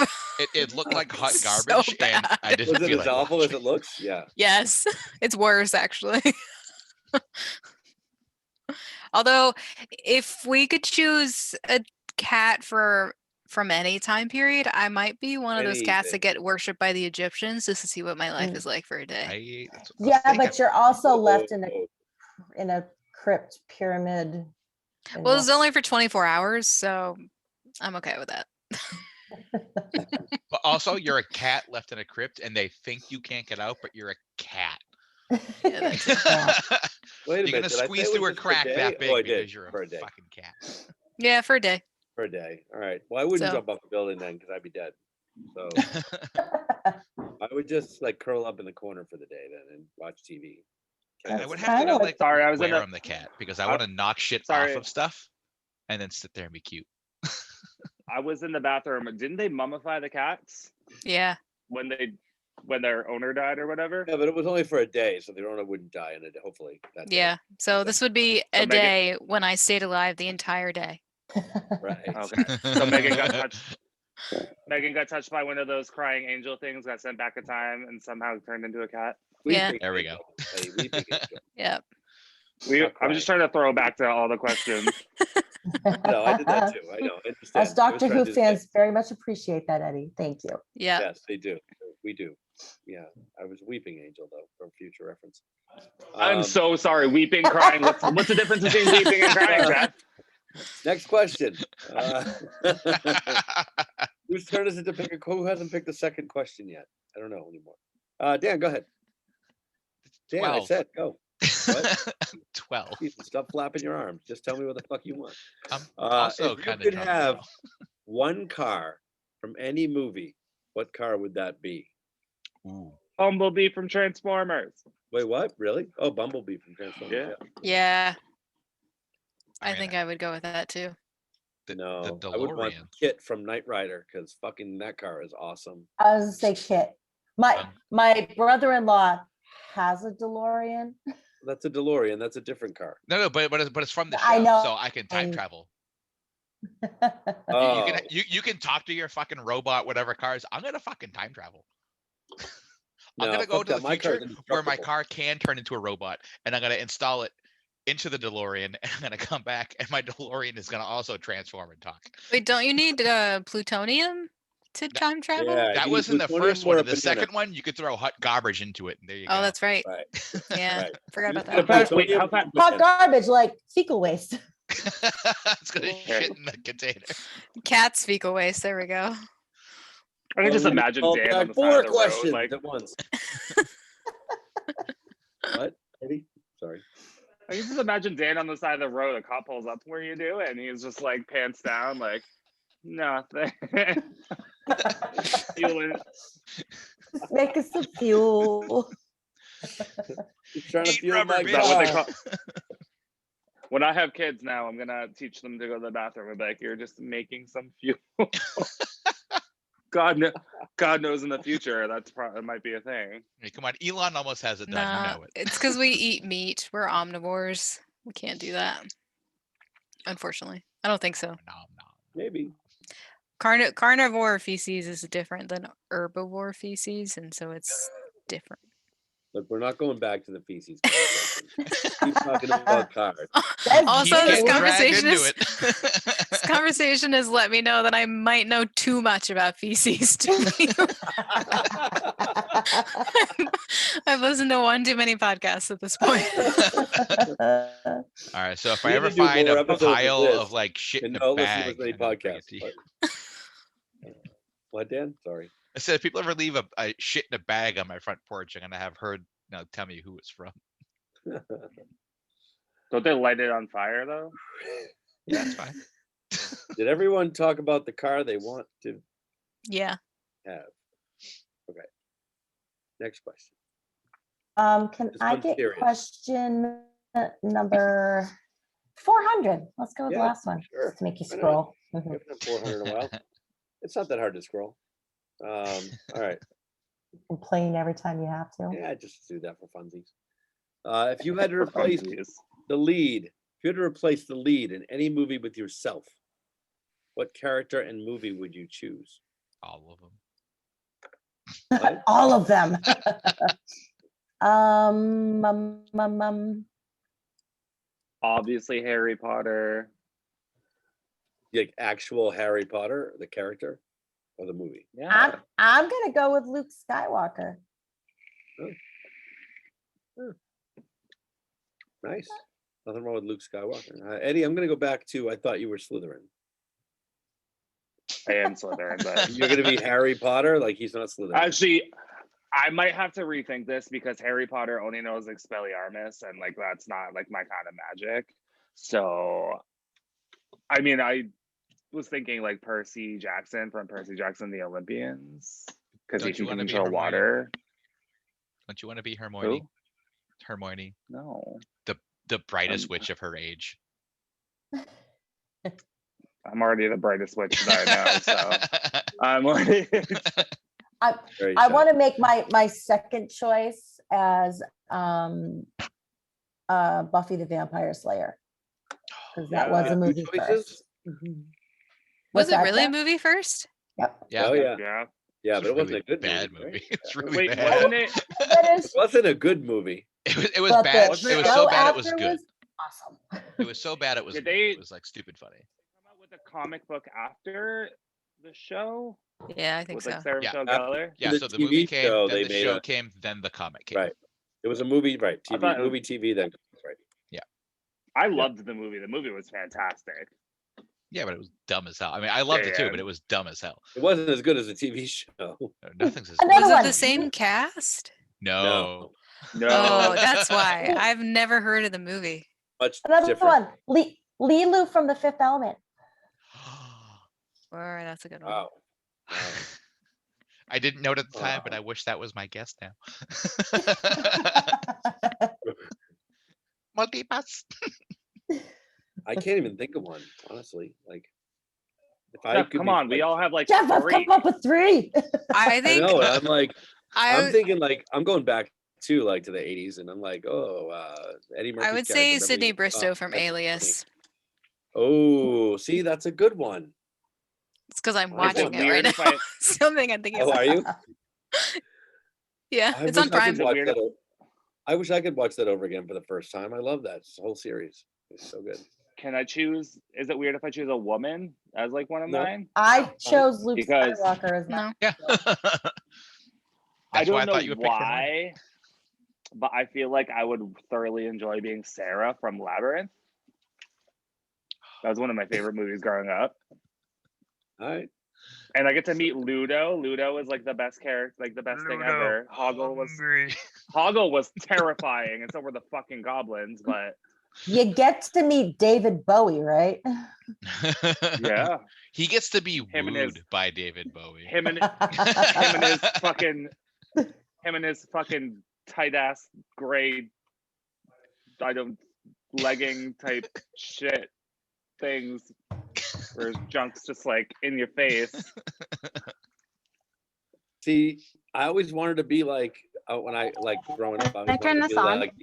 It looked like hot So garbage, and I bad. didn't Was it feel as like awful as watching. it looks? Yeah. Yes, it's worse actually. Although, if we could choose a cat from any time period, I might be one of those cats that Anything. get worshipped by the Egyptians just to see what my life Mm. is like for a day. That's what I was Yeah, thinking. but you're also left Oh, in a crypt pyramid. in Well, it's West- only for 24 hours, so I'm okay with that. But also, you're a cat left in a crypt, and they think you can't get out, but you're a cat. Yeah, that's Yeah. Wait a You're minute. gonna did I say squeeze it through was a just crack day? that big Oh, I did. because you're For a a day. fucking cat. Yeah, for a day. For a day. All right. Well, I wouldn't So- jump off a building then because I'd be dead. So I would just like curl up in the corner for the day then and watch TV. I That's would have to kinda know like- like Sorry, I was in where a- I'm the cat because I I- want to knock shit sorry. off of stuff, and then sit there and be cute. I was in the bathroom. Didn't they mummify the cats Yeah. when their owner died or whatever? Yeah, but it was only for a day, so the owner wouldn't die in it. Hopefully. That day. Yeah. So this would be a Megan- day when I stayed alive the entire day. Right. Okay. So Megan got touched. Megan got touched by one of those crying angel things, got sent back in time, and somehow turned into a cat. Yeah. Weeping There we angel, Eddie, weeping angel. Yeah. Not I'm just trying to throw back to all the questions. No, I did that too. I know. I understand. Us I was Doctor trying Who to do the fans same. very much appreciate that, Eddie. Thank you. Yeah. Yes, they do. We do. Yeah. I was Weeping Angel though, for future reference. I'm so sorry. Weeping, crying. What's the difference between weeping and crying, Jeff? Next question. Whose turn is it to pick who hasn't picked the second question yet? I don't know anymore. Dan, go ahead. Dan, I 12. said go. What? 12. Jesus, stop flapping your arms. Just tell me what the fuck you want. I'm also if you kind of could drunk. have now. one car from any movie, what car would that be? Ooh. Bumblebee from Transformers. Wait, what? Really? Oh, Bumblebee from Transformers. Yeah. Yeah, I I mean, think I would go with that too. No, the I would want DeLorean. Kit from Knight Rider because fucking that car is awesome. I was gonna say Kit. My brother-in-law has a DeLorean. That's a DeLorean. That's a different car. No, but it's from the show, I know. so I can time travel. Oh, You can talk to your fucking robot, whatever cars. I'm gonna fucking time travel. I'm gonna go fuck to that. the My car's future where my indestructible. car can turn into a robot, and I'm gonna install it into the DeLorean, and I'm gonna come back, and my DeLorean is gonna also transform and talk. Wait, don't you need plutonium to time travel? Yeah, That you was need in the plutonium first or one. a In the banana. second one, you could throw hot garbage into it, and there you go. Oh, that's right. Right. Yeah, Right. forgot You about get a that. Wait, plutonium how or fast- a Hot banana. garbage, like fecal waste. It's gonna shit in the container. Cat's fecal waste. There we go. I can just Well, we imagine all Dan on the got side of the road, questions like at once. What, Eddie? Sorry. I can just imagine Dan on the side of the road. A cop pulls up where you do, and he's just like pants down, like nothing. Fueling. Just make us some fuel. He's trying to Eat fuel rubber, my bitch. Is that what they car. call? When I have kids now, I'm gonna teach them to go to the bathroom and be like, "You're just making some fuel." God knows in the future that might be a thing. Hey, come on, Elon almost has it done. You Nah, know it. it's because we eat meat. We're omnivores. We can't do that. Unfortunately, I don't think so. No. Maybe. Carnivore feces is different than herbivore feces, and so it's different. Look, we're not going back to the feces conversation. Keep talking about cars. That's Also, Keep this getting dragged conversation into is it. this conversation has let me know that I might know too much about feces to be. I've listened to one too many podcasts at this point. All right, so if We I need ever to do find more a episodes of pile this of like shit in and a don't listen to as bag, many I'm gonna bring it podcasts. to you. What, Dan? Sorry. I said, if people ever leave a shit in a bag on my front porch, I'm gonna have her tell me who it's from. Don't they light it on fire though? Yeah, that's fine. Did everyone talk about the car they want to Yeah. have? Okay. Next question. Can This I one's get serious. question number 400? Let's go with Yeah, the last one. sure. Just to make you Why not? scroll. We haven't done 400 in a while. It's not that hard to scroll. All right. Complain every time you have to. Yeah, just do that for funsies. If you had to replace the lead, in any movie with yourself, what character and movie would you choose? All of them. What? All of them. Obviously, Harry Potter. Like actual Harry Potter, the character, or the movie? Yeah. I'm gonna go with Luke Skywalker. Nice. Nothing wrong with Luke Skywalker. Eddie, I'm gonna go back to I thought you were Slytherin. I am Slytherin, but You're gonna be Harry Potter, like he's not Slytherin. actually, I might have to rethink this because Harry Potter only knows Expelliarmus, and like that's not like my kind of magic. So, I mean, I was thinking like Percy Jackson from Percy Jackson and the Olympians because he Don't you can wanna be control Hermione? water. Don't you want to be Hermione? Who? Hermione, No, the brightest witch of her age. I'm already the brightest witch that I know. So I'm already. Very I shy. want to make my second choice as Buffy the Vampire Slayer, because that was Yeah, a two movie choices? first. Was What's it that, really a Jeff? movie first? Yep. Yeah. Oh yeah, Yeah. yeah, It's but it wasn't really a good bad movie. movie. Right? It's really Wait, bad. wasn't it? That is, It wasn't a good movie. It was but bad. the It was show so bad it was after good. was awesome. It was so bad it was Did good. they- It was like stupid funny. Come out with a comic book after the show? Yeah, I think With so. like Sarah Yeah. Michelle Gellar. Yeah, The so the TV movie came, show, then they the made show a- came, then the comic came. Right. It was a movie, right? I thought TV, it was- movie, TV, then right. I loved the movie. The movie was fantastic. Yeah, but it was dumb as hell. I mean, I loved it too, Yeah. but it was dumb as hell. It wasn't as good as a TV show. Nothing's as Another Was it one. the same cast? No. No. Oh, that's why. I've never heard of the movie. Much Another different. one. Lilu from The Fifth Element. Or that's a good one. Wow. I didn't know it at the time, but Wow. I wish that was my guess now. Multipass. I can't even think of one, honestly. Like, if I Jeff, could come be, on, we like- all have like Jeff, I've three. come up with 3. I I think know. And I'm like, I'm I thinking like I'm going back to like to the '80s, and I'm like, oh, Eddie Murphy. would say Sydney Bristow from Alias. Oh, see, that's a good one. It's because I'm Well, is it watching it right weird now. if I- Something I'm thinking Oh, of. are you? Yeah, I it's wish on I Prime. could watch Weird that if- I wish I could watch that over again for the first time. I love that whole series. It's so good. Can I choose? Is it weird if I choose a woman as like one of No. mine? I chose Luke Because- Skywalker as No. Yeah. I That's don't why I know thought you would pick Hermione. why, but I feel like I would thoroughly enjoy being Sarah from Labyrinth. That was one of my favorite movies growing up. All right. And I get to meet Ludo. Ludo is like the best character, like the best thing ever. Hoggle was terrifying, and so were the fucking goblins. But You get to meet David Bowie, right? yeah, He gets to be Him and his- wooed by David Bowie. him and his fucking tight ass gray, legging type shit things, where his junk's just like in your face. See, I always wanted to be like when I like growing up. I always Can I turn wanted to this be on? like,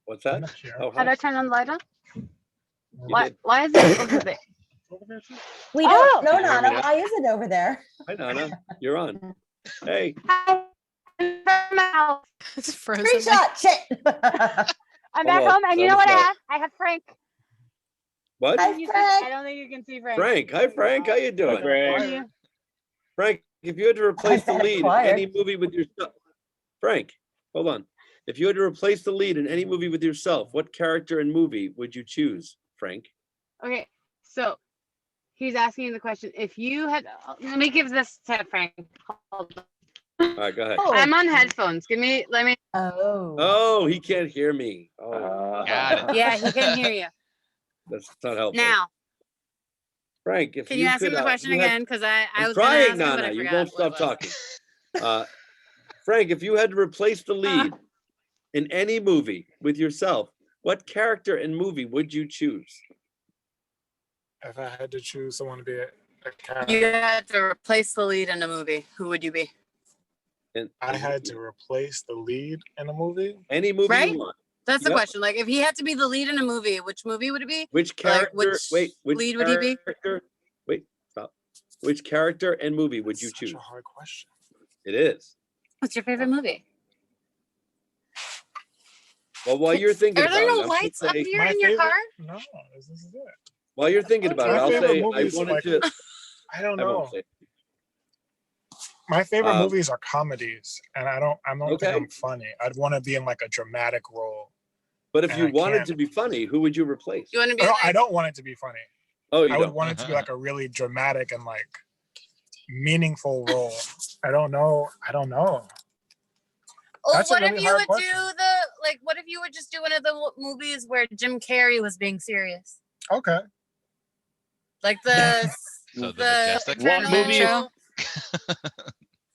what's that? Oh, How do hi. I turn on the light on? You Why? did. Why is it over there? We Oh! don't know, Can you hear me Nana. now? Why is it over there? Hi, Nana. You're on. Hey. Hi. I'm out. It's frozen. Screenshot. Shit. I'm back Hold on, home, and you know thumbs what I up. have? I have Frank. What? Hi, You Frank. I don't think you can see Frank. Frank. Hi, Frank. How you doing? Frank. Are you? Frank, if you had to replace the I'm lead in quiet. any movie with yourself, Frank, hold on. If you had to replace the lead in any movie with yourself, what character and movie would you choose, Frank? Okay, so he's asking the question. If you had, let me give this to Frank. Hold on. All right, go ahead. Oh. I'm on headphones. Let me. Oh. Oh, he can't hear me. Oh, Got it. Yeah, he can hear you that's not helpful. now. Frank, if Can you ask him could, the question you had- again? Because I I'm was gonna trying, ask him, but Nana. I You forgot won't what it stop was. talking. Frank, if you had to replace the lead in any movie with yourself, what character and movie would you choose? If I had to choose someone to be a character, You had to replace the lead in a movie. Who would you be? And I had to replace the lead in a movie. any movie Right? you want. That's the Yep. question. Like, if he had to be the lead in a movie, which movie would it be? Which Like, character? which Wait, which lead would he be? character? Wait, stop. Which character and movie would you Such choose? a hard question. It is. What's your favorite movie? Well, while you're thinking Are about there it, no I'm gonna lights up say- here in your car? No, this is it. while you're thinking about it, My I'll favorite say I movies, wanted like, to. I don't I know. won't say. My favorite Um, movies are comedies, and I don't Okay. think I'm funny. I'd want to be in like a dramatic role. But if And you I wanted can't. to be funny, who would you replace? You want to be? I Like, don't want it to be funny. Oh, you I would don't. want it to be like a really dramatic and like meaningful role. I don't know. oh, That's a what really if you hard would question. do the like? What if you would just do one of the movies where Jim Carrey was being serious, Okay. like the So the the Majestic? What Eternal- movie?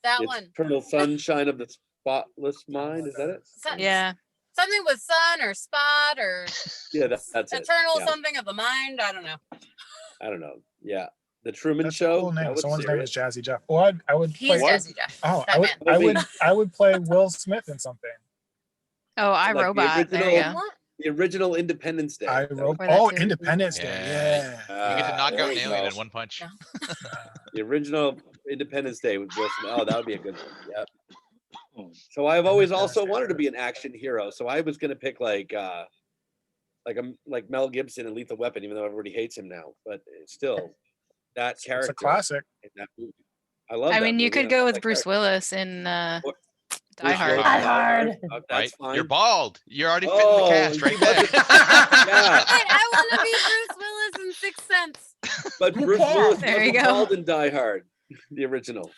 That It's one. Eternal Sunshine of the Spotless Mind. Is that it? Yeah. Something with sun or spot or Yeah, that's it. eternal Yeah. something of the mind. I don't know. I don't know. Yeah, the Truman That's Show. a cool that name. was Someone's name is serious. Jazzy Jeff. Well, I would He's play. Jazzy Jeff. Oh, That man. I would play Will Smith in something. Oh, Like the iRobot. There you original- go. What? The original Independence Day. I That wrote. Or that Oh, too. Independence Day. Yeah. Yeah. You get to knock there out an we alien go. in one punch. No. The original Independence Day with Will Smith. Oh, that would be a good one. Yeah. So I've always also wanted to be an action hero. So I was gonna pick like Mel Gibson in Lethal Weapon, even though everybody hates him now. But still, that It's character a classic. in that movie. I love. I that mean, you movie, could and go I with like Bruce her. Willis in What- Die Bruce Hard. Willis, Die Hard. That's Right? fine. You're bald. You're already fitting the Oh, cast he right there. wasn't- yeah, Wait, I want to be Bruce Willis in Sixth Sense. but You Bruce can. Willis There you wasn't go. bald in Die Hard, the original.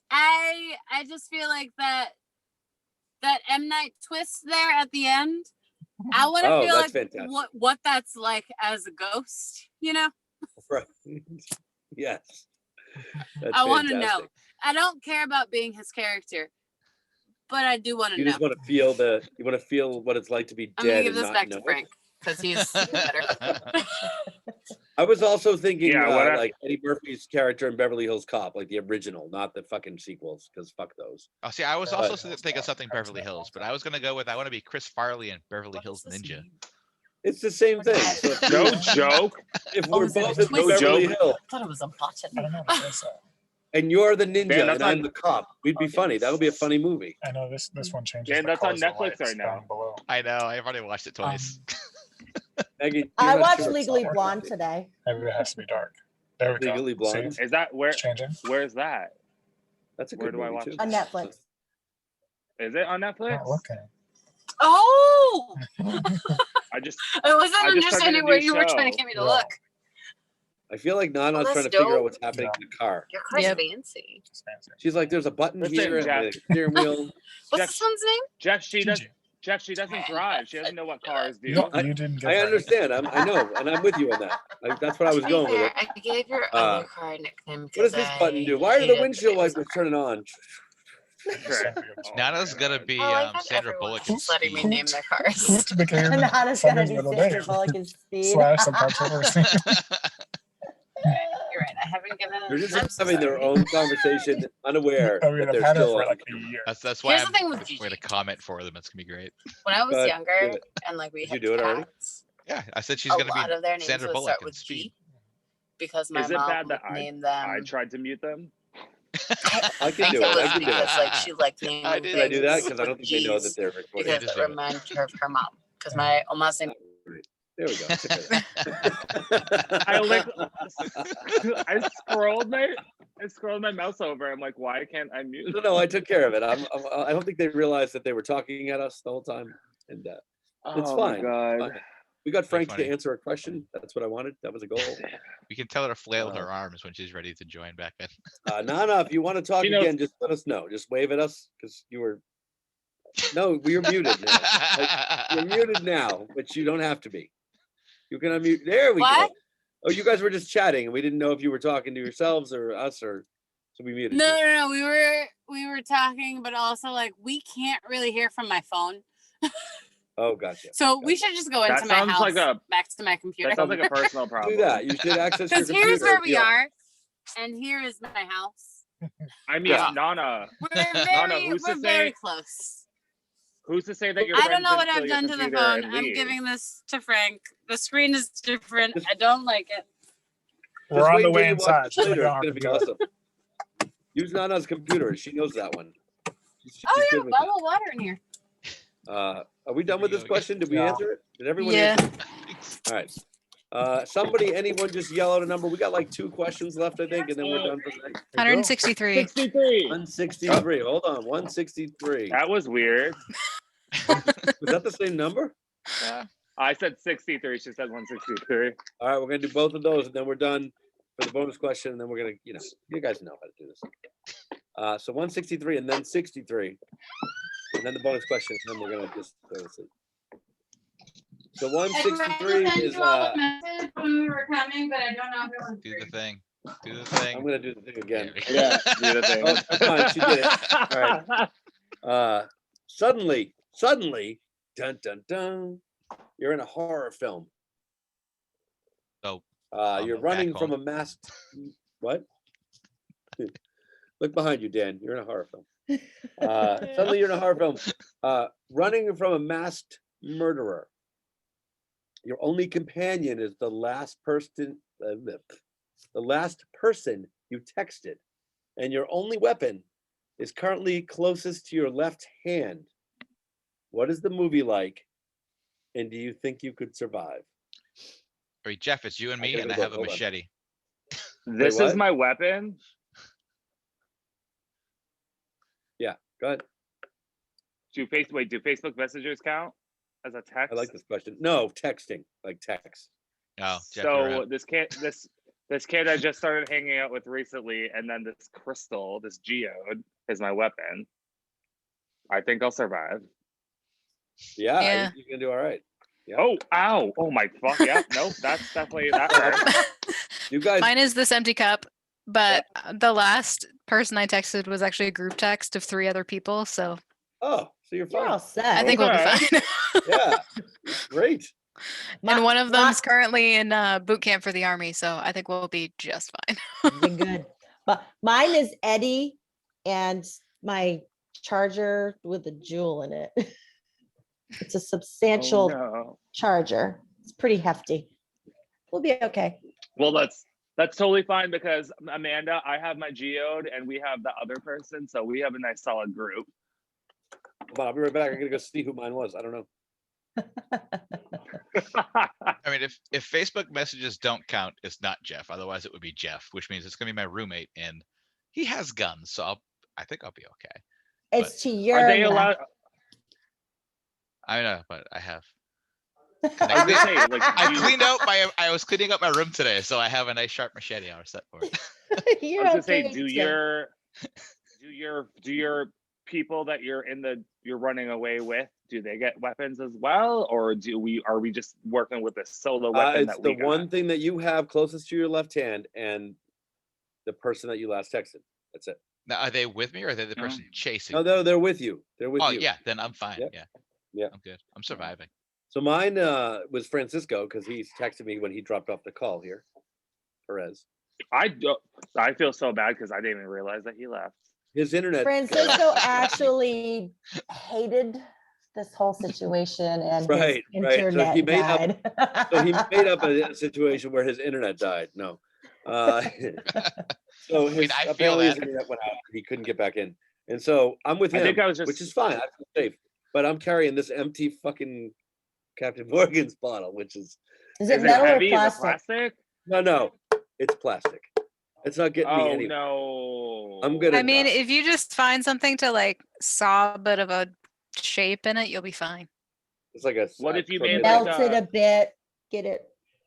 I just feel like that M Night twist there at the end. I want to Oh, feel that's like fantastic. what that's like as a ghost. You know, Right. Yes. That's I want to know. fantastic. I don't care about being his character, but I do want to You know. just want to feel you want to feel what it's like to be I'm gonna dead give and this not back know to it. Frank because he's better. I was also thinking Yeah, what I- like Eddie Murphy's character in Beverly Hills Cop, like the original, not the fucking sequels, because fuck those. Oh, see, I was But- also thinking of something Beverly Hills, but I was gonna go with I want to be Chris Farley in Beverly Hills Ninja. It's the same thing. So if, No joke. if Oh, we're is it both a in twist? Beverly No Hills I thought it was a button. I don't know what it is. and you're the ninja Man, that's and I'm on- the cop, we'd be funny. That would be a funny movie. I know this one changes. Dan, the that's on colors of Netflix lights right now. down below. I know. I've already watched it twice. Maggie, you're I not watched sure. Legally Blonde today. Maybe it has to be dark. There we go. Legally Blonde? See? Is that where? It's changing. Where's that? That's a Where good do I movie watch too. that? On Netflix. Is it on Netflix? Not looking. Oh, I just I wasn't I just started a understanding where new you were trying to show. get me to Yeah. look. I feel like Nana's that's trying to figure out dope. what's happening Yeah. in the car. Your car's Yep. fancy. It's fancy. She's like, there's a button Listen, here and Jack. a steering wheel. What's Jeff- this one's name? Jeff. She does. Gigi. Jeff. She doesn't drive. She doesn't know what cars do. You, don't, you didn't get I that. understand. I know, and I'm with you on that. That's what I was going with it. I gave your other car a nickname. What does this button do? Why are the windshield wipers turning on? Correct. Oh, Nana's gonna God. be Oh, I thought Sandra everyone Bullock in was letting me Speed. name their cars. Who's became And Hannah's gonna Sunday's do middle Sandra name? Bullock in Speed. Slash some controversy. You're right. I haven't given. They're just I'm so having their sorry. own conversation, unaware I mean, that I've they're had her still for on. like a year. That's why Here's the I'm thing with going to Gigi. comment for them. It's gonna be great. When I was Go ahead, younger do it. and like we Did had you do it already? cats, Yeah, I said she's a gonna lot of their be names Sandra would Bullock start in with Speed. G because my Is it mom bad would that name them. I tried to mute them? I can think do it it. was I can do because it. like she liked naming I did. Should I do that? things Because I don't with think they know that Gs they're recording. because just it do it. reminded her of her mom. Because my Oma's name. There we go. It's okay. I like. I scrolled my mouse over. I'm like, why can't I mute? No, I took care of it. I don't think they realized that they were talking at us the whole time, and it's Oh fine. my God. Fine. We got Frank funny. to answer a question. That's what I wanted. That was a goal. We can tell her to flail her arms when she's ready to join back in. Nana, if you want to talk She knows- again, just let us know. Just wave at us because you were. No, we are muted now. You're muted now, but you don't have to be. You can unmute. There we What? go. Oh, you guys were just chatting, and we didn't know if you were talking to yourselves or us, or so we muted. No, you. no, no. We were talking, but also like we can't really hear from my phone. Oh, gotcha. So we should just go That into my sounds house, like back to my computer. That sounds like a personal problem. Do that. You should access your Because computer. here's where we Yeah. are, and here is my house. I mean, Yeah. Nana, We're who's to we're very say- close. who's to say that your I friends don't know what didn't I've steal your done to the computer phone. and I'm leave? giving this to Frank. The screen is different. I don't like it. We're Just on wait the until way you watch inside. it So we later. don't It's have gonna to be do it. awesome. Use Nana's computer. She knows that one. She's Oh yeah, good with bottle of water in here. that. Are we done with this question? Did we Yeah. answer it? Did everyone Yeah. answer it? All right. Anyone just yell out a number. We got like 2 questions left, I think, and then we're done for the night. 163. 63. 163. Hold on. 163. That was weird. Was that the same number? I said 63. She said 163. All right, we're gonna do both of those, and then we're done for the bonus question, and then we're gonna, you guys know how to do this. So 163 and then 63, and then the bonus question, and then we're gonna just go to sleep. So 163 is message when we were coming, but I don't know if it was Do the thing. Do the thing. I'm gonna do the thing again. There we go. Yeah, do the thing. Oh, come on, she did it. All right. Suddenly, dun dun dun, you're in a horror film. So, You're back running from a home. masked. What? Look behind you, Dan. You're in a horror film. Suddenly, you're in a horror film. Running from a masked murderer. Your only companion is the last person you texted, and your only weapon is currently closest to your left hand. What is the movie like, and do you think you could survive? Wait, Jeff, it's you and I me, gotta and I go, have a hold on. machete. This what? is my weapon. Go ahead. Do Facebook messengers count as a text? I like this question. No, texting, like text. Oh, Jeff, you're So out. this kid I just started hanging out with recently, and then this crystal, this geode, is my weapon. I think I'll survive. Yeah, Yeah. you're gonna do all right. Yeah. Oh, ow! Oh my fuck! Yeah, nope. That's definitely that. You guys, Mine is this empty cup, but the last person I texted was actually a group text of 3 other people. So oh, so you're You're all fine. set. I think we'll be Okay. fine. Yeah, great. My- And one of my- them's currently in boot camp for the army, so I think we'll be just fine. You're good. But mine is Eddie and my charger with a jewel in it. It's a Oh, substantial no. charger. It's pretty hefty. We'll be okay. Well, that's totally fine because Amanda, I have my geode, and we have the other person, so we have a nice solid group. Hold on, I'll be right back. I'm gonna go see who mine was. I don't know. I mean, if Facebook messages don't count, it's not Jeff. Otherwise, it would be Jeff, which means it's gonna be my roommate, and he has guns, so I think I'll be okay. It's to your Are they left. allowed? I know, but I have. I was gonna say, like, I was cleaning up my room today, so I have a nice sharp machete on set for it. You're I was gonna say, okay, do Jeff. your people that you're running away with, do they get weapons as well, or are we just working with a solo weapon It's that the we got? one thing that you have closest to your left hand, and the person that you last texted. That's it. Now, are they with me, or are they the No. person chasing? No, they're with you. They're with Oh you. yeah, then I'm fine. Yep. Yeah. Yeah. I'm good. I'm surviving. So mine was Francisco because he's texted me when he dropped off the call here. Perez. I feel so bad because I didn't even realize that he left. His internet. Francisco actually hated this whole situation and Right, his right. So internet he made up- died. So he made up a situation where his internet died. No. So I mean, I feel apparently his that. internet went out. He couldn't get back in. And so I'm with I him, think I was which just- is fine. I feel safe. But I'm carrying this empty fucking Captain Morgan's bottle, which is Is Is it it metal or heavy? Is it plastic? plastic? no, it's plastic. It's not getting me Oh anywhere. no! I'm gonna- I mean, die. if you just find something to like saw a bit of a shape in it, you'll be fine. It's like a. What if you from made the- like Melt it a bit, get it.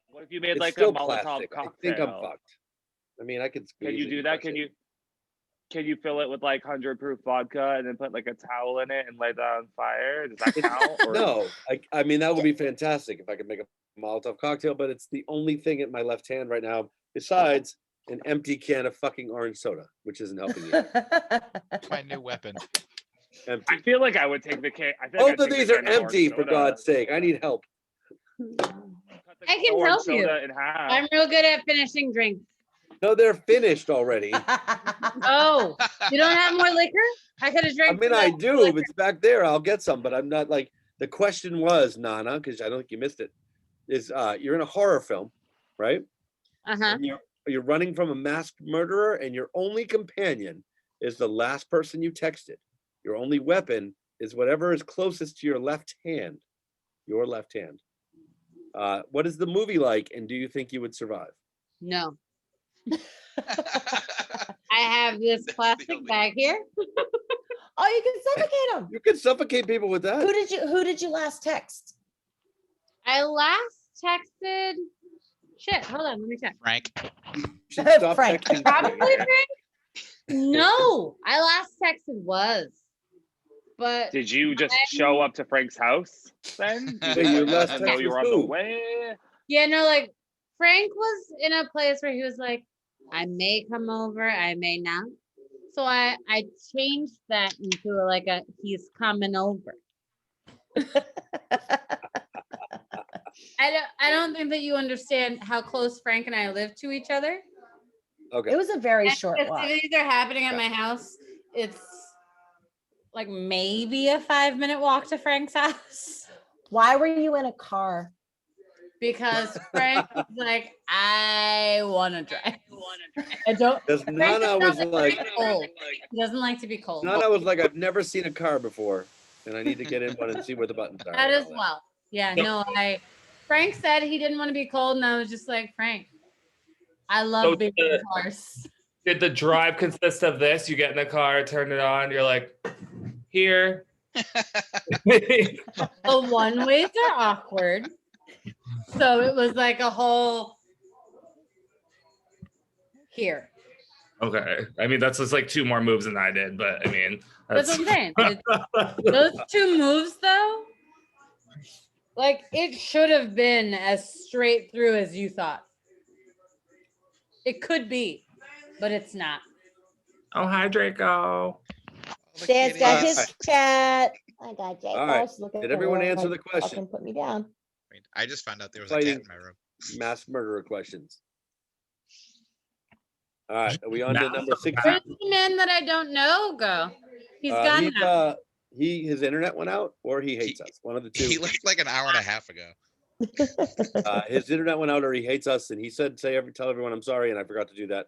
What if you made It's like a still Molotov plastic. cocktail? I think I'm fucked. I mean, I could. Can you squeeze it do and that? crush it. Can you fill it with like 100 proof vodka and then put like a towel in it and light that on fire? Does that count? Or No, I mean that would be fantastic if I could make a Molotov cocktail, but it's the only thing in my left hand right now besides an empty can of fucking orange soda, which isn't helping you. My new weapon. I Empty. feel like I would take the can. I feel like Both I'd of take these the are can of orange empty, for soda, God's sake. I need help. cut the I can orange help you. soda in half. I'm real good at finishing drinks. No, they're finished already. Oh, you don't have more liquor? I could have I drank. mean, some I of that do. If liquor. it's back there, I'll get some, but I'm not like the question was, Nana, because I don't think you missed it, is you're in a horror film, right? Uh-huh. And you're running from a masked murderer, and your only companion is the last person you texted. Your only weapon is whatever is closest to your left hand. Your left hand. What is the movie like, and do you think you would survive? No. I have this That's the plastic only- bag here. Oh, you can suffocate them. You can suffocate people with that. Who did you last text? I last texted. Shit, hold on, let me check. Frank. You should stop Frank. texting Probably Frank. Frank? No, I last texted was. But Did you just show up to Frank's house then? Yeah, You your didn't last let him know text you was were on the who? way. yeah, no, like Frank was in a place where he was like, I may come over, I may not. So I changed that into like a he's coming over. I don't think that you understand how close Frank and I live to each other. Okay. It was a very And short if walk. activities are happening at my house, it's like maybe a 5-minute walk to Frank's house. Why were you in a car? Because Frank was like, I want to drive. I don't. Because Frank Nana does was not like, cold. He doesn't like to be cold. Nana was like, I've never seen a car before, and I need to get in one and see where the buttons are. That and as all well. Yeah, no, Frank said he didn't want to be cold, and I was just like, Frank, I love So being in cars. Did the drive consist of this? You get in the car, turn it on, you're like, here. The one ways are awkward. So it was like a whole here. Okay. I mean, that's just like 2 more moves than I did, but I mean, That's what I'm saying. Those 2 moves though, like it should have been as straight through as you thought. It could be, but it's not. Oh, hi, Draco. Dan's got his cat. I got Jake. All right. Looking Did everyone for answer like, the question? fucking put me down. I just found out there was a cat Fighting in my room. mass murderer questions. All right, are we on to Mass number 16? Where's the man that I don't know go? He's gone now. His internet went out, or he hates us. One of the He two. left like an hour and a half ago. His internet went out, or he hates us, and he said, tell everyone I'm sorry," and I forgot to do that.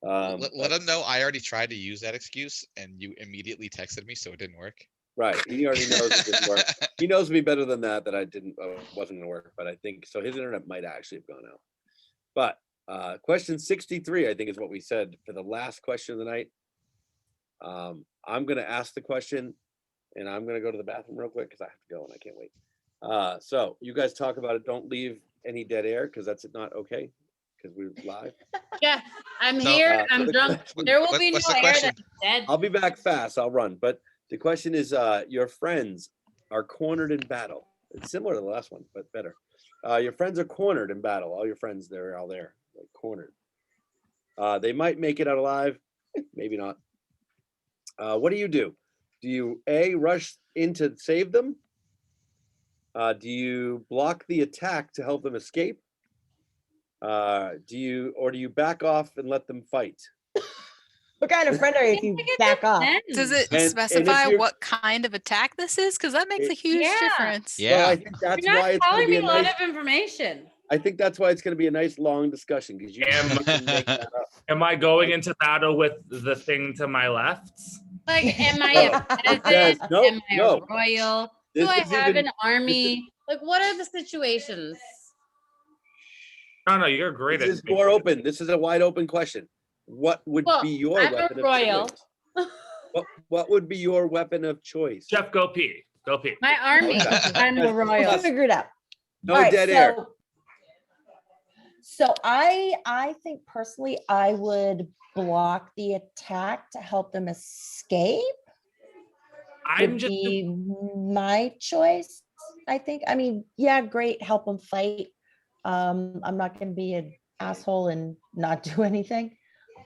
Let him know I already tried to use that excuse, and you immediately texted me, so it didn't work. Right, he already knows it didn't work. He knows me better than that. That I wasn't gonna work, but I think so. His internet might actually have gone out. But question 63, I think, is what we said for the last question of the night. I'm gonna ask the question, and I'm gonna go to the bathroom real quick because I have to go and I can't wait. So you guys talk about it. Don't leave any dead air because that's not okay because we're live. Yeah, I'm So, here. I'm drunk. There will be no what's the air question? that's dead. I'll be back fast. I'll run. But the question is, your friends are cornered in battle. It's similar to the last one, but better. Your friends are cornered in battle. All your friends, they're all there, like cornered. They might make it out alive, maybe not. What do? Do you A, rush in to save them? Do you block the attack to help them escape? Do you back off and let them fight? What kind of friend are you if you back off? Does it And if specify you're- what kind of attack this is? Because that makes a huge Yeah. difference. Yeah. Well, I think that's You're why not it's going to telling be me a a lot nice. of information. I think that's why it's going to be a nice long discussion because you Am- can make that up. Am I going into battle with the thing to my left? Like, am I No, a it peasant? says- nope, Am I no. a royal? This Do I is have even- an army? Like, what are the situations? No, you're great This at is more open. This is a wide open question. What would Well, be your I'm a weapon of royal. choice? What would be your weapon of choice? Jeff, go pee. Go pee. My army. Okay. I'm a royal. We'll figure it out. No All right, dead air. So I think personally I would block the attack to help them escape. I'm Would just be my choice. I think. I mean, yeah, great, help them fight. I'm not going to be an asshole and not do anything.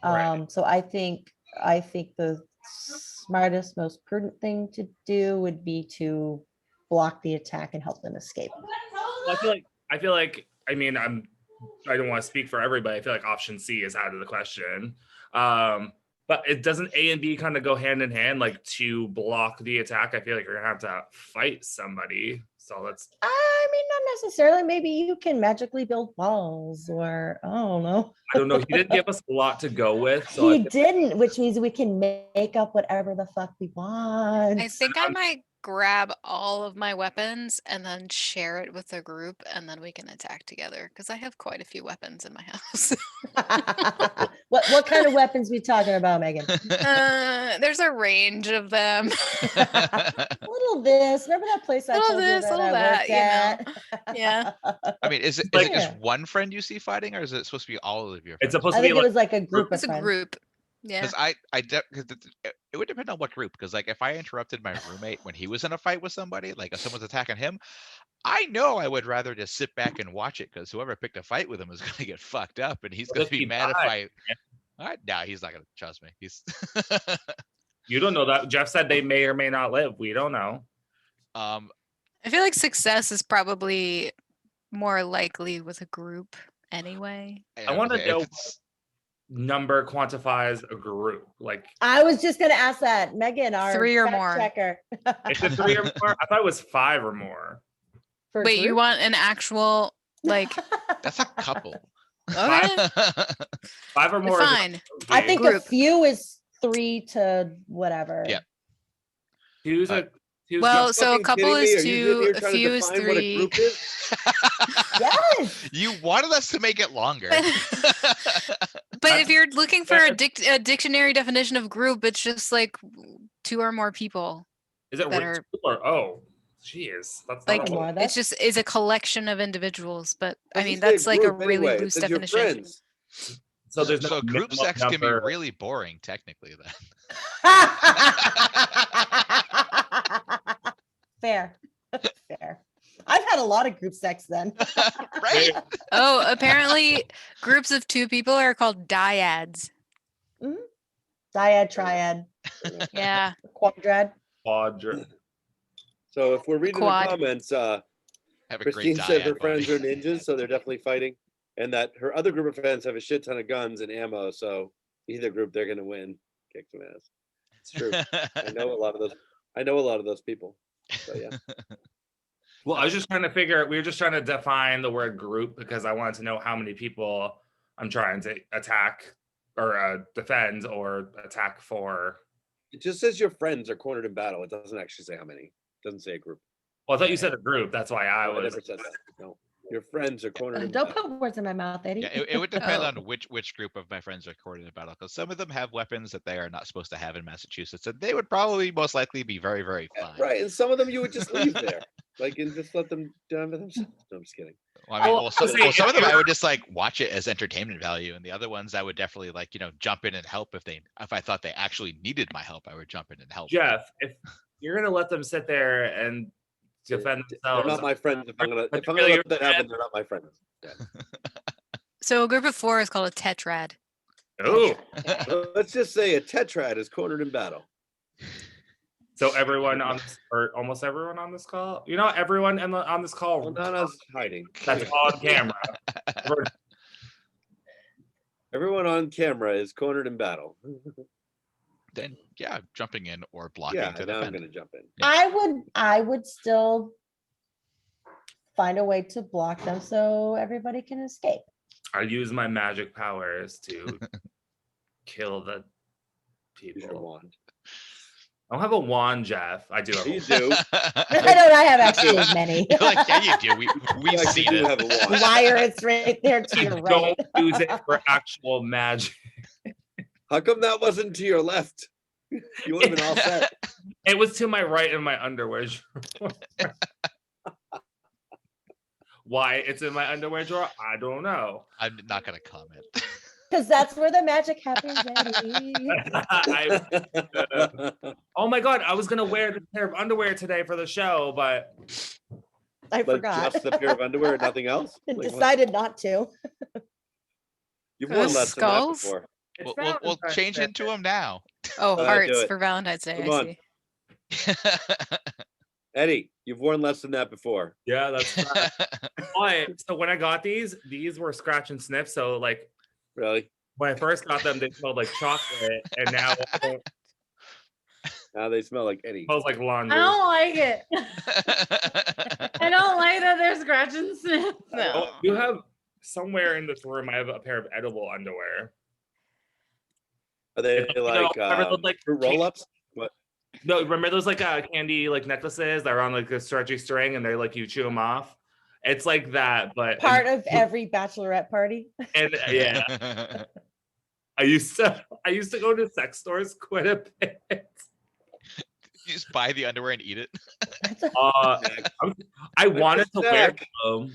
Right. So I think the smartest, most prudent thing to do would be to block the attack and help them escape. Well, I feel like I mean I don't want to speak for everybody. I feel like option C is out of the question. But it doesn't A and B kind of go hand in hand, like to block the attack. I feel like you're gonna have to fight somebody. So that's I mean, not necessarily. Maybe you can magically build walls, or I don't know. I don't know. He didn't give us a lot to go with. So He didn't, which means we can make up whatever the fuck we want. I think I might grab all of my weapons and then share it with the group, and then we can attack together. Because I have quite a few weapons in my house. What kind of weapons we talking about, Megan? There's a range of them. Little this. Remember that place I Little told this, you that little I that, worked you at? Yeah. I mean, is it Like- just one friend you see fighting, or is it supposed to be all of your friends? it's supposed I to be think it like was like a group of It's a friends. group. Yeah. Because it would depend on what group. Because like if I interrupted my roommate when he was in a fight with somebody, like if someone's attacking him, I know I would rather just sit back and watch it because whoever picked a fight with him is gonna get fucked up, and he's What gonna if be he mad died? nah, he's not gonna trust me. He's you don't know that. Jeff said they may or may not live. We don't know. I feel like success is probably more likely with a group anyway. I want to if know it's- number quantifies a group. Like I was just gonna ask that, Megan, our 3 or fact more. checker. is it 3 or more? I thought it was 5 or more. For a Wait, you group? want an actual like? that's a couple. Okay, 5 or more. is a I fine. group. think Group. a few is 3 to whatever. Yeah. Two's a two's Well, not- so a Fucking couple kidding me? is Are you sitting 2, here a trying to few is define what a 3. group is? Yes. You wanted us to make it longer. But But if you're looking for a dictionary definition of group, it's just like 2 or more people. Is it that rich are or jeez, that's like not a it's just is a collection of individuals. But I Doesn't mean say that's like a group really anyway. It loose says your definition. friends. So there's no So group minimum sex can be number. really boring, technically. Then. Fair. Fair. I've had a lot of group sex then. Right? Oh, apparently groups of 2 people are called dyads. Dyad, triad, Yeah. quadrad. So if we're reading the Quad. comments, Have a great Christine said her dyad friends body. are ninjas, so they're definitely fighting, and that her other group of friends have a shit ton of guns and ammo. So either group, they're gonna win. Kick some ass. It's true. I know a lot of those. I know a lot of those people. So yeah. Well, I was just trying to we were just trying to define the word group because I wanted to know how many people I'm trying to attack or defend or attack for. It just says your friends are cornered in battle. It doesn't actually say how many. It doesn't say a group. Well, I thought you said a group. That's why I No, was. never said that. No, your friends are cornered in Don't battle. put words in my mouth, Eddie. Yeah, it would depend Oh. on which group of my friends are caught in a battle, because some of them have weapons that they are not supposed to have in Massachusetts, and they would probably most likely be very, very fine. Right, and some of them you would just leave there, like, and just let them down to themselves. No, I'm just kidding. Well, I mean, Well, well, some, say, well, some of them if- I would just like watch it as entertainment value, and the other ones I would definitely like, jump in and help if I thought they actually needed my help. I would jump in and help. Jeff, if you're gonna let them sit there and defend They're themselves, not my friends. If I'm gonna really let that happen, they're not my friends. Yeah. So a group of 4 is called a tetrad. oh, So let's just say a tetrad is cornered in battle. so everyone on this, or almost everyone on this call, everyone on this call, Well, Nana's hiding. that's on camera. Everyone on camera is cornered in battle. Then yeah, jumping in or blocking Yeah, to now I'm defend. gonna jump in. I would still find a way to block them so everybody can escape. I use my magic powers to kill the Use your people. wand. I don't have a wand, Jeff. I do have a You do. I have actually many. You're like, yeah, you do. We've You actually seen do it. have a wand. Wire, it's right there to your right. Don't use it for actual magic. How come that wasn't to your left? You would have been all set. It was to my right in my underwear drawer. Why it's in my underwear drawer, I don't know. I'm not gonna comment. Because that's where the magic happens, Eddie. Oh my god, I was gonna wear this pair of underwear today for the show, but I Like forgot. just the pair of underwear and nothing else? And Like, what? decided not to. You've worn less than that Skulls? before. it's We'll Valentine's change Day. into them now. Oh, do hearts it. for Valentine's Day. Come I on. see. Eddie, you've worn less than that before. Yeah, that's right. But so when I got these were scratch and sniff. So like Really? when I first got them, they smelled like chocolate, and now it Now they smell like Eddie. smells like I laundry. don't like it. I don't like that they're scratch and sniff. Oh, you have somewhere in this room. I have a pair of edible underwear. Are they like, remember those, like, fruit roll-ups? What? No, remember those like candy like necklaces that are on like a stretchy string, and they're like you chew them off. It's like that, but Part of every bachelorette party. and yeah, I used to go to sex stores quite a bit. You just buy the underwear and eat it. I wanted to wear snack. them.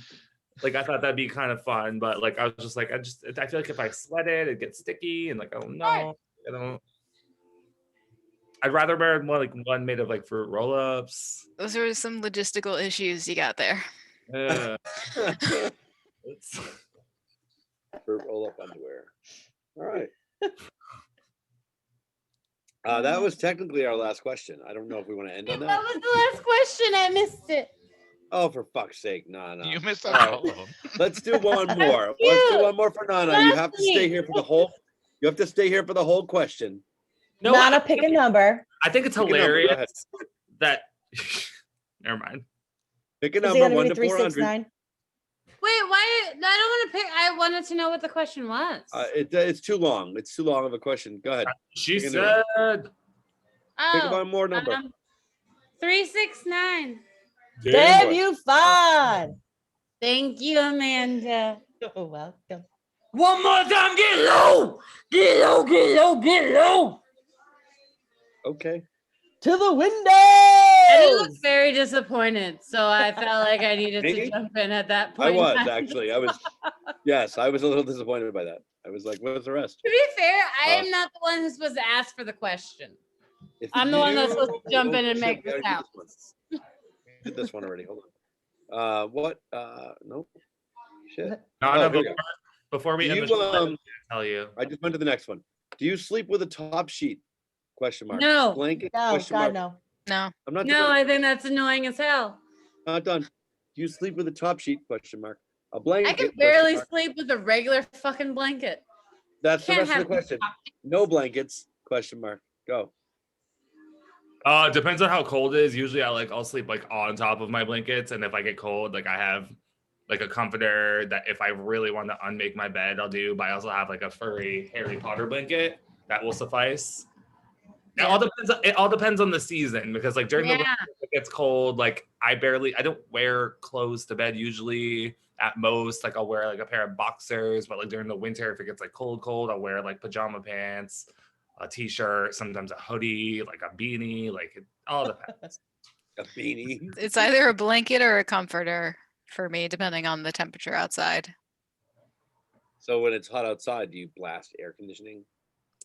Like I thought that'd be kind of fun, but like I was just like I feel like if I sweat it, it gets sticky, and like oh no, I don't. I'd rather wear one made of like fruit roll-ups. Those are some logistical issues you got there. Yeah. Fruit roll-up underwear. All right. That was technically our last question. I don't know if we want to end on That that. was the last question. I missed it. Oh, for fuck's sake, Nana. You missed out on all of them. Let's do one more. Let's cute. do one more for Nana. You have to stay here for the whole. You have to stay here for the whole question. No, Nana, pick a number. I think it's Pick a number, go ahead. hilarious that. Never mind. Pick a Is it number, gonna 1 be to 400. 369? Wait, why? I don't want to pick. I wanted to know what the question was. It's too long. It's too long of a question. Go ahead. She Pick a number. said. Pick oh, one more number. 369. Damn, you fun. Thank you, Amanda. You're welcome. One more time, get low. Get low, get low, get low. Okay. To the window. Eddie looked very disappointed, so I felt like I needed to Me? jump in at that point. I in was time. actually. I was. Yes, I was a little disappointed by that. I was like, "Where's the rest?" To be fair, I Uh, am not the one who's supposed to ask for the question. If I'm the one that's you- supposed to jump in and shit, make we the already did sound. this one. We did this one already. Hold on. What? Nope. Shit. No, Oh, no, here we go. before we Do end you, the show, I tell you. I just went to the next one. Do you sleep with a top sheet? Question mark. No. Blanket? No, Question God, mark. no. No. I'm not No, done. I think that's annoying as hell. Not done. Do you sleep with a top sheet? Question mark. A blanket? I can question barely mark. sleep with a regular fucking blanket. That's the Can't rest of have the question. No blankets? Question mark. Go. Depends on how cold it is. Usually I'll sleep like on top of my blankets. And if I get cold, like I have like a comforter that if I really want to unmake my bed, I'll do. But I also have like a furry Harry Potter blanket that will suffice. It all depends on the season because like during the winter it gets cold. Like I don't wear clothes to bed usually. At most, like I'll wear like a pair of boxers, but like during the winter, if it gets like cold, I'll wear like pajama pants, a t-shirt, sometimes a hoodie, like a beanie, like it all depends. A beanie. It's either a blanket or a comforter for me, depending on the temperature outside. So when it's hot outside, do you blast air conditioning?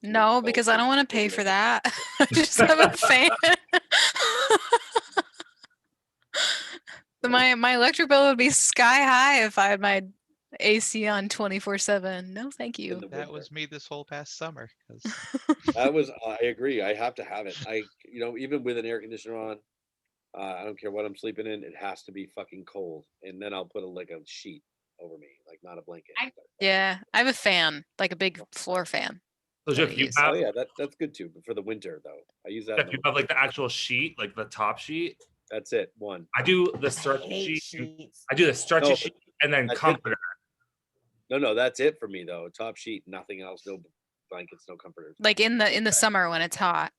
No, because I don't want to pay for that. I just have a fan. My electric bill would be sky high if I had my AC on 24/7. No, thank you. That was me this whole past summer. 'Cause That was. I agree. I have to have it. Even with an air conditioner on, I don't care what I'm sleeping in. It has to be fucking cold, and then I'll put a sheet over me, like not a blanket. Yeah, I have a fan, like a big floor fan. So that I Jeff, you use. Oh have, yeah, that's good too. But for the winter though, I use that. Jeff, you have like the actual sheet, like the top sheet. That's it. One. I do the I stretch hate sheet. sheets. I do the stretch No, sheet and then that's it. comforter. No, that's it for me though. Top sheet, nothing else. No blankets, no comforters. Like in the summer when it's hot.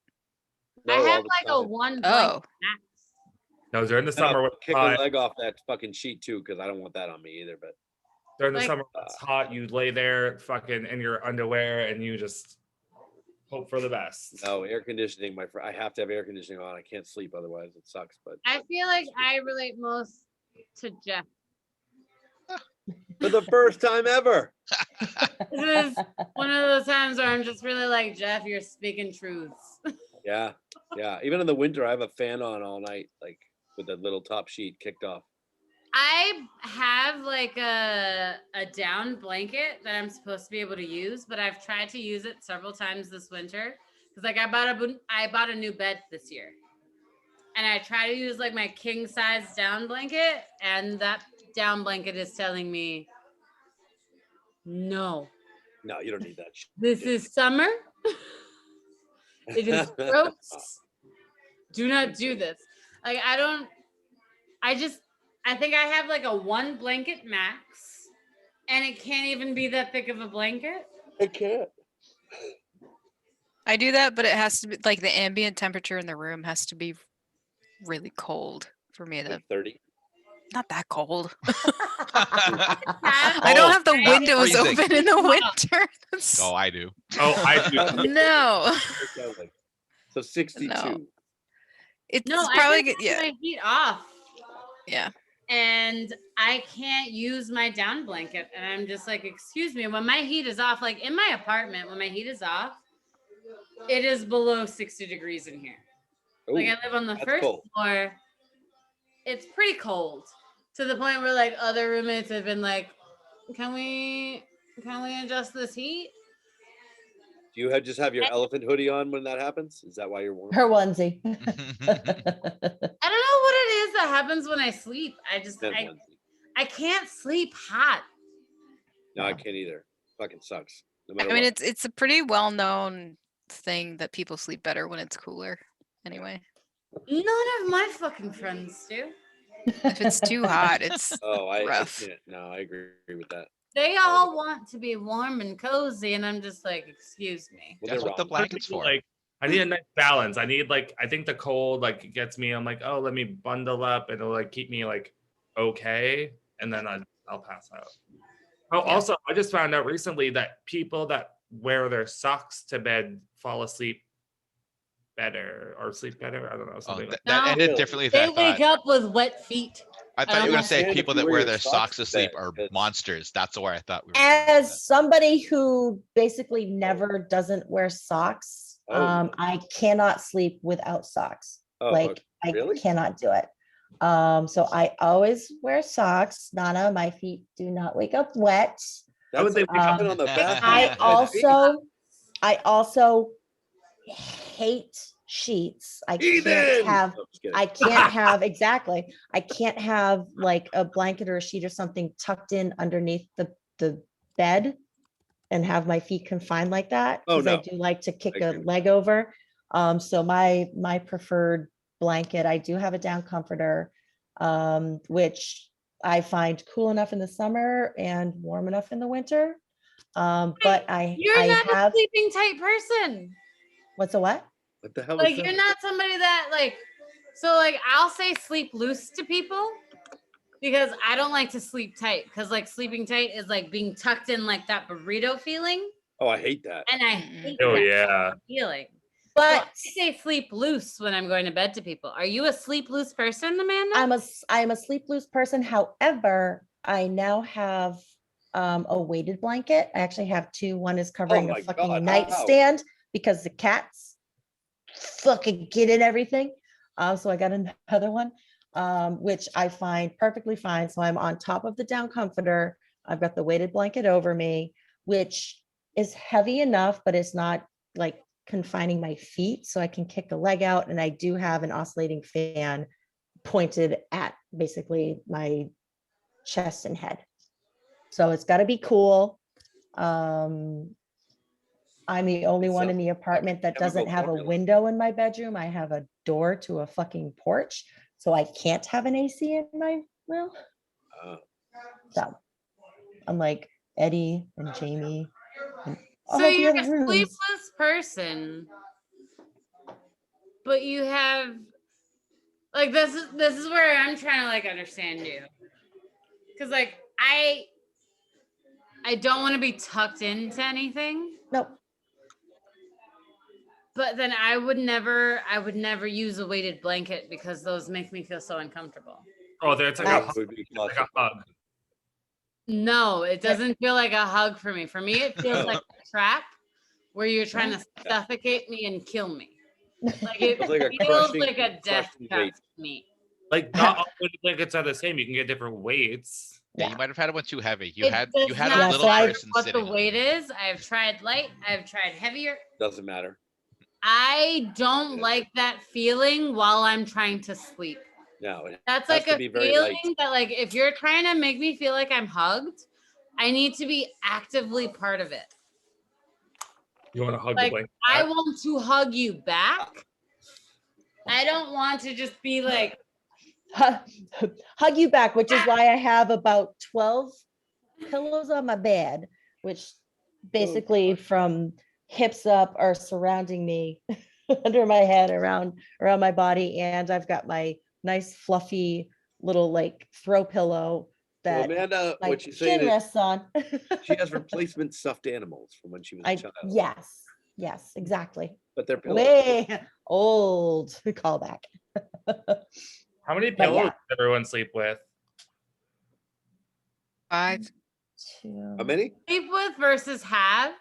No, I all have the like a time. one Oh, blanket max. No, during the And I'll summer when kick it's hot, a leg off that fucking sheet too, because I don't want that on me either. But during the Like- summer when it's hot, you lay there fucking in your underwear and you just hope for the best. no air conditioning, my friend. I have to have air conditioning on. I can't sleep otherwise. It sucks. But I feel like I relate most to Jeff. for the first time ever. This is one of those times where I'm just really like, Jeff, you're speaking truths. Yeah. Even in the winter, I have a fan on all night, like with a little top sheet kicked off. I have like a down blanket that I'm supposed to be able to use, but I've tried to use it several times this winter because like I bought a new bed this year, and I try to use like my king size down blanket, and that down blanket is telling me, no, No, you don't need that. this is summer. It is gross. Do not do this. Like I think I have like a one blanket max, and it can't even be that thick of a blanket. I can't. I do that, but it has to be like the ambient temperature in the room has to be really cold for me to. Like 30. Not that cold. Have- I don't have the not windows freezing. open in the winter. That's- Oh, I do. Oh, I do. No, So 62. No. it's No, I probably can good. Yeah, turn my heat off, yeah. and I can't use my down blanket. And I'm just like, excuse me, when my heat is off, like in my apartment, when my heat is off, it is below 60 degrees in here. Like Ooh, I live on the that's first cold. floor. It's pretty cold to the point where like other roommates have been like, can we adjust this heat? Do you just have your elephant hoodie on when that happens? Is that why you're warm? Her onesie. I don't know what it is that happens when I sleep. Onesie. I can't sleep hot. No, I can't either. Fucking sucks. No matter I mean, what. it's a pretty well known thing that people sleep better when it's cooler. Anyway, None of my fucking friends do. if it's too hot, it's Oh, I rough. can't. No, I agree with that. They all want to be warm and cozy, and I'm just like, excuse me. Well, That's they're what the wrong. blanket's for. Like, I need a nice balance. I need like, I think the cold like gets me. I'm like, oh, let me bundle up. It'll like keep me like okay, and then I'll pass out. Oh, Yeah. also, I just found out recently that people that wear their socks to bed fall asleep better or sleep better. I don't know, Oh, something like that No. ended Really? differently than They I thought. wake up with wet feet. I I thought you don't were know. gonna say understand if people you that wear wear your their socks socks to asleep bed, are it's- monsters. That's where I thought we were going with that. As somebody who basically never doesn't wear socks, Oh. I cannot sleep without socks. Oh, Like I really? cannot do it. So I always wear socks. Nana, my feet do not wake up wet. I would That's think like Um, coming on the back. I also hate sheets. I can't Heathen! have No, just kidding. I can't have exactly. I can't have like a blanket or a sheet or something tucked in underneath the bed and have my feet confined like that Oh, because I no. do like to kick I a agree. leg over. So my preferred blanket, I do have a down comforter, which I find cool enough in the summer and warm enough in the winter. But You're I not have a sleeping tight person. what's a what? What the hell Like is that? you're not somebody that like. So like I'll say sleep loose to people because I don't like to sleep tight because like sleeping tight is like being tucked in like that burrito feeling, Oh, I hate that. and I Mm-mm. hate Oh that yeah. feeling. So But I say sleep loose when I'm going to bed to people. Are you a sleep loose person, Amanda? I'm a sleep loose person. However, I now have a weighted blanket. I actually have two. One is covering my a fucking God, how? nightstand because the cats fucking get in everything. So I got another one, which I find perfectly fine. So I'm on top of the down comforter. I've got the weighted blanket over me, which is heavy enough, but it's not like confining my feet. So I can kick a leg out. And I do have an oscillating fan pointed at basically my chest and head. So it's got to be cool. I'm the only It one in sounds the like apartment that chemical doesn't have a formula. window in my bedroom. I have a door to a fucking porch, so I can't have an AC in my room. Oh. So unlike Eddie and Jamie and all So the you're a other rooms. sleepless person, but you have like this is where I'm trying to like understand you. Cause like I don't want to be tucked into anything, Nope. but then I would never use a weighted blanket because those make me feel so uncomfortable. Oh, there's like That a hug. would be Like a hug. No, it doesn't feel like a hug for me. For me, it feels like a trap where you're trying to suffocate me and kill me. Like it It's like a feels crushing- like a death crushing trap weight. to me. Like not all weighted blankets are the same. You can get different weights. Yeah, Yeah. you might have had one too heavy. You It had does a not little matter person what sitting the on weight you. is. I've tried light. I've tried heavier. Doesn't matter. I don't like that feeling while I'm trying to sleep. No, it That's has like to a be very feeling light. that like if you're trying to make me feel like I'm hugged, I need to be actively part of it. You want to hug the Like blanket? I want to hug you back. I don't want to just be like hug you back, which is why I have about 12 pillows on my bed, which basically from hips up are surrounding me under my head, around my body. And I've got my nice fluffy little like throw pillow So that Amanda, my what she's saying chin is rests on. she has replacement stuffed animals from when she was a child. Yes, exactly. But they're pillows. Way old callback. How many But pillows yeah. does everyone sleep with? 5. How many? sleep with versus have.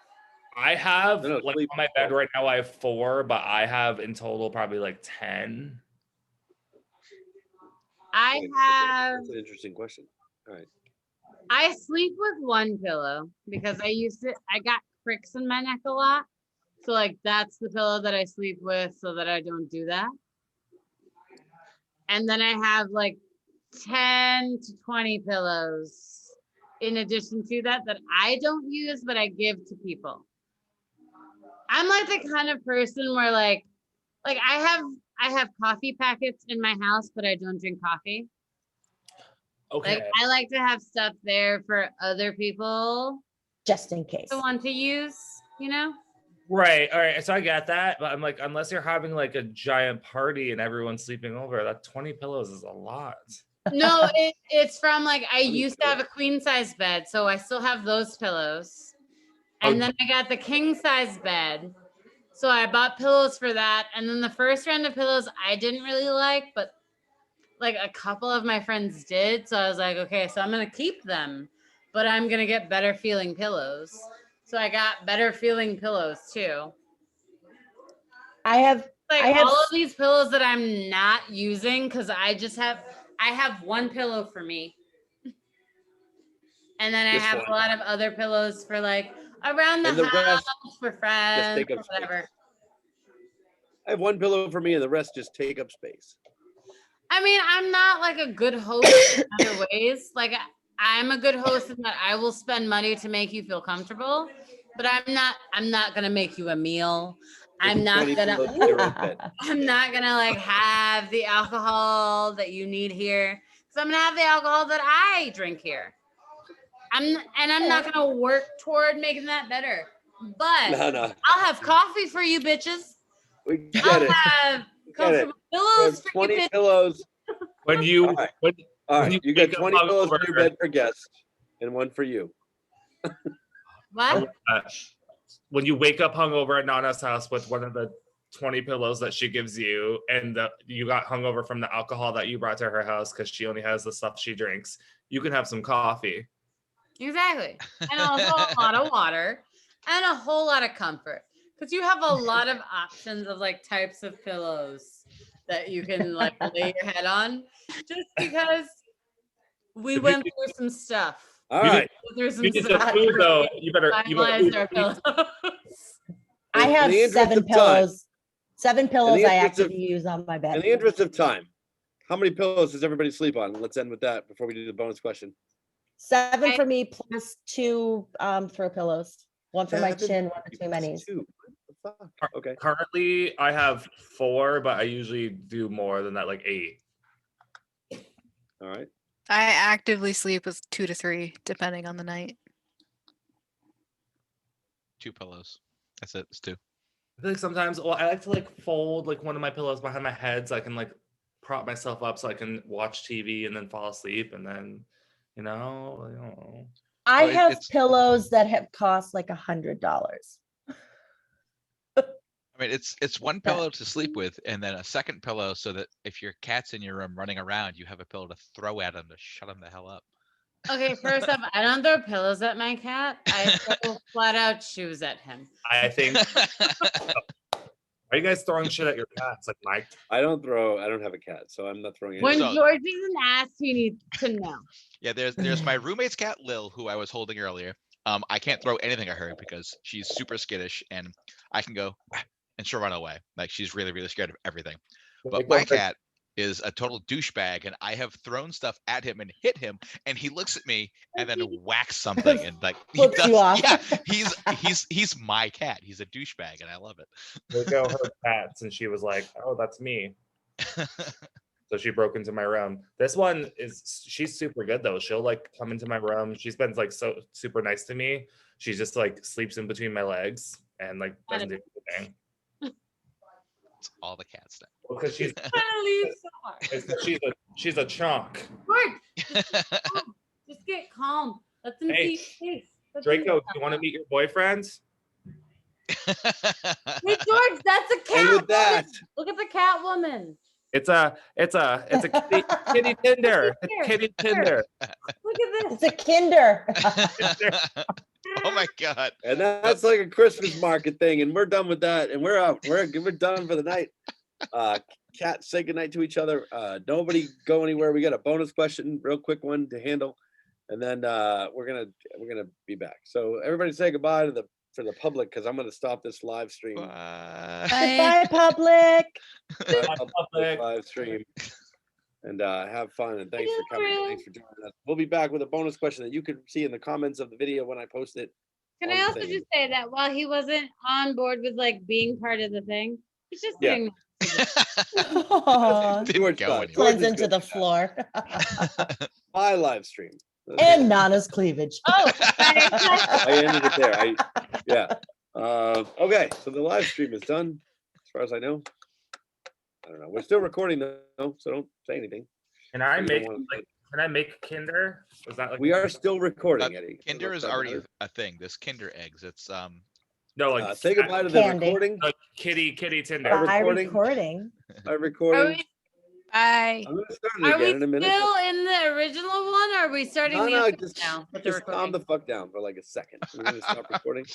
I have No, like sleep. on my bed right now. I have 4, but I have in total probably like 10. I Okay, have That's an interesting question. All right. I sleep with one pillow because I got cricks in my neck a lot. So like that's the pillow that I sleep with so that I don't do that. And then I have like 10 to 20 pillows in addition to that I don't use, but I give to people. I'm like the kind of person where like I have coffee packets in my house, but I don't drink coffee. Okay. Like I like to have stuff there for other people Just in case. to want to use, you know? Right. All right. So I get that, but I'm like, unless you're having like a giant party and everyone's sleeping over, that 20 pillows is a lot. No, it's from like I Funny used to have a pillow. queen size bed, so I still have those pillows. And then I got the king size bed. So I bought pillows for that. And then the first round of pillows I didn't really like, but like a couple of my friends did. So I was like, okay, so I'm going to keep them, but I'm going to get better feeling pillows. So I got better feeling pillows too. I have Like all of these pillows that I'm not using because I have one pillow for me. And then I This have one. a lot of other pillows for like around the And the house, rest for friends, take or up space. whatever. I have one pillow for me, and the rest just take up space. I mean, I'm not like a good host in other ways. Like I'm a good host in that I will spend money to make you feel comfortable, but I'm not gonna make you a meal. I'm not 20 gonna pillows in your own bed. I'm not gonna like have the alcohol that you need here. So I'm gonna have the alcohol that I drink here. I'm not gonna work toward making that better. But No. I'll have coffee for you bitches. We get I'll it. have comfortable We pillows have for 20 you bitches. pillows. When you All right. when, All when right. you You get wake up 20 pillows for hungover- your bed per guest, and one for you. What? When you wake up hungover at Nana's house with one of the 20 pillows that she gives you, and you got hungover from the alcohol that you brought to her house because she only has the stuff she drinks, you can have some coffee. Exactly. And also a lot of water and a whole lot of comfort. Because you have a lot of options of like types of pillows that you can like lay your head on. Just because we went through some stuff. All right. Through You some need the stuff. food though. You better Finalized our pillows. I In have the interest 7 of time- pillows. 7 pillows I interest of- actively use on my In bed. the interest of time, how many pillows does everybody sleep on? Let's end with that before we do the bonus question. 7 for me plus 2 throw pillows. 1 for my 7 chin, 1 between my knees. Two. What the fuck? Okay. Currently, I have 4, but I usually do more than that, like 8. All right. I actively sleep with 2 to 3, depending on the night. 2 pillows. That's it. It's 2. I feel like sometimes, I like to like fold like one of my pillows behind my head so I can like prop myself up so I can watch TV and then fall asleep and then, I don't know. I Oh, have it's- pillows that have cost like $100. I mean, it's one pillow to sleep with, and then a second pillow so that if your cat's in your room running around, you have a pillow to throw at him to shut him the hell up. Okay, first off, I don't throw pillows at my cat. I throw flat out shoes at him. I think. Are you guys throwing shit at your cats like Mike? I don't have a cat, so I'm not throwing When anything. So- George is an ass, you need to know. Yeah, there's my roommate's cat Lil, who I was holding earlier. I can't throw anything at her because she's super skittish, and I can go and she'll run away. Like she's really, really scared of everything. But my cat is a total douchebag, and I have thrown stuff at him and hit him, and he looks at me and then whacks something, and like he Flips you off. Yeah, he's my cat. He's a douchebag, and I love it. Meggo her cats, and she was like, "Oh, that's me." So she broke into my room. This one she's super good though. She'll like come into my room. She's been like so super nice to me. She just like sleeps in between my legs and like doesn't do anything. It's all the cats now. Because she's Trying to leave so hard. it's 'cause she's a chunk. George, just get calm. Let them Hey, see your face. Let them- Draco, do you want to meet your boyfriend? Hey George, that's a cat. And with that, woman. Look at the cat woman. It's a kitty Tinder. It's kitty Tinder. Look at It's this. a kinder. Oh my god. and that's like a Christmas market thing, and we're done with that, and we're out. We're done for the night. Cats, say goodnight to each other. Nobody go anywhere. We got a bonus question, real quick one to handle, and then we're gonna be back. So everybody say goodbye to the public, because I'm gonna stop this live stream. Bye. Goodbye, public. Public. Live stream. And have fun, and thanks for coming. Thanks for joining us. We'll be back with a bonus question that you can see in the comments of the video when I post it. Can on I the also thing. just say that while he wasn't on board with like being part of the thing, he's just Yeah. sitting. Aw, Didn't George go got it. anywhere. Blends George is into good. the floor. My live stream. And Nana's cleavage. Oh, I ended it there. Yeah. Okay, so the live stream is done, as far as I know. I don't know. We're still recording though, so don't say anything. Can I You don't make wanna- like Can I make Kinder? Was that like We are still recording, Eddie. Kinder Does is that already matter? a thing. This Kinder eggs. It's no like Say goodbye to the Candy. recording. like kitty Tinder? Our By recording. recording. Our Are recording. we, Bye. I'm gonna start it are again we in a minute. still in the original one, or are we starting the other Just, now with the just calm recording? the fuck down for like a second. We're gonna stop recording.